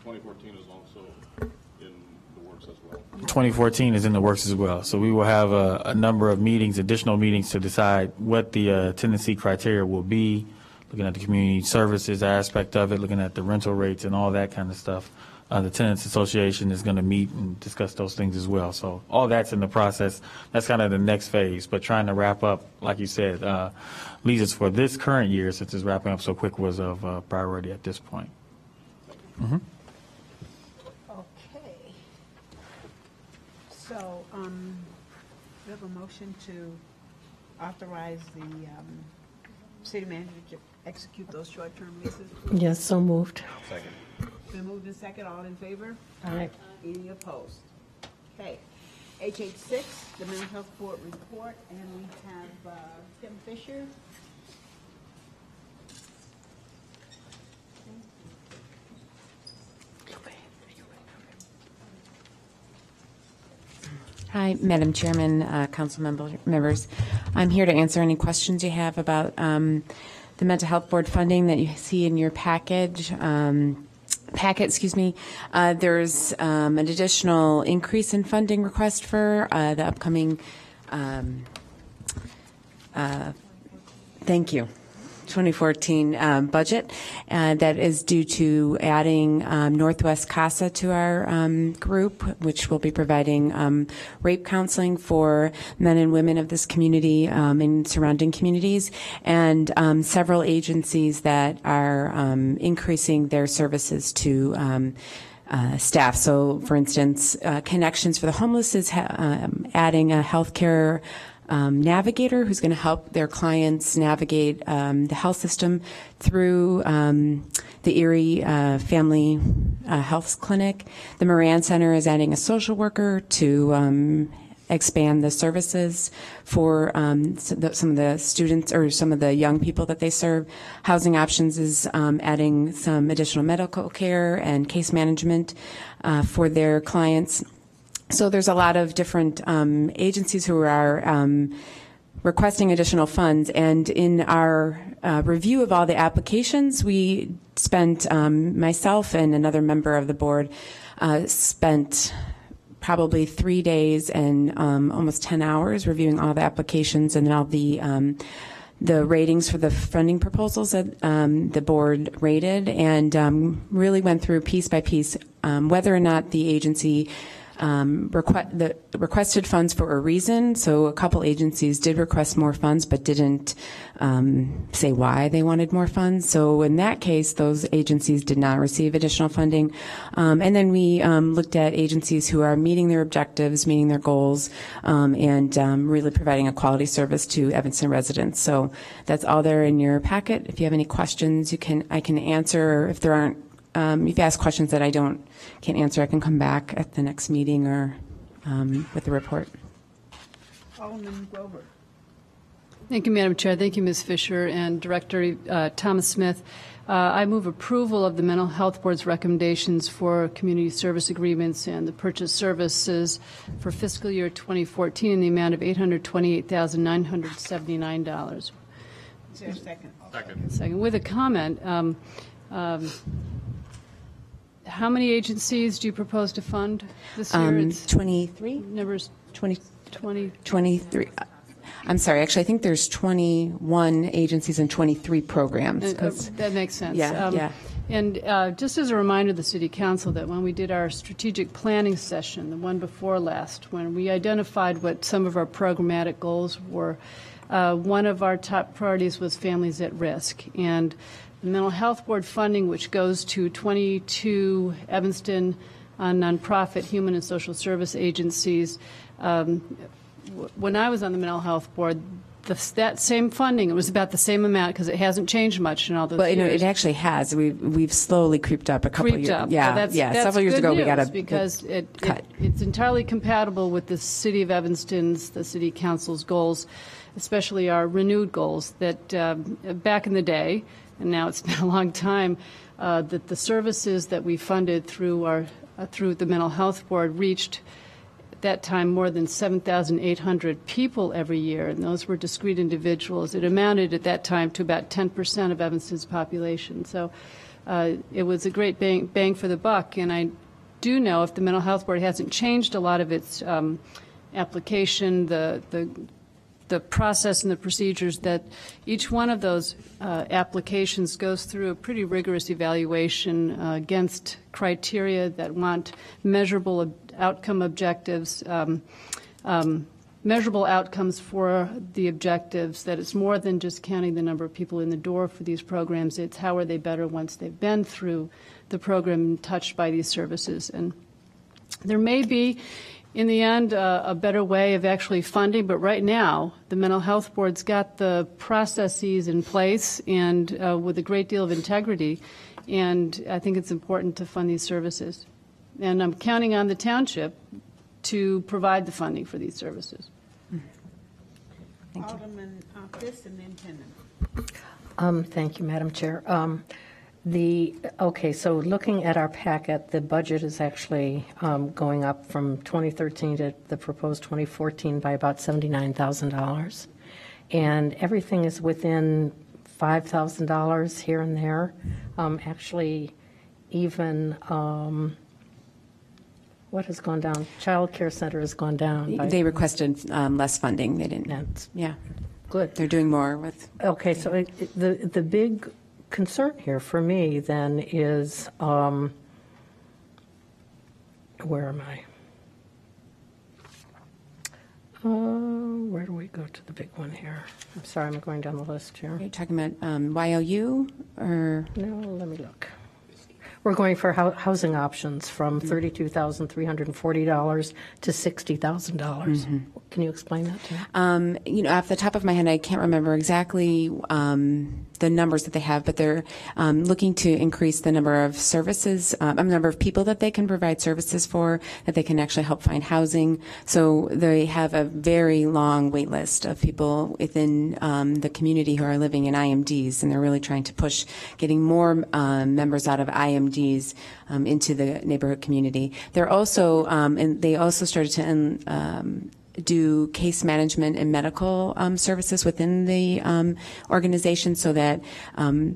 2014 is also in the works as well. 2014 is in the works as well. So we will have a number of meetings, additional meetings, to decide what the tenancy criteria will be, looking at the community services aspect of it, looking at the rental rates and all that kind of stuff. The Tenants Association is going to meet and discuss those things as well. So all that's in the process. That's kind of the next phase. But trying to wrap up, like you said, leases for this current year, since it's wrapping up so quick, was of priority at this point. Mm-hmm. Okay. So we have a motion to authorize the city manager to execute those short-term leases. Yes, so moved. Second. Been moved and second. All in favor? Aye. Any opposed? Okay. HH6, the Mental Health Board report, and we have Tim Fisher. Hi, Madam Chairman, council members. I'm here to answer any questions you have about the Mental Health Board funding that you see in your package. There's an additional increase in funding request for the upcoming, thank you, 2014 budget that is due to adding Northwest CASA to our group, which will be providing rape counseling for men and women of this community and surrounding communities, and several agencies that are increasing their services to staff. So, for instance, Connections for the Homeless is adding a healthcare navigator who's going to help their clients navigate the health system through the Erie Family Health Clinic. The Moran Center is adding a social worker to expand the services for some of the students or some of the young people that they serve. Housing Options is adding some additional medical care and case management for their clients. So there's a lot of different agencies who are requesting additional funds, and in our review of all the applications, we spent, myself and another member of the board spent probably 3 days and almost 10 hours reviewing all the applications and all the ratings for the funding proposals that the board rated, and really went through piece by piece whether or not the agency requested funds for a reason. So a couple agencies did request more funds but didn't say why they wanted more funds. So in that case, those agencies did not receive additional funding. And then we looked at agencies who are meeting their objectives, meeting their goals, and really providing a quality service to Evanston residents. So that's all there in your packet. If you have any questions, I can answer. Or if there aren't, if you ask questions that I can't answer, I can come back at the next meeting or with the report. Alderman Grover. Thank you, Madam Chair. Thank you, Ms. Fisher and Director Thomas Smith. I move approval of the Mental Health Board's recommendations for community service agreements and the purchase services for fiscal year 2014 in the amount of $828,979. Is there a second? Second. With a comment. How many agencies do you propose to fund this year? 23. Numbers 23. I'm sorry, actually, I think there's 21 agencies and 23 programs. That makes sense. Yeah. And just as a reminder to the City Council that when we did our strategic planning session, the one before last, when we identified what some of our programmatic goals were, one of our top priorities was families at risk. And the Mental Health Board funding, which goes to 22 Evanston nonprofit human and social service agencies. When I was on the Mental Health Board, that same funding, it was about the same amount because it hasn't changed much in all those years. Well, it actually has. We've slowly creeped up a couple of years. That's several years ago we got a because cut. It's entirely compatible with the City of Evanston's, the City Council's goals, especially our renewed goals that back in the day, and now it's been a long time, that the services that we funded through the Mental Health Board reached at that time more than 7,800 people every year, and those were discrete individuals. It amounted at that time to about 10% of Evanston's population. So it was a great bang for the buck, and I do know if the Mental Health Board hasn't changed a lot of its application, the process and the procedures, that each one of those applications goes through a pretty rigorous evaluation against criteria that want measurable outcome objectives, measurable outcomes for the objectives, that it's more than just counting the number of people in the door for these programs. It's how are they better once they've been through the program and touched by these services. And there may be, in the end, a better way of actually funding, but right now the Mental Health Board's got the processes in place and with a great deal of integrity, and I think it's important to fund these services. And I'm counting on the township to provide the funding for these services. Thank you. Alderman Fisk and then Tindem. Thank you, Madam Chair. Okay, so looking at our packet, the budget is actually going up from 2013 to the proposed 2014 by about $79,000. And everything is within $5,000 here and there. Actually, even what has gone down? Child Care Center has gone down. They requested less funding. They didn't. Yeah. Good. They're doing more with. Okay, so the big concern here for me then is, where am I? Where do we go to the big one here? I'm sorry, I'm going down the list here. Are you talking about YOU or? No, let me look. We're going for housing options from $32,340 to $60,000. Can you explain that to me? Off the top of my head, I can't remember exactly the numbers that they have, but they're looking to increase the number of services, number of people that they can provide services for, that they can actually help find housing. So they have a very long wait list of people within the community who are living in IMDs, and they're really trying to push getting more members out of IMDs into the neighborhood community. They're also, and they also started to do case management and medical services within the organization, so that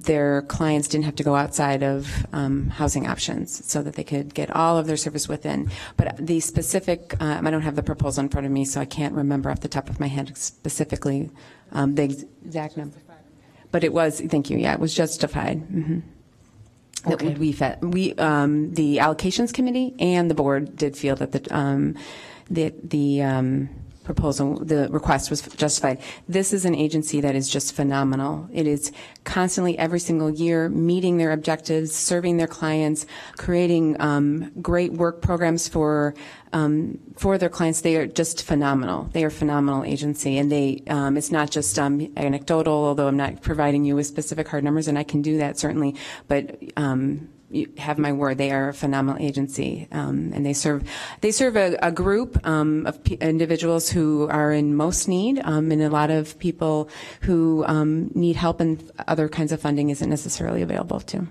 their clients didn't have to go outside of housing options, so that they could get all of their service within. But the specific, I don't have the proposal in front of me, so I can't remember off the top of my head specifically the exact number. But it was, thank you, yeah, it was justified. That would be fed. The allocations committee and the board did feel that the proposal, the request was justified. This is an agency that is just phenomenal. It is constantly, every single year, meeting their objectives, serving their clients, creating great work programs for their clients. They are just phenomenal. They are a phenomenal agency, and they it's not just anecdotal, although I'm not providing you with specific hard numbers, and I can do that certainly, but you have my word, they are a phenomenal agency, and they serve a group of individuals who are in most need, and a lot of people who need help, and other kinds of funding isn't necessarily available to.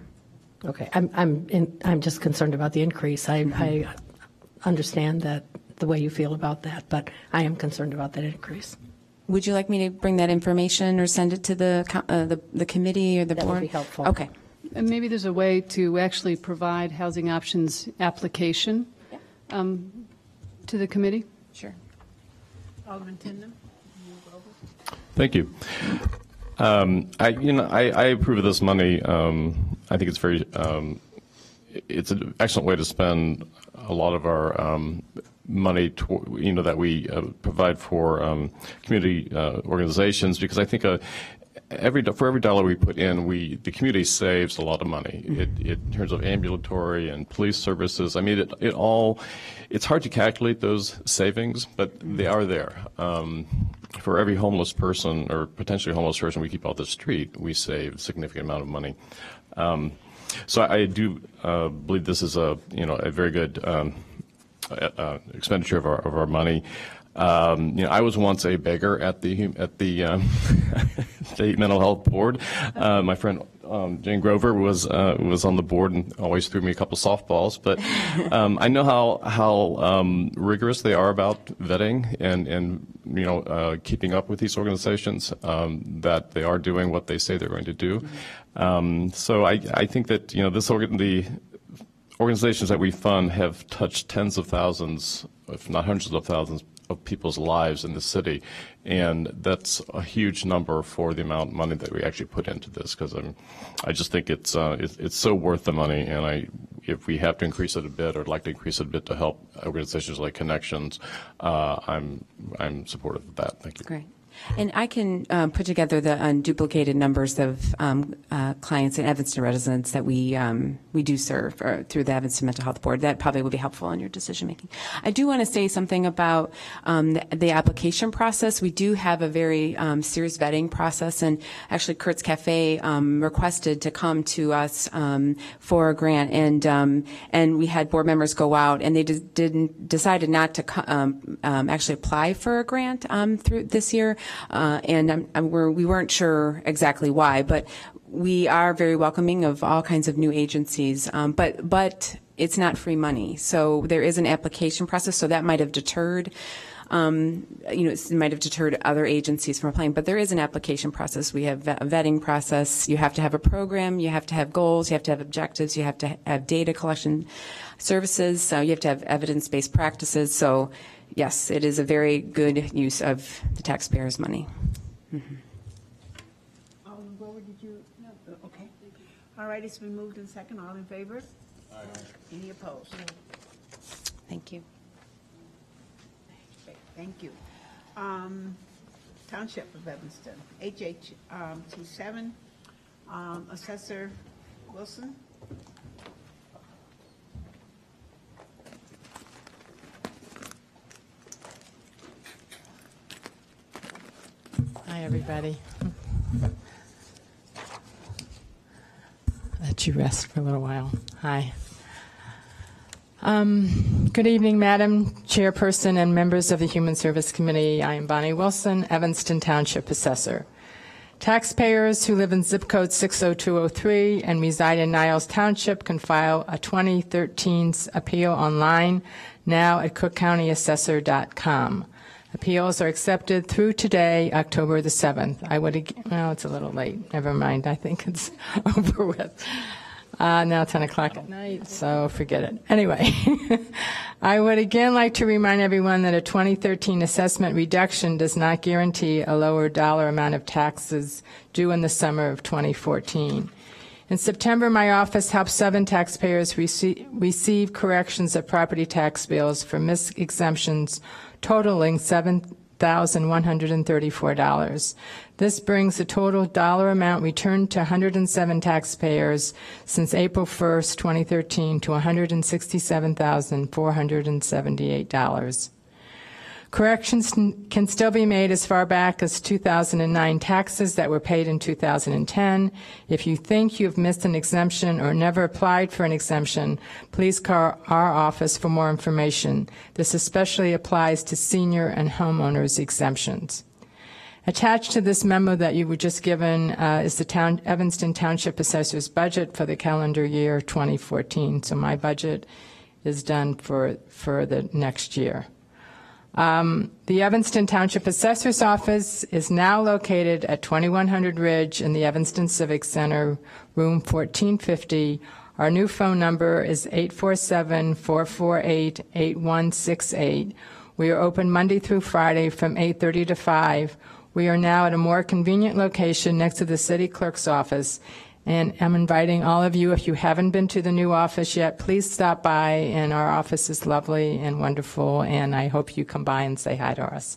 Okay, I'm just concerned about the increase. I understand that the way you feel about that, but I am concerned about that increase. Would you like me to bring that information or send it to the committee or the board? That would be helpful. Okay. And maybe there's a way to actually provide housing options application to the committee. Sure. Alderman Tindem. Thank you. I approve of this money. I think it's it's an excellent way to spend a lot of our money, that we provide for community organizations, because I think for every dollar we put in, the community saves a lot of money. In terms of ambulatory and police services. I mean, it's hard to calculate those savings, but they are there. For every homeless person or potentially homeless person we keep off the street, we save a significant amount of money. So I do believe this is a very good expenditure of our money. I was once a beggar at the State Mental Health Board. My friend Jane Grover was on the board and always threw me a couple softballs. But I know how rigorous they are about vetting and keeping up with these organizations, that they are doing what they say they're going to do. So I think that the organizations that we fund have touched tens of thousands, if not hundreds of thousands, of people's lives in the city, and that's a huge number for the amount of money that we actually put into this. Because I just think it's so worth the money, and if we have to increase it a bit, or like to increase it a bit to help organizations like Connections, I'm supportive of that. Thank you. Great. And I can put together the unduplicated numbers of clients and Evanston residents that we do serve through the Evanston Mental Health Board. That probably will be helpful in your decision making. I do want to say something about the application process. We do have a very serious vetting process, and actually Kurt's Cafe requested to come to us for a grant, and we had board members go out, and they decided not to actually apply for a grant through this year. We weren't sure exactly why, but we are very welcoming of all kinds of new agencies. But it's not free money, so there is an application process. So that might have deterred, it might have deterred other agencies from applying. But there is an application process. We have a vetting process. You have to have a program. You have to have goals. You have to have objectives. You have to have data collection services. So you have to have evidence-based practices. So yes, it is a very good use of the taxpayers' money. Mm-hmm. Did you? No. Okay. All right, it's been moved and second. All in favor? Aye. Any opposed? Thank you. Thank you. Township of Evanston, HH27, Assessor Wilson. Hi, everybody. Let you rest for a little while. Hi. Good evening, Madam Chairperson and members of the Human Service Committee. I am Bonnie Wilson, Evanston Township Assessor. Taxpayers who live in zip code 60203 and reside in Niles Township can file a 2013 appeal online now at cookcountyassessor.com. Appeals are accepted through today, October the 7th. It's a little late. Never mind. I think it's over with. Now 10 o'clock at night, so forget it. Anyway, I would again like to remind everyone that a 2013 assessment reduction does not guarantee a lower dollar amount of taxes due in the summer of 2014. In September, my office helped 7 taxpayers receive corrections of property tax bills for missed exemptions totaling $7,134. This brings the total dollar amount returned to 107 taxpayers since April 1st, 2013 to $167,478. Corrections can still be made as far back as 2009 taxes that were paid in 2010. If you think you've missed an exemption or never applied for an exemption, please call our office for more information. This especially applies to senior and homeowners exemptions. Attached to this memo that you were just given is the Evanston Township Assessor's budget for the calendar year 2014. So my budget is done for the next year. The Evanston Township Assessor's Office is now located at 2100 Ridge in the Evanston Civic Center, room 1450. Our new phone number is 847-448-8168. We are open Monday through Friday from 8:30 to 5. We are now at a more convenient location next to the city clerk's office. And I'm inviting all of you, if you haven't been to the new office yet, please stop by, and our office is lovely and wonderful, and I hope you come by and say hi to us.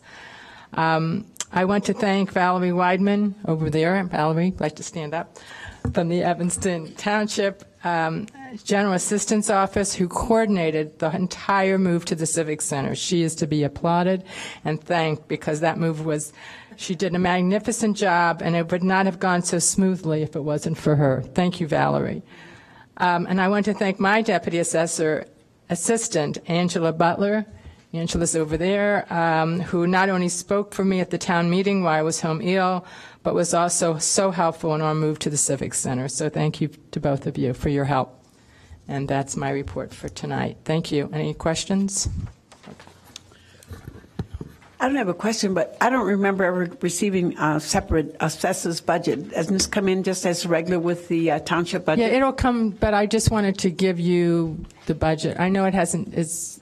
I want to thank Valerie Weidman over there. Valerie, like to stand up, from the Evanston Township General Assistance Office, who coordinated the entire move to the Civic Center. She is to be applauded and thanked, because that move she did a magnificent job, and it would not have gone so smoothly if it wasn't for her. Thank you, Valerie. And I want to thank my Deputy Assessor Assistant, Angela Butler, Angela's over there, who not only spoke for me at the town meeting while I was home ill, but was also so helpful in our move to the Civic Center. So thank you to both of you for your help. And that's my report for tonight. Thank you. Any questions? I don't have a question, but I don't remember ever receiving a separate assessor's budget. Doesn't this come in just as regular with the township budget? Yeah, it'll come, but I just wanted to give you the budget. I know it hasn't, this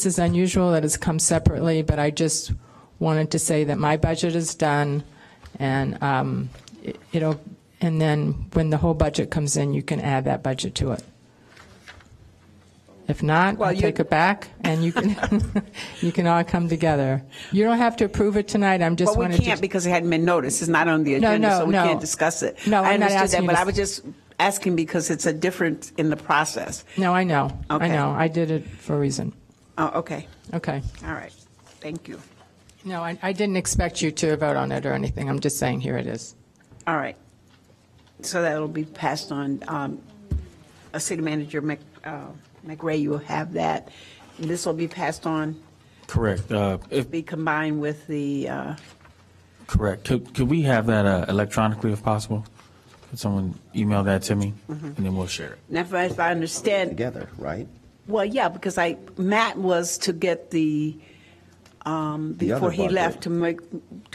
is unusual that it's come separately, but I just wanted to say that my budget is done, and and then when the whole budget comes in, you can add that budget to it. If not, I'll take it back, and you can you can all come together. You don't have to approve it tonight. I'm just we can't because it hadn't been noticed. It's not on the agenda, so we can't discuss it. No, I I'm not understood asking that, but I was just asking because it's a difference in the process. No, I know. Okay. I know. I did it for a reason. Oh, okay. Okay. All right. Thank you. No, I didn't expect you to vote on it or anything. I'm just saying here it is. All right. So that'll be passed on. City Manager McRae, you will have that. And this will be passed on. Correct. Be combined with the. Correct. Could we have that electronically if possible? Could someone email that to me, and then we'll share it. Now, if I understand. Together, right? Well, yeah, because Matt was to get the before he left to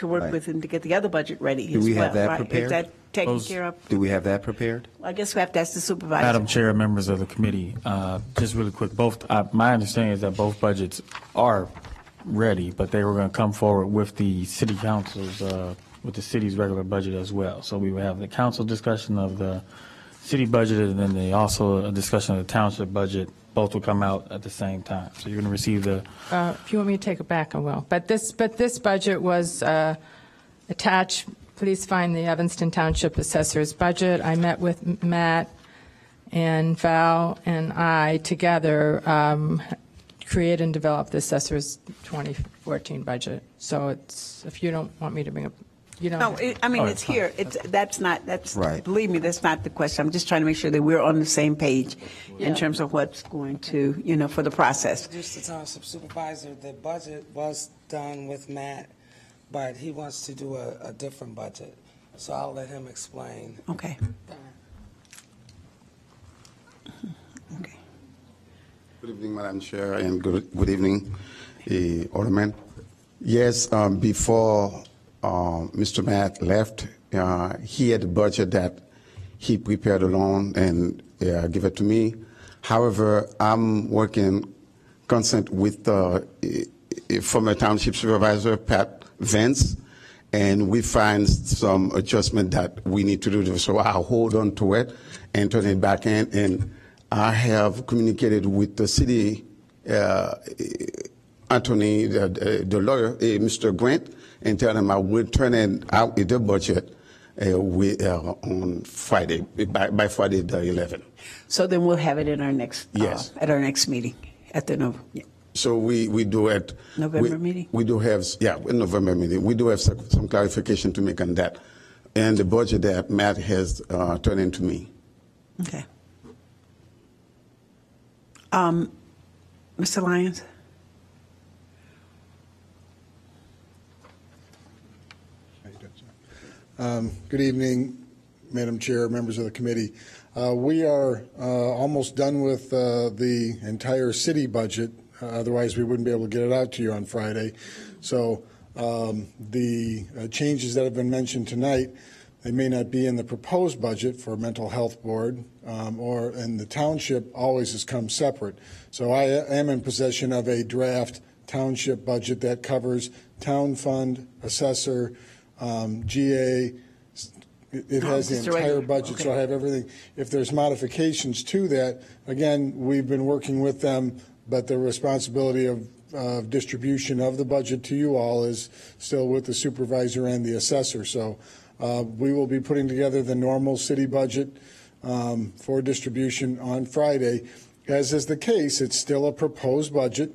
work with him to get the other budget ready. Do we have that prepared? Is that taken care of? Do we have that prepared? I guess we have to ask the supervisor. Madam Chair, members of the committee, just really quick, my understanding is that both budgets are ready, but they were going to come forward with the city council's, with the city's regular budget as well. So we would have the council discussion of the city budget, and then also a discussion of the township budget. Both will come out at the same time. So you're going to receive the. If you want me to take it back, I will. But this budget was attached. Please find the Evanston Township Assessor's budget. I met with Matt and Val and I together create and develop the Assessor's 2014 budget. So it's, if you don't want me to bring up, you know. No, it's here. That's right. Believe me, that's not the question. I'm just trying to make sure that we're on the same page in terms of what's going to, for the process. Just the township supervisor, the budget was done with Matt, but he wants to do a different budget. So I'll let him explain. Okay. Good evening, Madam Chair, and good evening, Alderman. Yes, before Mr. Matt left, he had a budget that he prepared alone and give it to me. However, I'm working constant with former township supervisor, Pat Vance, and we find some adjustment that we need to do. So I'll hold on to it and turn it back in. And I have communicated with the city attorney, the lawyer, Mr. Grant, and tell him I will turn it out in the budget on Friday, by Friday the 11th. So then we'll have it in our next, yes. At our next meeting, at the November. Yeah. So we do it. November meeting? We do have, in November meeting. We do have some clarification to make on that. And the budget that Matt has turned into me. Okay. Mr. Lyons? Good evening, Madam Chair, members of the committee. We are almost done with the entire city budget. Otherwise, we wouldn't be able to get it out to you on Friday. So the changes that have been mentioned tonight, they may not be in the proposed budget for mental health board, or in the township always has come separate. So I am in possession of a draft township budget that covers town fund, assessor, GA. It has the entire budget, okay. So I have everything. If there's modifications to that, again, we've been working with them, but the responsibility of distribution of the budget to you all is still with the supervisor and the assessor. So we will be putting together the normal city budget for distribution on Friday. As is the case, it's still a proposed budget.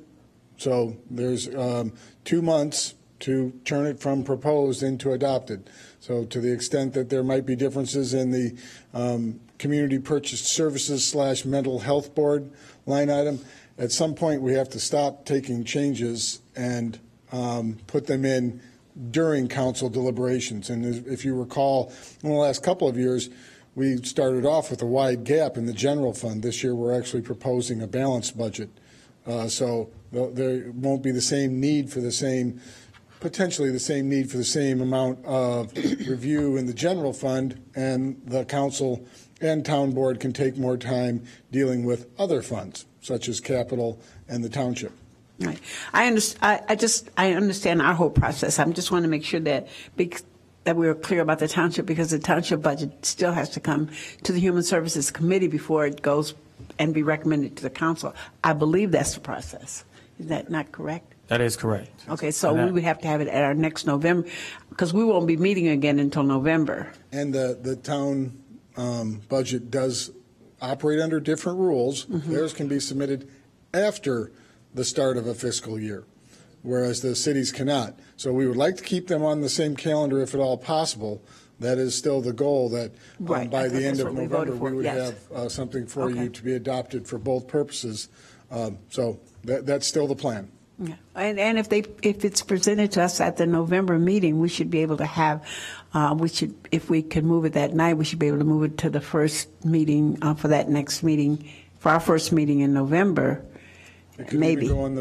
So there's 2 months to turn it from proposed into adopted. So to the extent that there might be differences in the community purchased services / mental health board line item, at some point we have to stop taking changes and put them in during council deliberations. And if you recall, in the last couple of years, we started off with a wide gap in the general fund. This year we're actually proposing a balanced budget. So there won't be the same need for the same, potentially the same need for the same amount of review in the general fund, and the council and town board can take more time dealing with other funds, such as capital and the township. Right. I understand our whole process. I just want to make sure that we're clear about the township, because the township budget still has to come to the Human Services Committee before it goes and be recommended to the council. I believe that's the process. Is that not correct? That is correct. Okay, so we would have to have it at our next November, because we won't be meeting again until November. And the town budget does operate under different rules. Mm-hmm. Theirs can be submitted after the start of a fiscal year, whereas the cities cannot. So we would like to keep them on the same calendar if at all possible. That is still the goal, that Right. by the end of we November voted for. we would Yes. have something for Okay. you to be adopted for both purposes. So that's still the plan. Yeah. And if it's presented to us at the November meeting, we should be able to have, if we can move it that night, we should be able to move it to the first meeting for that next meeting, for our first meeting in November, It could maybe, even go on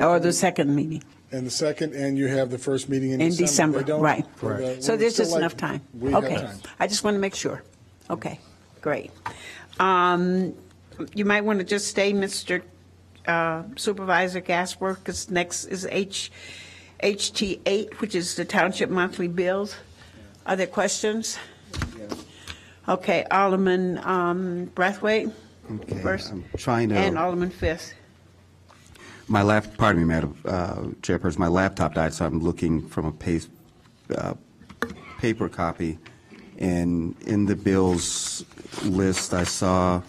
or the second meeting. And the second, and you have the first meeting in December, They don't- right. for the- So we there's still just like- enough time. We have Okay. time. I just want to make sure. Okay, great. You might want to just stay, Mr. Supervisor Gasworth, because next is HT8, which is the township monthly bills. Are there questions? Okay, Alderman Brathwaite first, I'm trying to. and Alderman Fisk. Pardon me, Madam Chairperson, my laptop died, so I'm looking from a paper copy. And in the bills list, I saw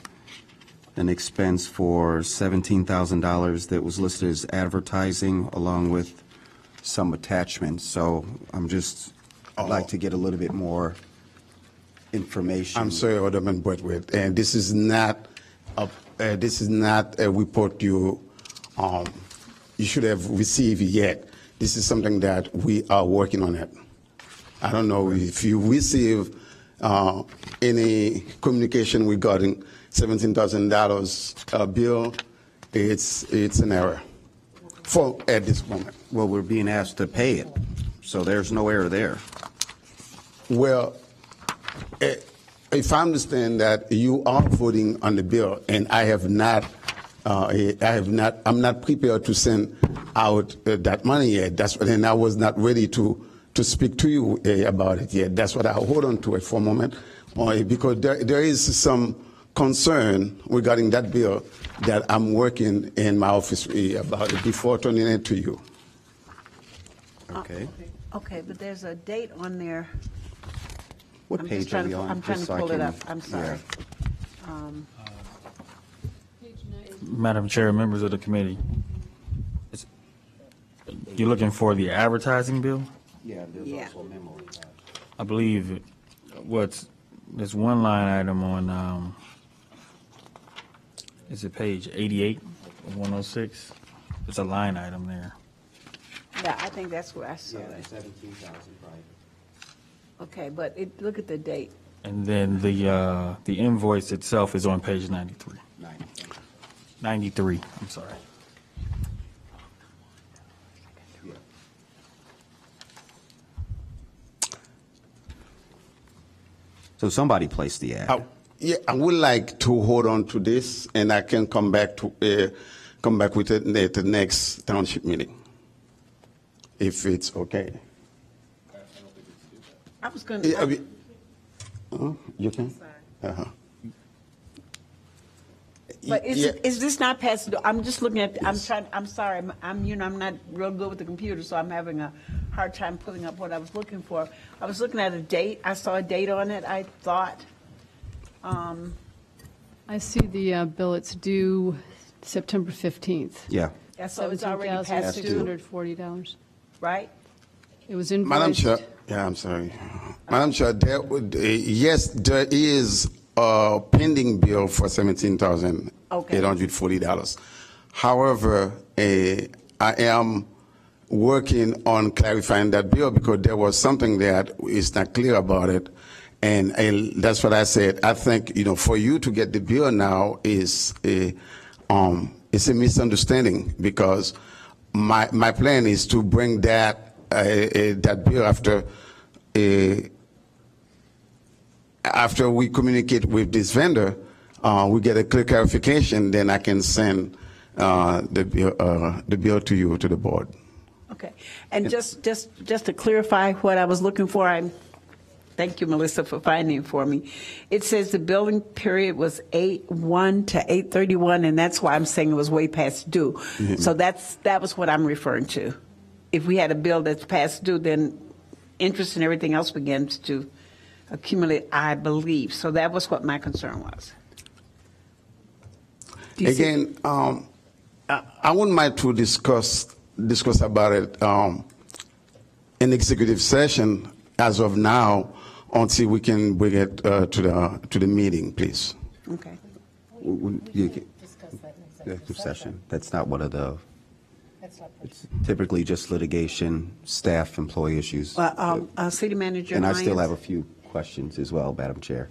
an expense for $17,000 that was listed as advertising, along with some attachments. So I'm just, I'd like to get a little bit more information. I'm sorry, Alderman Brathwaite, and this is not a report you should have received yet. This is something that we are working on it. I don't know if you receive any communication regarding $17,000 bill. It's an error at this moment. Well, we're being asked to pay it, so there's no error there. Well, if I understand that you are voting on the bill, and I'm not prepared to send out that money yet. And I was not ready to speak to you about it yet. That's what I'll hold on to it for a moment, because there is some concern regarding that bill that I'm working in my office about it before turning it to you. Okay. Okay, but there's a date on there. What I'm page just trying are we to- on? I'm trying Just to so I pull it can- up. I'm sorry. yeah. Madam Chair, members of the committee, you're looking for the advertising bill? Yeah, there's Yeah. also a memo. I believe there's one line item on, is it page 88 of 106? There's a line item there. Yeah, I think that's where I saw Yeah, it. 17,000, right. Okay, but look at the date. And then the invoice itself is on page 93. 93, I'm sorry. So somebody placed the ad. Yeah, I would like to hold on to this, and I can come back with it at the next township meeting, if it's okay. I was going Yeah, to. you can. But Yeah. is this not past? I'm just looking at. I'm sorry. I'm not real good with the computer, so I'm having a hard time pulling up what I was looking for. I was looking at a date. I saw a date on it. I thought. I see the bill, it's due September 15th. Yeah. Yeah, so it's already past due, $17,640, right? It was invoiced. Madam Chair, yeah, I'm sorry. Madam Chair, yes, there is a pending bill for $17,840. However, I am working on clarifying that bill because there was something that is not clear about it. And that's what I said. I think, for you to get the bill now is it's a misunderstanding because my plan is to bring that bill after we communicate with this vendor, we get a clear clarification, then I can send the bill to you, to the board. Okay. And just to clarify what I was looking for, thank you, Melissa, for finding it for me. It says the billing period was 8/1 to 8/31, and that's why I'm saying it was way past due. Mm-hmm. So that was what I'm referring to. If we had a bill that's past due, then interest and everything else begins to accumulate, I believe. So that was what my concern was. Again, I wouldn't mind to discuss about it in executive session as of now until we can bring it to the meeting, please. Okay. Executive session. That's not one of the. It's typically just litigation, staff, employee issues. City Manager and I Lyons. still have a few questions as well, Madam Chair.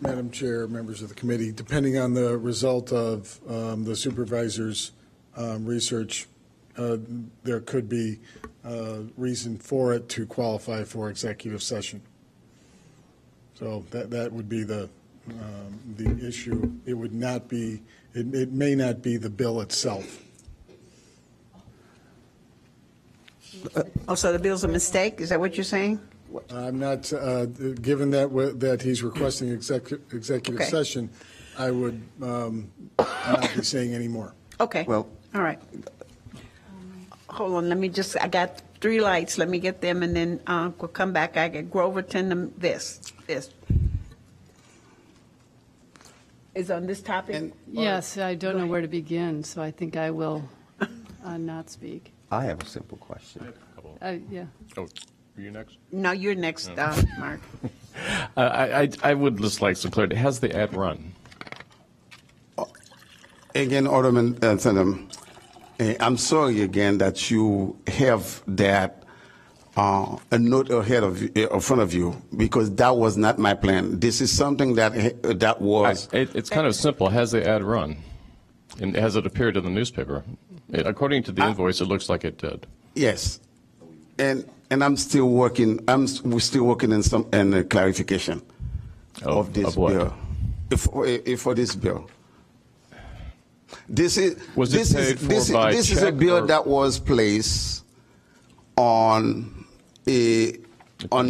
Madam Chair, members of the committee, depending on the result of the supervisor's research, there could be reason for it to qualify for executive session. So that would be the issue. It would not be. It may not be the bill itself. So the bill's a mistake? Is that what you're saying? I'm not, given that he's requesting executive session, I would not be saying any more. Okay. Well, all right. Hold on. I got 3 lights. Let me get them, and then we'll come back. I get Groverton, this. Is on this topic? Yes, I don't know where to begin, so I think I will not speak. I have a simple question. Yeah. Oh, are you next? No, you're next, Mark. I would just like some clarity. Has the ad run? Again, Alderman Senator, I'm sorry again that you have that a note ahead of in front of you because that was not my plan. This is something that was. It's kind of simple. Has the ad run? And has it appeared in the newspaper? According to the invoice, it looks like it did. Yes, and I'm still working. We're still working in a clarification of this bill. For this bill. This is a bill that was placed on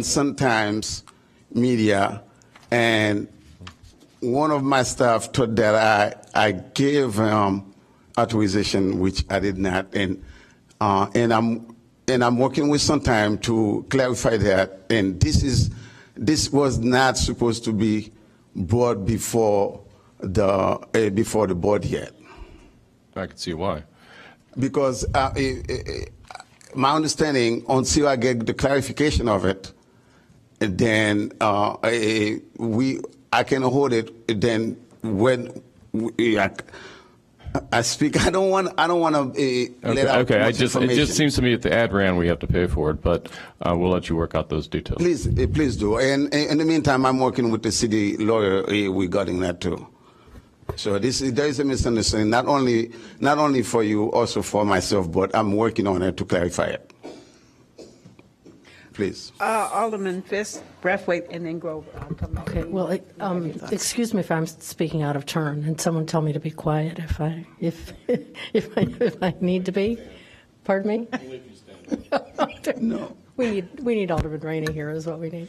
Sun Times media, and one of my staff thought that I gave authorization, which I did not, and I'm working with Sun Times to clarify that. And this was not supposed to be brought before the board yet. I can see why. Because my understanding, until I get the clarification of it, then I can hold it. Then when I speak, I don't want to let out too much information. It just seems to me that the ad ran, we have to pay for it, but we'll let you work out those details. Please do. And in the meantime, I'm working with the city lawyer regarding that too. So there is a misunderstanding, not only for you, also for myself, but I'm working on it to clarify it. Please. Alderman Fisk, Brathwaite, and then Grover. Okay. Well, excuse me if I'm speaking out of turn, and someone tell me to be quiet if I need to be. Pardon me. No. We need Alderman Rainey here is what we need.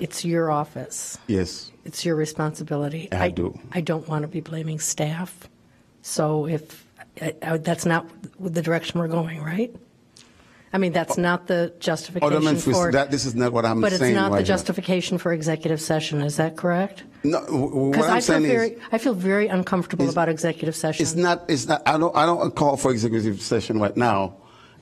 It's your office. Yes. It's your responsibility. I do. I don't want to be blaming staff. So if that's not the direction we're going, right? I mean, that's not the justification for. This is not what I'm saying. But it's not the justification for executive session. Is that correct? No. What I'm saying is, I feel very uncomfortable about executive session. It's not. I don't call for executive session right now.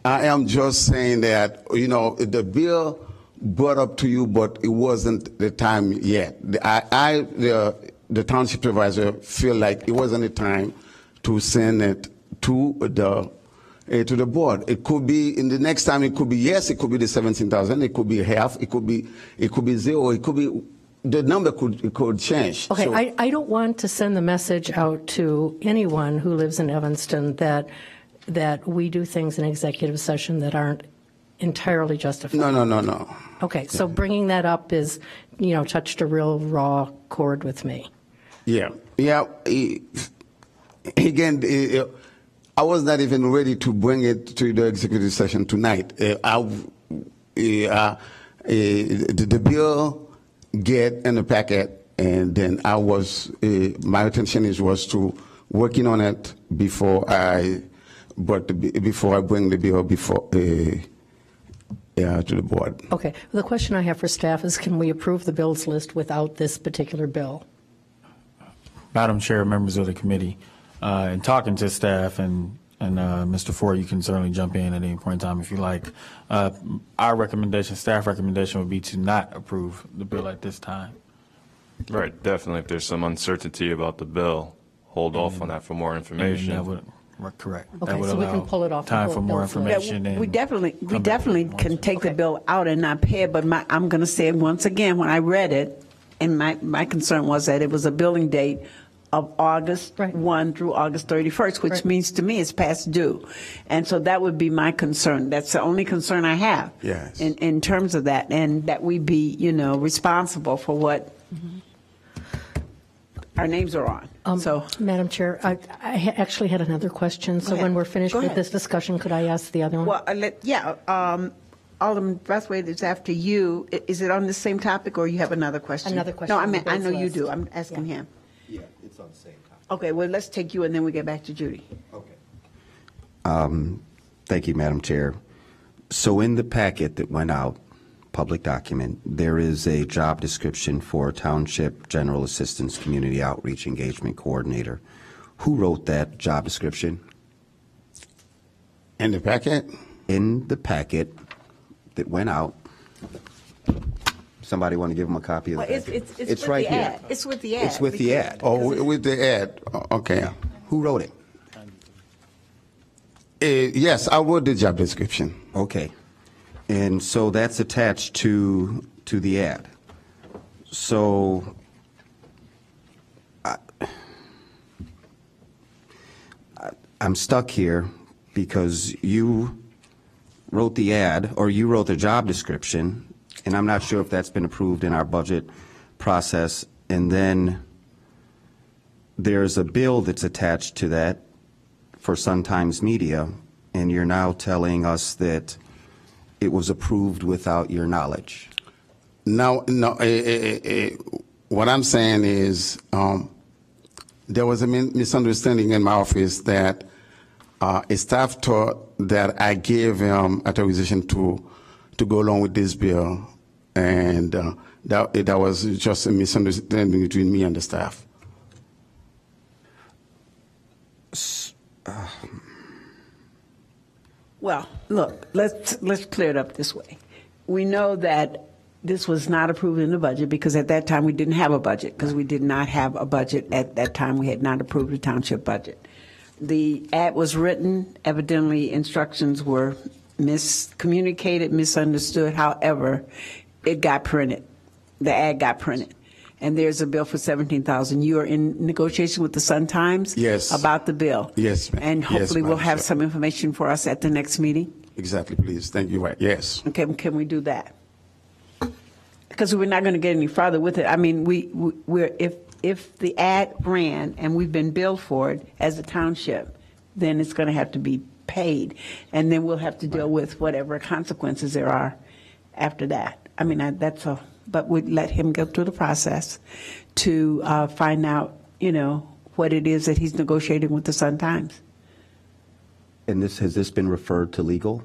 I am just saying that the bill brought up to you, but it wasn't the time yet. The township supervisor feel like it wasn't the time to send it to the board. It could be in the next time. It could be yes. It could be the 17,000. It could be half. It could be zero. It could be the number could change. Okay, So, I don't want to send the message out to anyone who lives in Evanston that we do things in executive session that aren't entirely justified. No. Okay, so bringing that up is, touched a real raw chord with me. Yeah. Again, I was not even ready to bring it to the executive session tonight. The bill get in the packet, and then my attention was to working on it before I bring the bill to the board. Okay, the question I have for staff is, can we approve the bills list without this particular bill? Madam Chair, members of the committee, in talking to staff and Mr. Ford, you can certainly jump in at any point in time if you like. Our recommendation, staff recommendation, would be to not approve the bill at this time. Right, definitely. If there's some uncertainty about the bill, hold off on that for more information. And that would, correct. Okay, That would so we allow can pull it off. time for more information. We and definitely come back with more can take the bill out and not pay it, but I'm going to say it once again, when I read it, and my concern was that it was a billing date of August 1 through August 31st, which means to me it's past due. And so that would be my concern. That's the only concern I have in terms of that, and that we be, responsible for what our names are on. So, Madam Chair, I actually had another question. So when we're finished with this discussion, could I ask the other one? well, Alderman Brathwaite, is after you. Is it on the same topic, or you have another question? Another question No, on the I know bills you list. do. I'm asking him. Yeah, it's on the same topic. Okay, well, let's take you, and then we get back to Judy. Okay. Thank you, Madam Chair. So in the packet that went out, public document, there is a job description for Township General Assistance Community Outreach Engagement Coordinator. Who wrote that job description? In the packet? In the packet that went out. Somebody want to give them a copy of Well, that? it's It's with right the here. ad. It's with the ad. It's with the ad. Oh, with the ad. Okay. Who wrote it? Yes, I wrote the job description. Okay. And so that's attached to the ad. So I'm stuck here because you wrote the ad, or you wrote the job description, and I'm not sure if that's been approved in our budget process. And then there's a bill that's attached to that for Sun Times Media, and you're now telling us that it was approved without your knowledge. No. What I'm saying is there was a misunderstanding in my office that a staff thought that I gave him authorization to go along with this bill, and that was just a misunderstanding between me and the staff. Well, look, let's clear it up this way. We know that this was not approved in the budget because at that time we didn't have a budget, because we did not have a budget at that time. We had not approved the township budget. The ad was written. Evidently, instructions were miscommunicated, misunderstood. However, it got printed. The ad got printed. And there's a bill for $17,000. You are in negotiation with the Sun Times? Yes. About the bill? Yes, ma'am. And hopefully Yes, we'll Madam have Chair. some information for us at the next meeting? Exactly, please. Thank you. Yes. Okay, can we do that? Because we're not going to get any farther with it. I mean, we're if the ad ran and we've been billed for it as a township, then it's going to have to be paid, and then we'll have to deal with whatever consequences there are after that. I mean, but we'd let him go through the process to find out, what it is that he's negotiating with the Sun Times. And has this been referred to legal?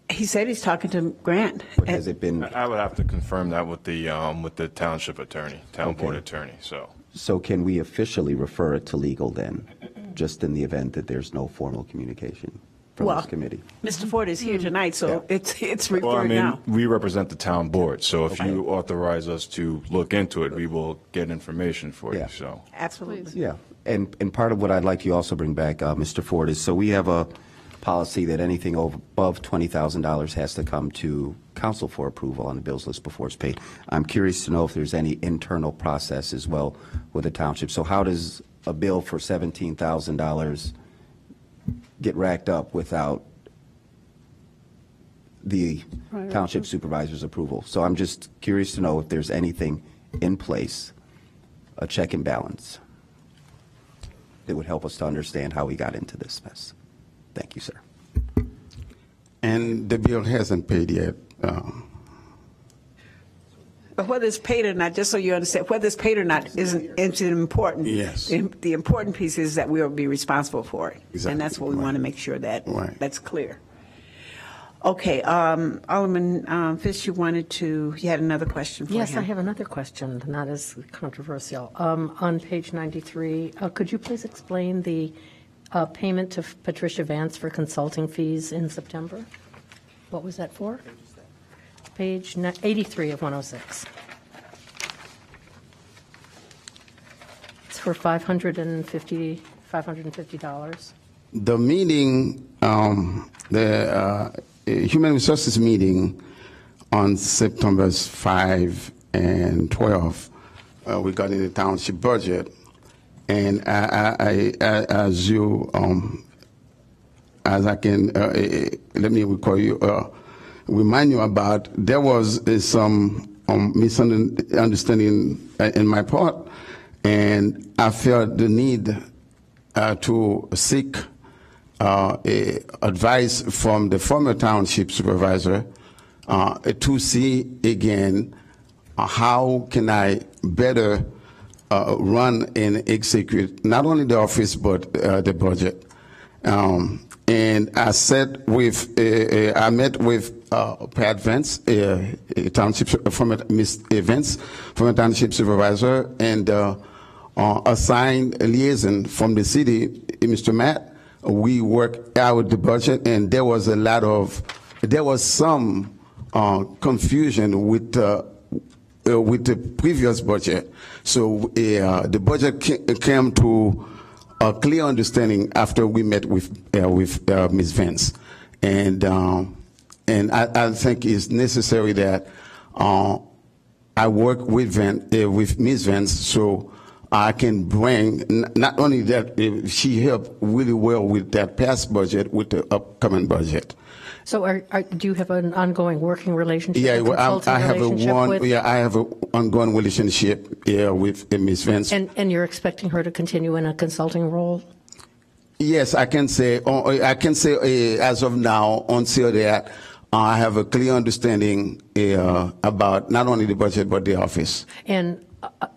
He said he's talking to Grant. But has it been? I would have to confirm that with the township attorney, board attorney. So can we officially refer it to legal then, just in the event that there's no formal communication? from Well, this committee. Mr. Ford is here tonight, so it's referred Well, I mean, now. we represent the town board, so if you authorize us to look into it, we will get information for you, so. Absolutely. Yeah, and part of what I'd like you also bring back, Mr. Ford, is so we have a policy that anything above $20,000 has to come to council for approval on the bills list before it's paid. I'm curious to know if there's any internal process as well with the township. So how does a bill for $17,000 get racked up without the township supervisor's approval? So I'm just curious to know if there's anything in place, a check and balance, that would help us to understand how we got into this mess. Thank you, sir. And the bill hasn't paid yet. But whether it's paid or not, just so you understand, whether it's paid or not isn't important. Yes. The important piece is that we will be responsible for it. Exactly. And that's what we want to make sure that that's clear. Okay, Alderman Fish, you had another question for him. Yes, I have another question, not as controversial. On page 93, could you please explain the payment to Patricia Vance for consulting fees in September? What was that for? Page 83 of 106. It's for $550. The meeting, the Human Resources meeting on September 5 and 12 regarding the township budget, and as I can, let me recall you, remind you about, there was some misunderstanding in my part, and I felt the need to seek advice from the former township supervisor to see again how can I better run and execute not only the office but the budget. And I met with Pat Vance, former Miss Vance, former township supervisor, and assigned a liaison from the city, Mr. Matt. We worked out the budget, and there was some confusion with the previous budget. So the budget came to a clear understanding after we met with Ms. Vance, and I think it's necessary that I work with Ms. Vance so I can bring, not only that, she helped really well with that past budget, with the upcoming budget. So do you have an ongoing working relationship? Yeah, I have I have an ongoing relationship with Ms. Vance. And you're expecting her to continue in a consulting role? Yes, I can say as of now, until that, I have a clear understanding about not only the budget but the office. And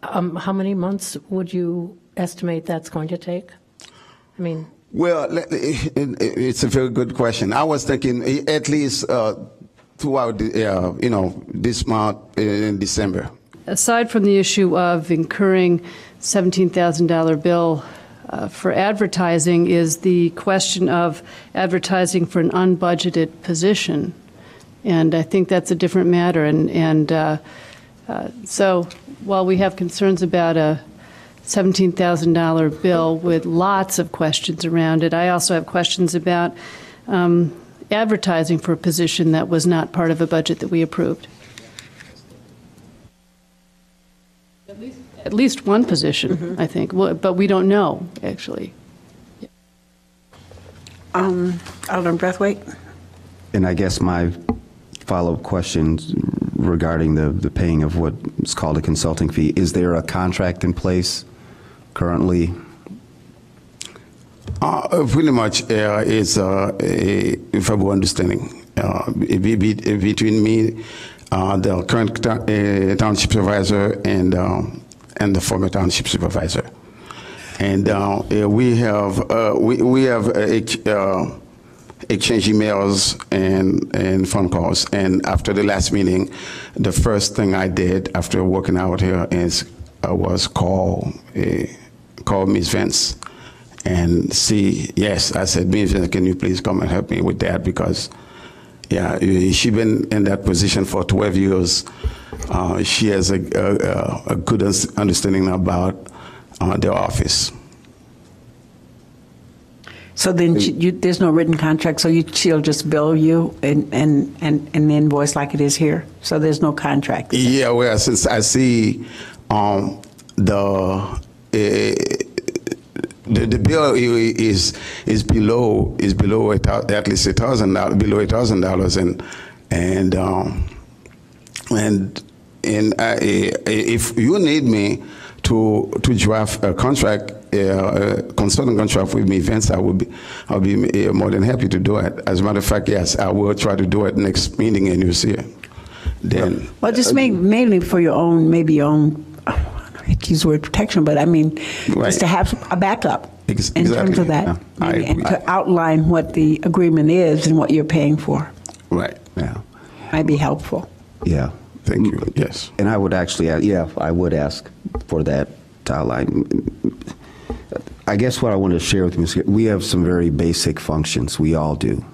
how many months would you estimate that's going to take? I mean, well, it's a very good question. I was thinking at least throughout this month in December. Aside from the issue of incurring $17,000 bill for advertising, is the question of advertising for an unbudgeted position, and I think that's a different matter. So while we have concerns about a $17,000 bill with lots of questions around it, I also have questions about advertising for a position that was not part of a budget that we approved. At least one position, I think, but we don't know, actually. Alderman Brathwaite? And I guess my follow-up questions regarding the paying of what is called a consulting fee. Is there a contract in place currently? Pretty much it's a verbal understanding between me, the current township supervisor, and the former township supervisor. And we have exchange emails and phone calls. And after the last meeting, the first thing I did after working out here is was call Ms. Vance and see. Yes, I said, Ms. Vince, can you please come and help me with that? Because, yeah, she's been in that position for 12 years. She has a good understanding about the office. So then there's no written contract, so she'll just bill you and invoice like it is here? So there's no contract? Yeah, well, since I see the bill is below at least $1,000, below $1,000, and if you need me to draft a contract, a consulting contract with me, Vince, I'll be more than happy to do it. As a matter of fact, yes, I will try to do it next meeting, and you'll see it. Then, well, just mainly for your own, maybe your own. I hate to use the word protection, but I mean, just to have a backup in terms of that, and to outline what the agreement is and what you're paying for. Right. Yeah. Might be helpful. Yeah. Thank you. Yes. And I would actually, I would ask for that to outline. I guess what I want to share with you is we have some very basic functions. We all do.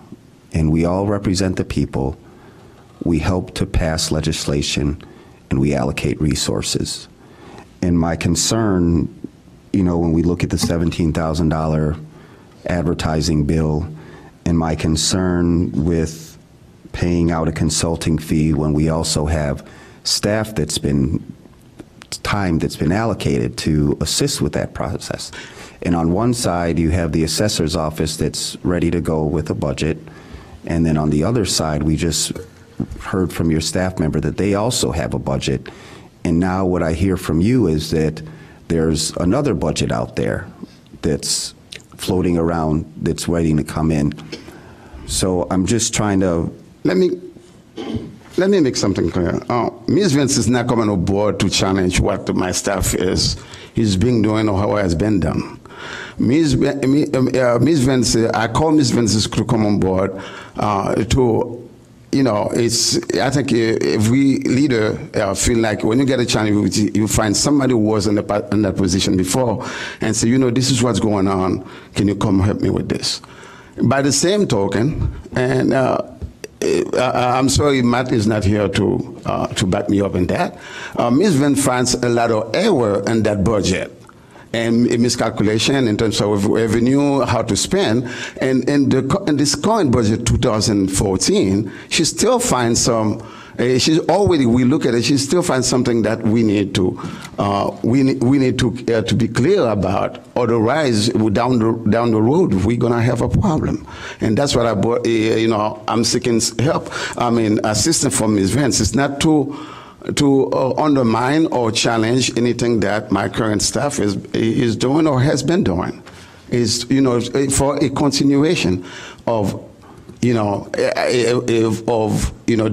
And we all represent the people. We help to pass legislation, and we allocate resources. And my concern, when we look at the $17,000 advertising bill, and my concern with paying out a consulting fee when we also have staff time that's been allocated to assist with that process. And on one side, you have the assessor's office that's ready to go with a budget. And then on the other side, we just heard from your staff member that they also have a budget. And now what I hear from you is that there's another budget out there that's floating around that's waiting to come in. So I'm just trying to... Let me make something clear. Ms. Vince is not coming on board to challenge what my staff is being doing or how it has been done. Ms. Vince, I call Ms. Vince to come on board to, I think every leader feel like when you get a challenge, you find somebody who was in that position before and say, this is what's going on. Can you come help me with this? By the same token, and I'm sorry Matt is not here to back me up in that. Ms. Vince finds a lot of error in that budget and miscalculation in terms of revenue, how to spend. And in this current budget, 2014, she still finds some. We look at it. She still finds something that we need to be clear about. Otherwise, down the road, we're gonna have a problem. And that's what I'm seeking help. Assistance from Ms. Vince. It's not to undermine or challenge anything that my current staff is doing or has been doing. Is for a continuation of the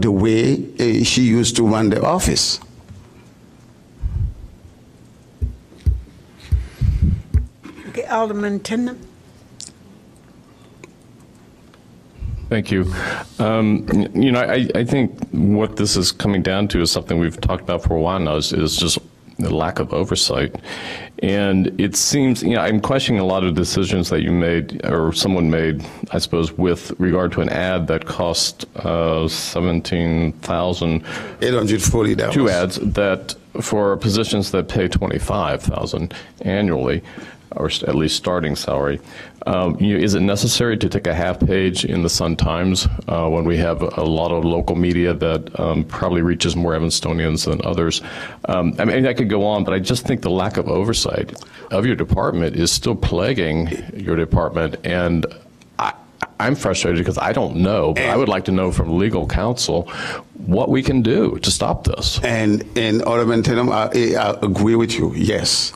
way she used to run the office. Okay, Alderman Tindem. Thank you. I think what this is coming down to is something we've talked about for a while now, is just the lack of oversight. And it seems, I'm questioning a lot of decisions that you made, or someone made, I suppose, with regard to an ad that cost $17,840. 2 ads that for positions that pay $25,000 annually, or at least starting salary. Is it necessary to take a half page in the Sun-Times when we have a lot of local media that probably reaches more Evanstonians than others? I could go on, but I just think the lack of oversight of your department is still plaguing your department, and I'm frustrated because I don't know, but I would like to know from legal counsel what we can do to stop this. And Alderman Tindem, I agree with you, yes.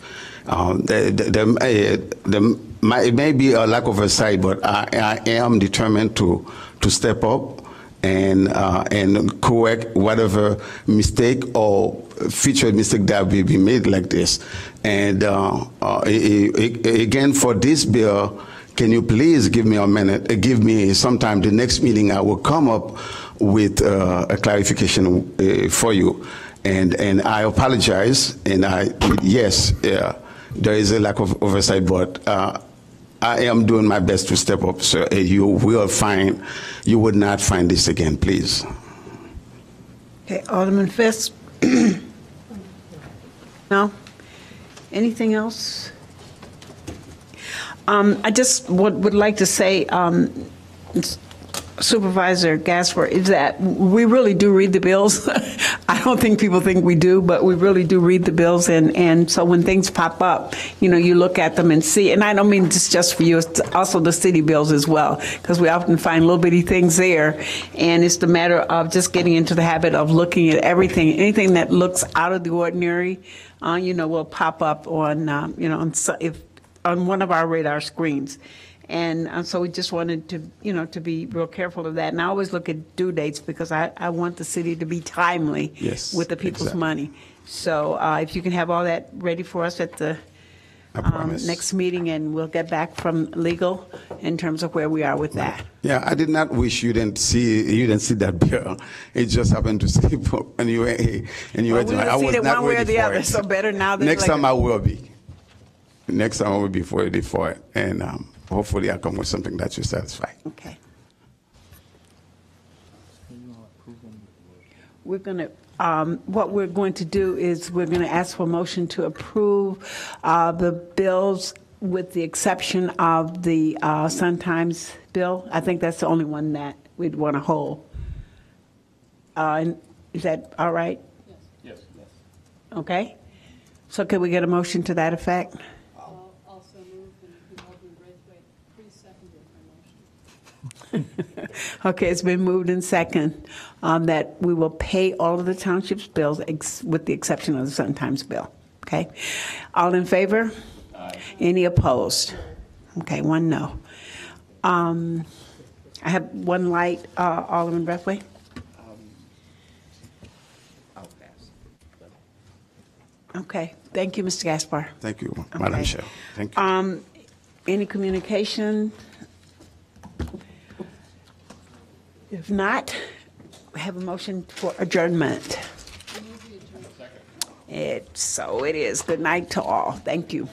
It may be a lack of oversight, but I am determined to step up and correct whatever mistake or future mistake that will be made like this. And again, for this bill, can you please give me a minute, give me some time, the next meeting I will come up with a clarification for you. And I apologize, and yes, there is a lack of oversight, but I am doing my best to step up, sir. You would not find this again, please. Okay, Alderman Fisk? No? Anything else? I just would like to say, Supervisor Gasper, is that we really do read the bills. I don't think people think we do, but we really do read the bills. And so when things pop up, you look at them and see. And I don't mean just for you, it's also the city bills as well, because we often find little bitty things there. And it's the matter of just getting into the habit of looking at everything. Anything that looks out of the ordinary, will pop up on, on one of our radar screens. And so we just wanted to, to be real careful of that. And I always look at due dates because I want the city to be timely with the people's money. So if you can have all that ready for us at the next meeting, and we'll get back from legal in terms of where we are with that. Yeah, I did not wish you didn't see that bill. It just happened to slip up, and you were. I was not one way or the other. it. So better now than next later. time I will be. Next time I will be ready for it, and hopefully I come with something that you satisfy. Okay. We're going to. What we're going to do is we're going to ask for a motion to approve the bills with the exception of the Sun-Times bill. I think that's the only one that we'd want to hold. Is that all right? Yes. Okay. So could we get a motion to that effect? Also move and Alderman Braithwaite pre-seconded my motion. Okay, it's been moved in second that we will pay all of the township's bills with the exception of the Sun-Times bill. Okay, all in favor? Aye. Any opposed? Okay, one no. I have one light, Alderman Braithwaite. I'll pass. Okay, thank you, Mr. Gaspar. Thank you, Madam Chair. Thank you. Any communication? If not, we have a motion for adjournment. So it is. Good night to all. Thank you.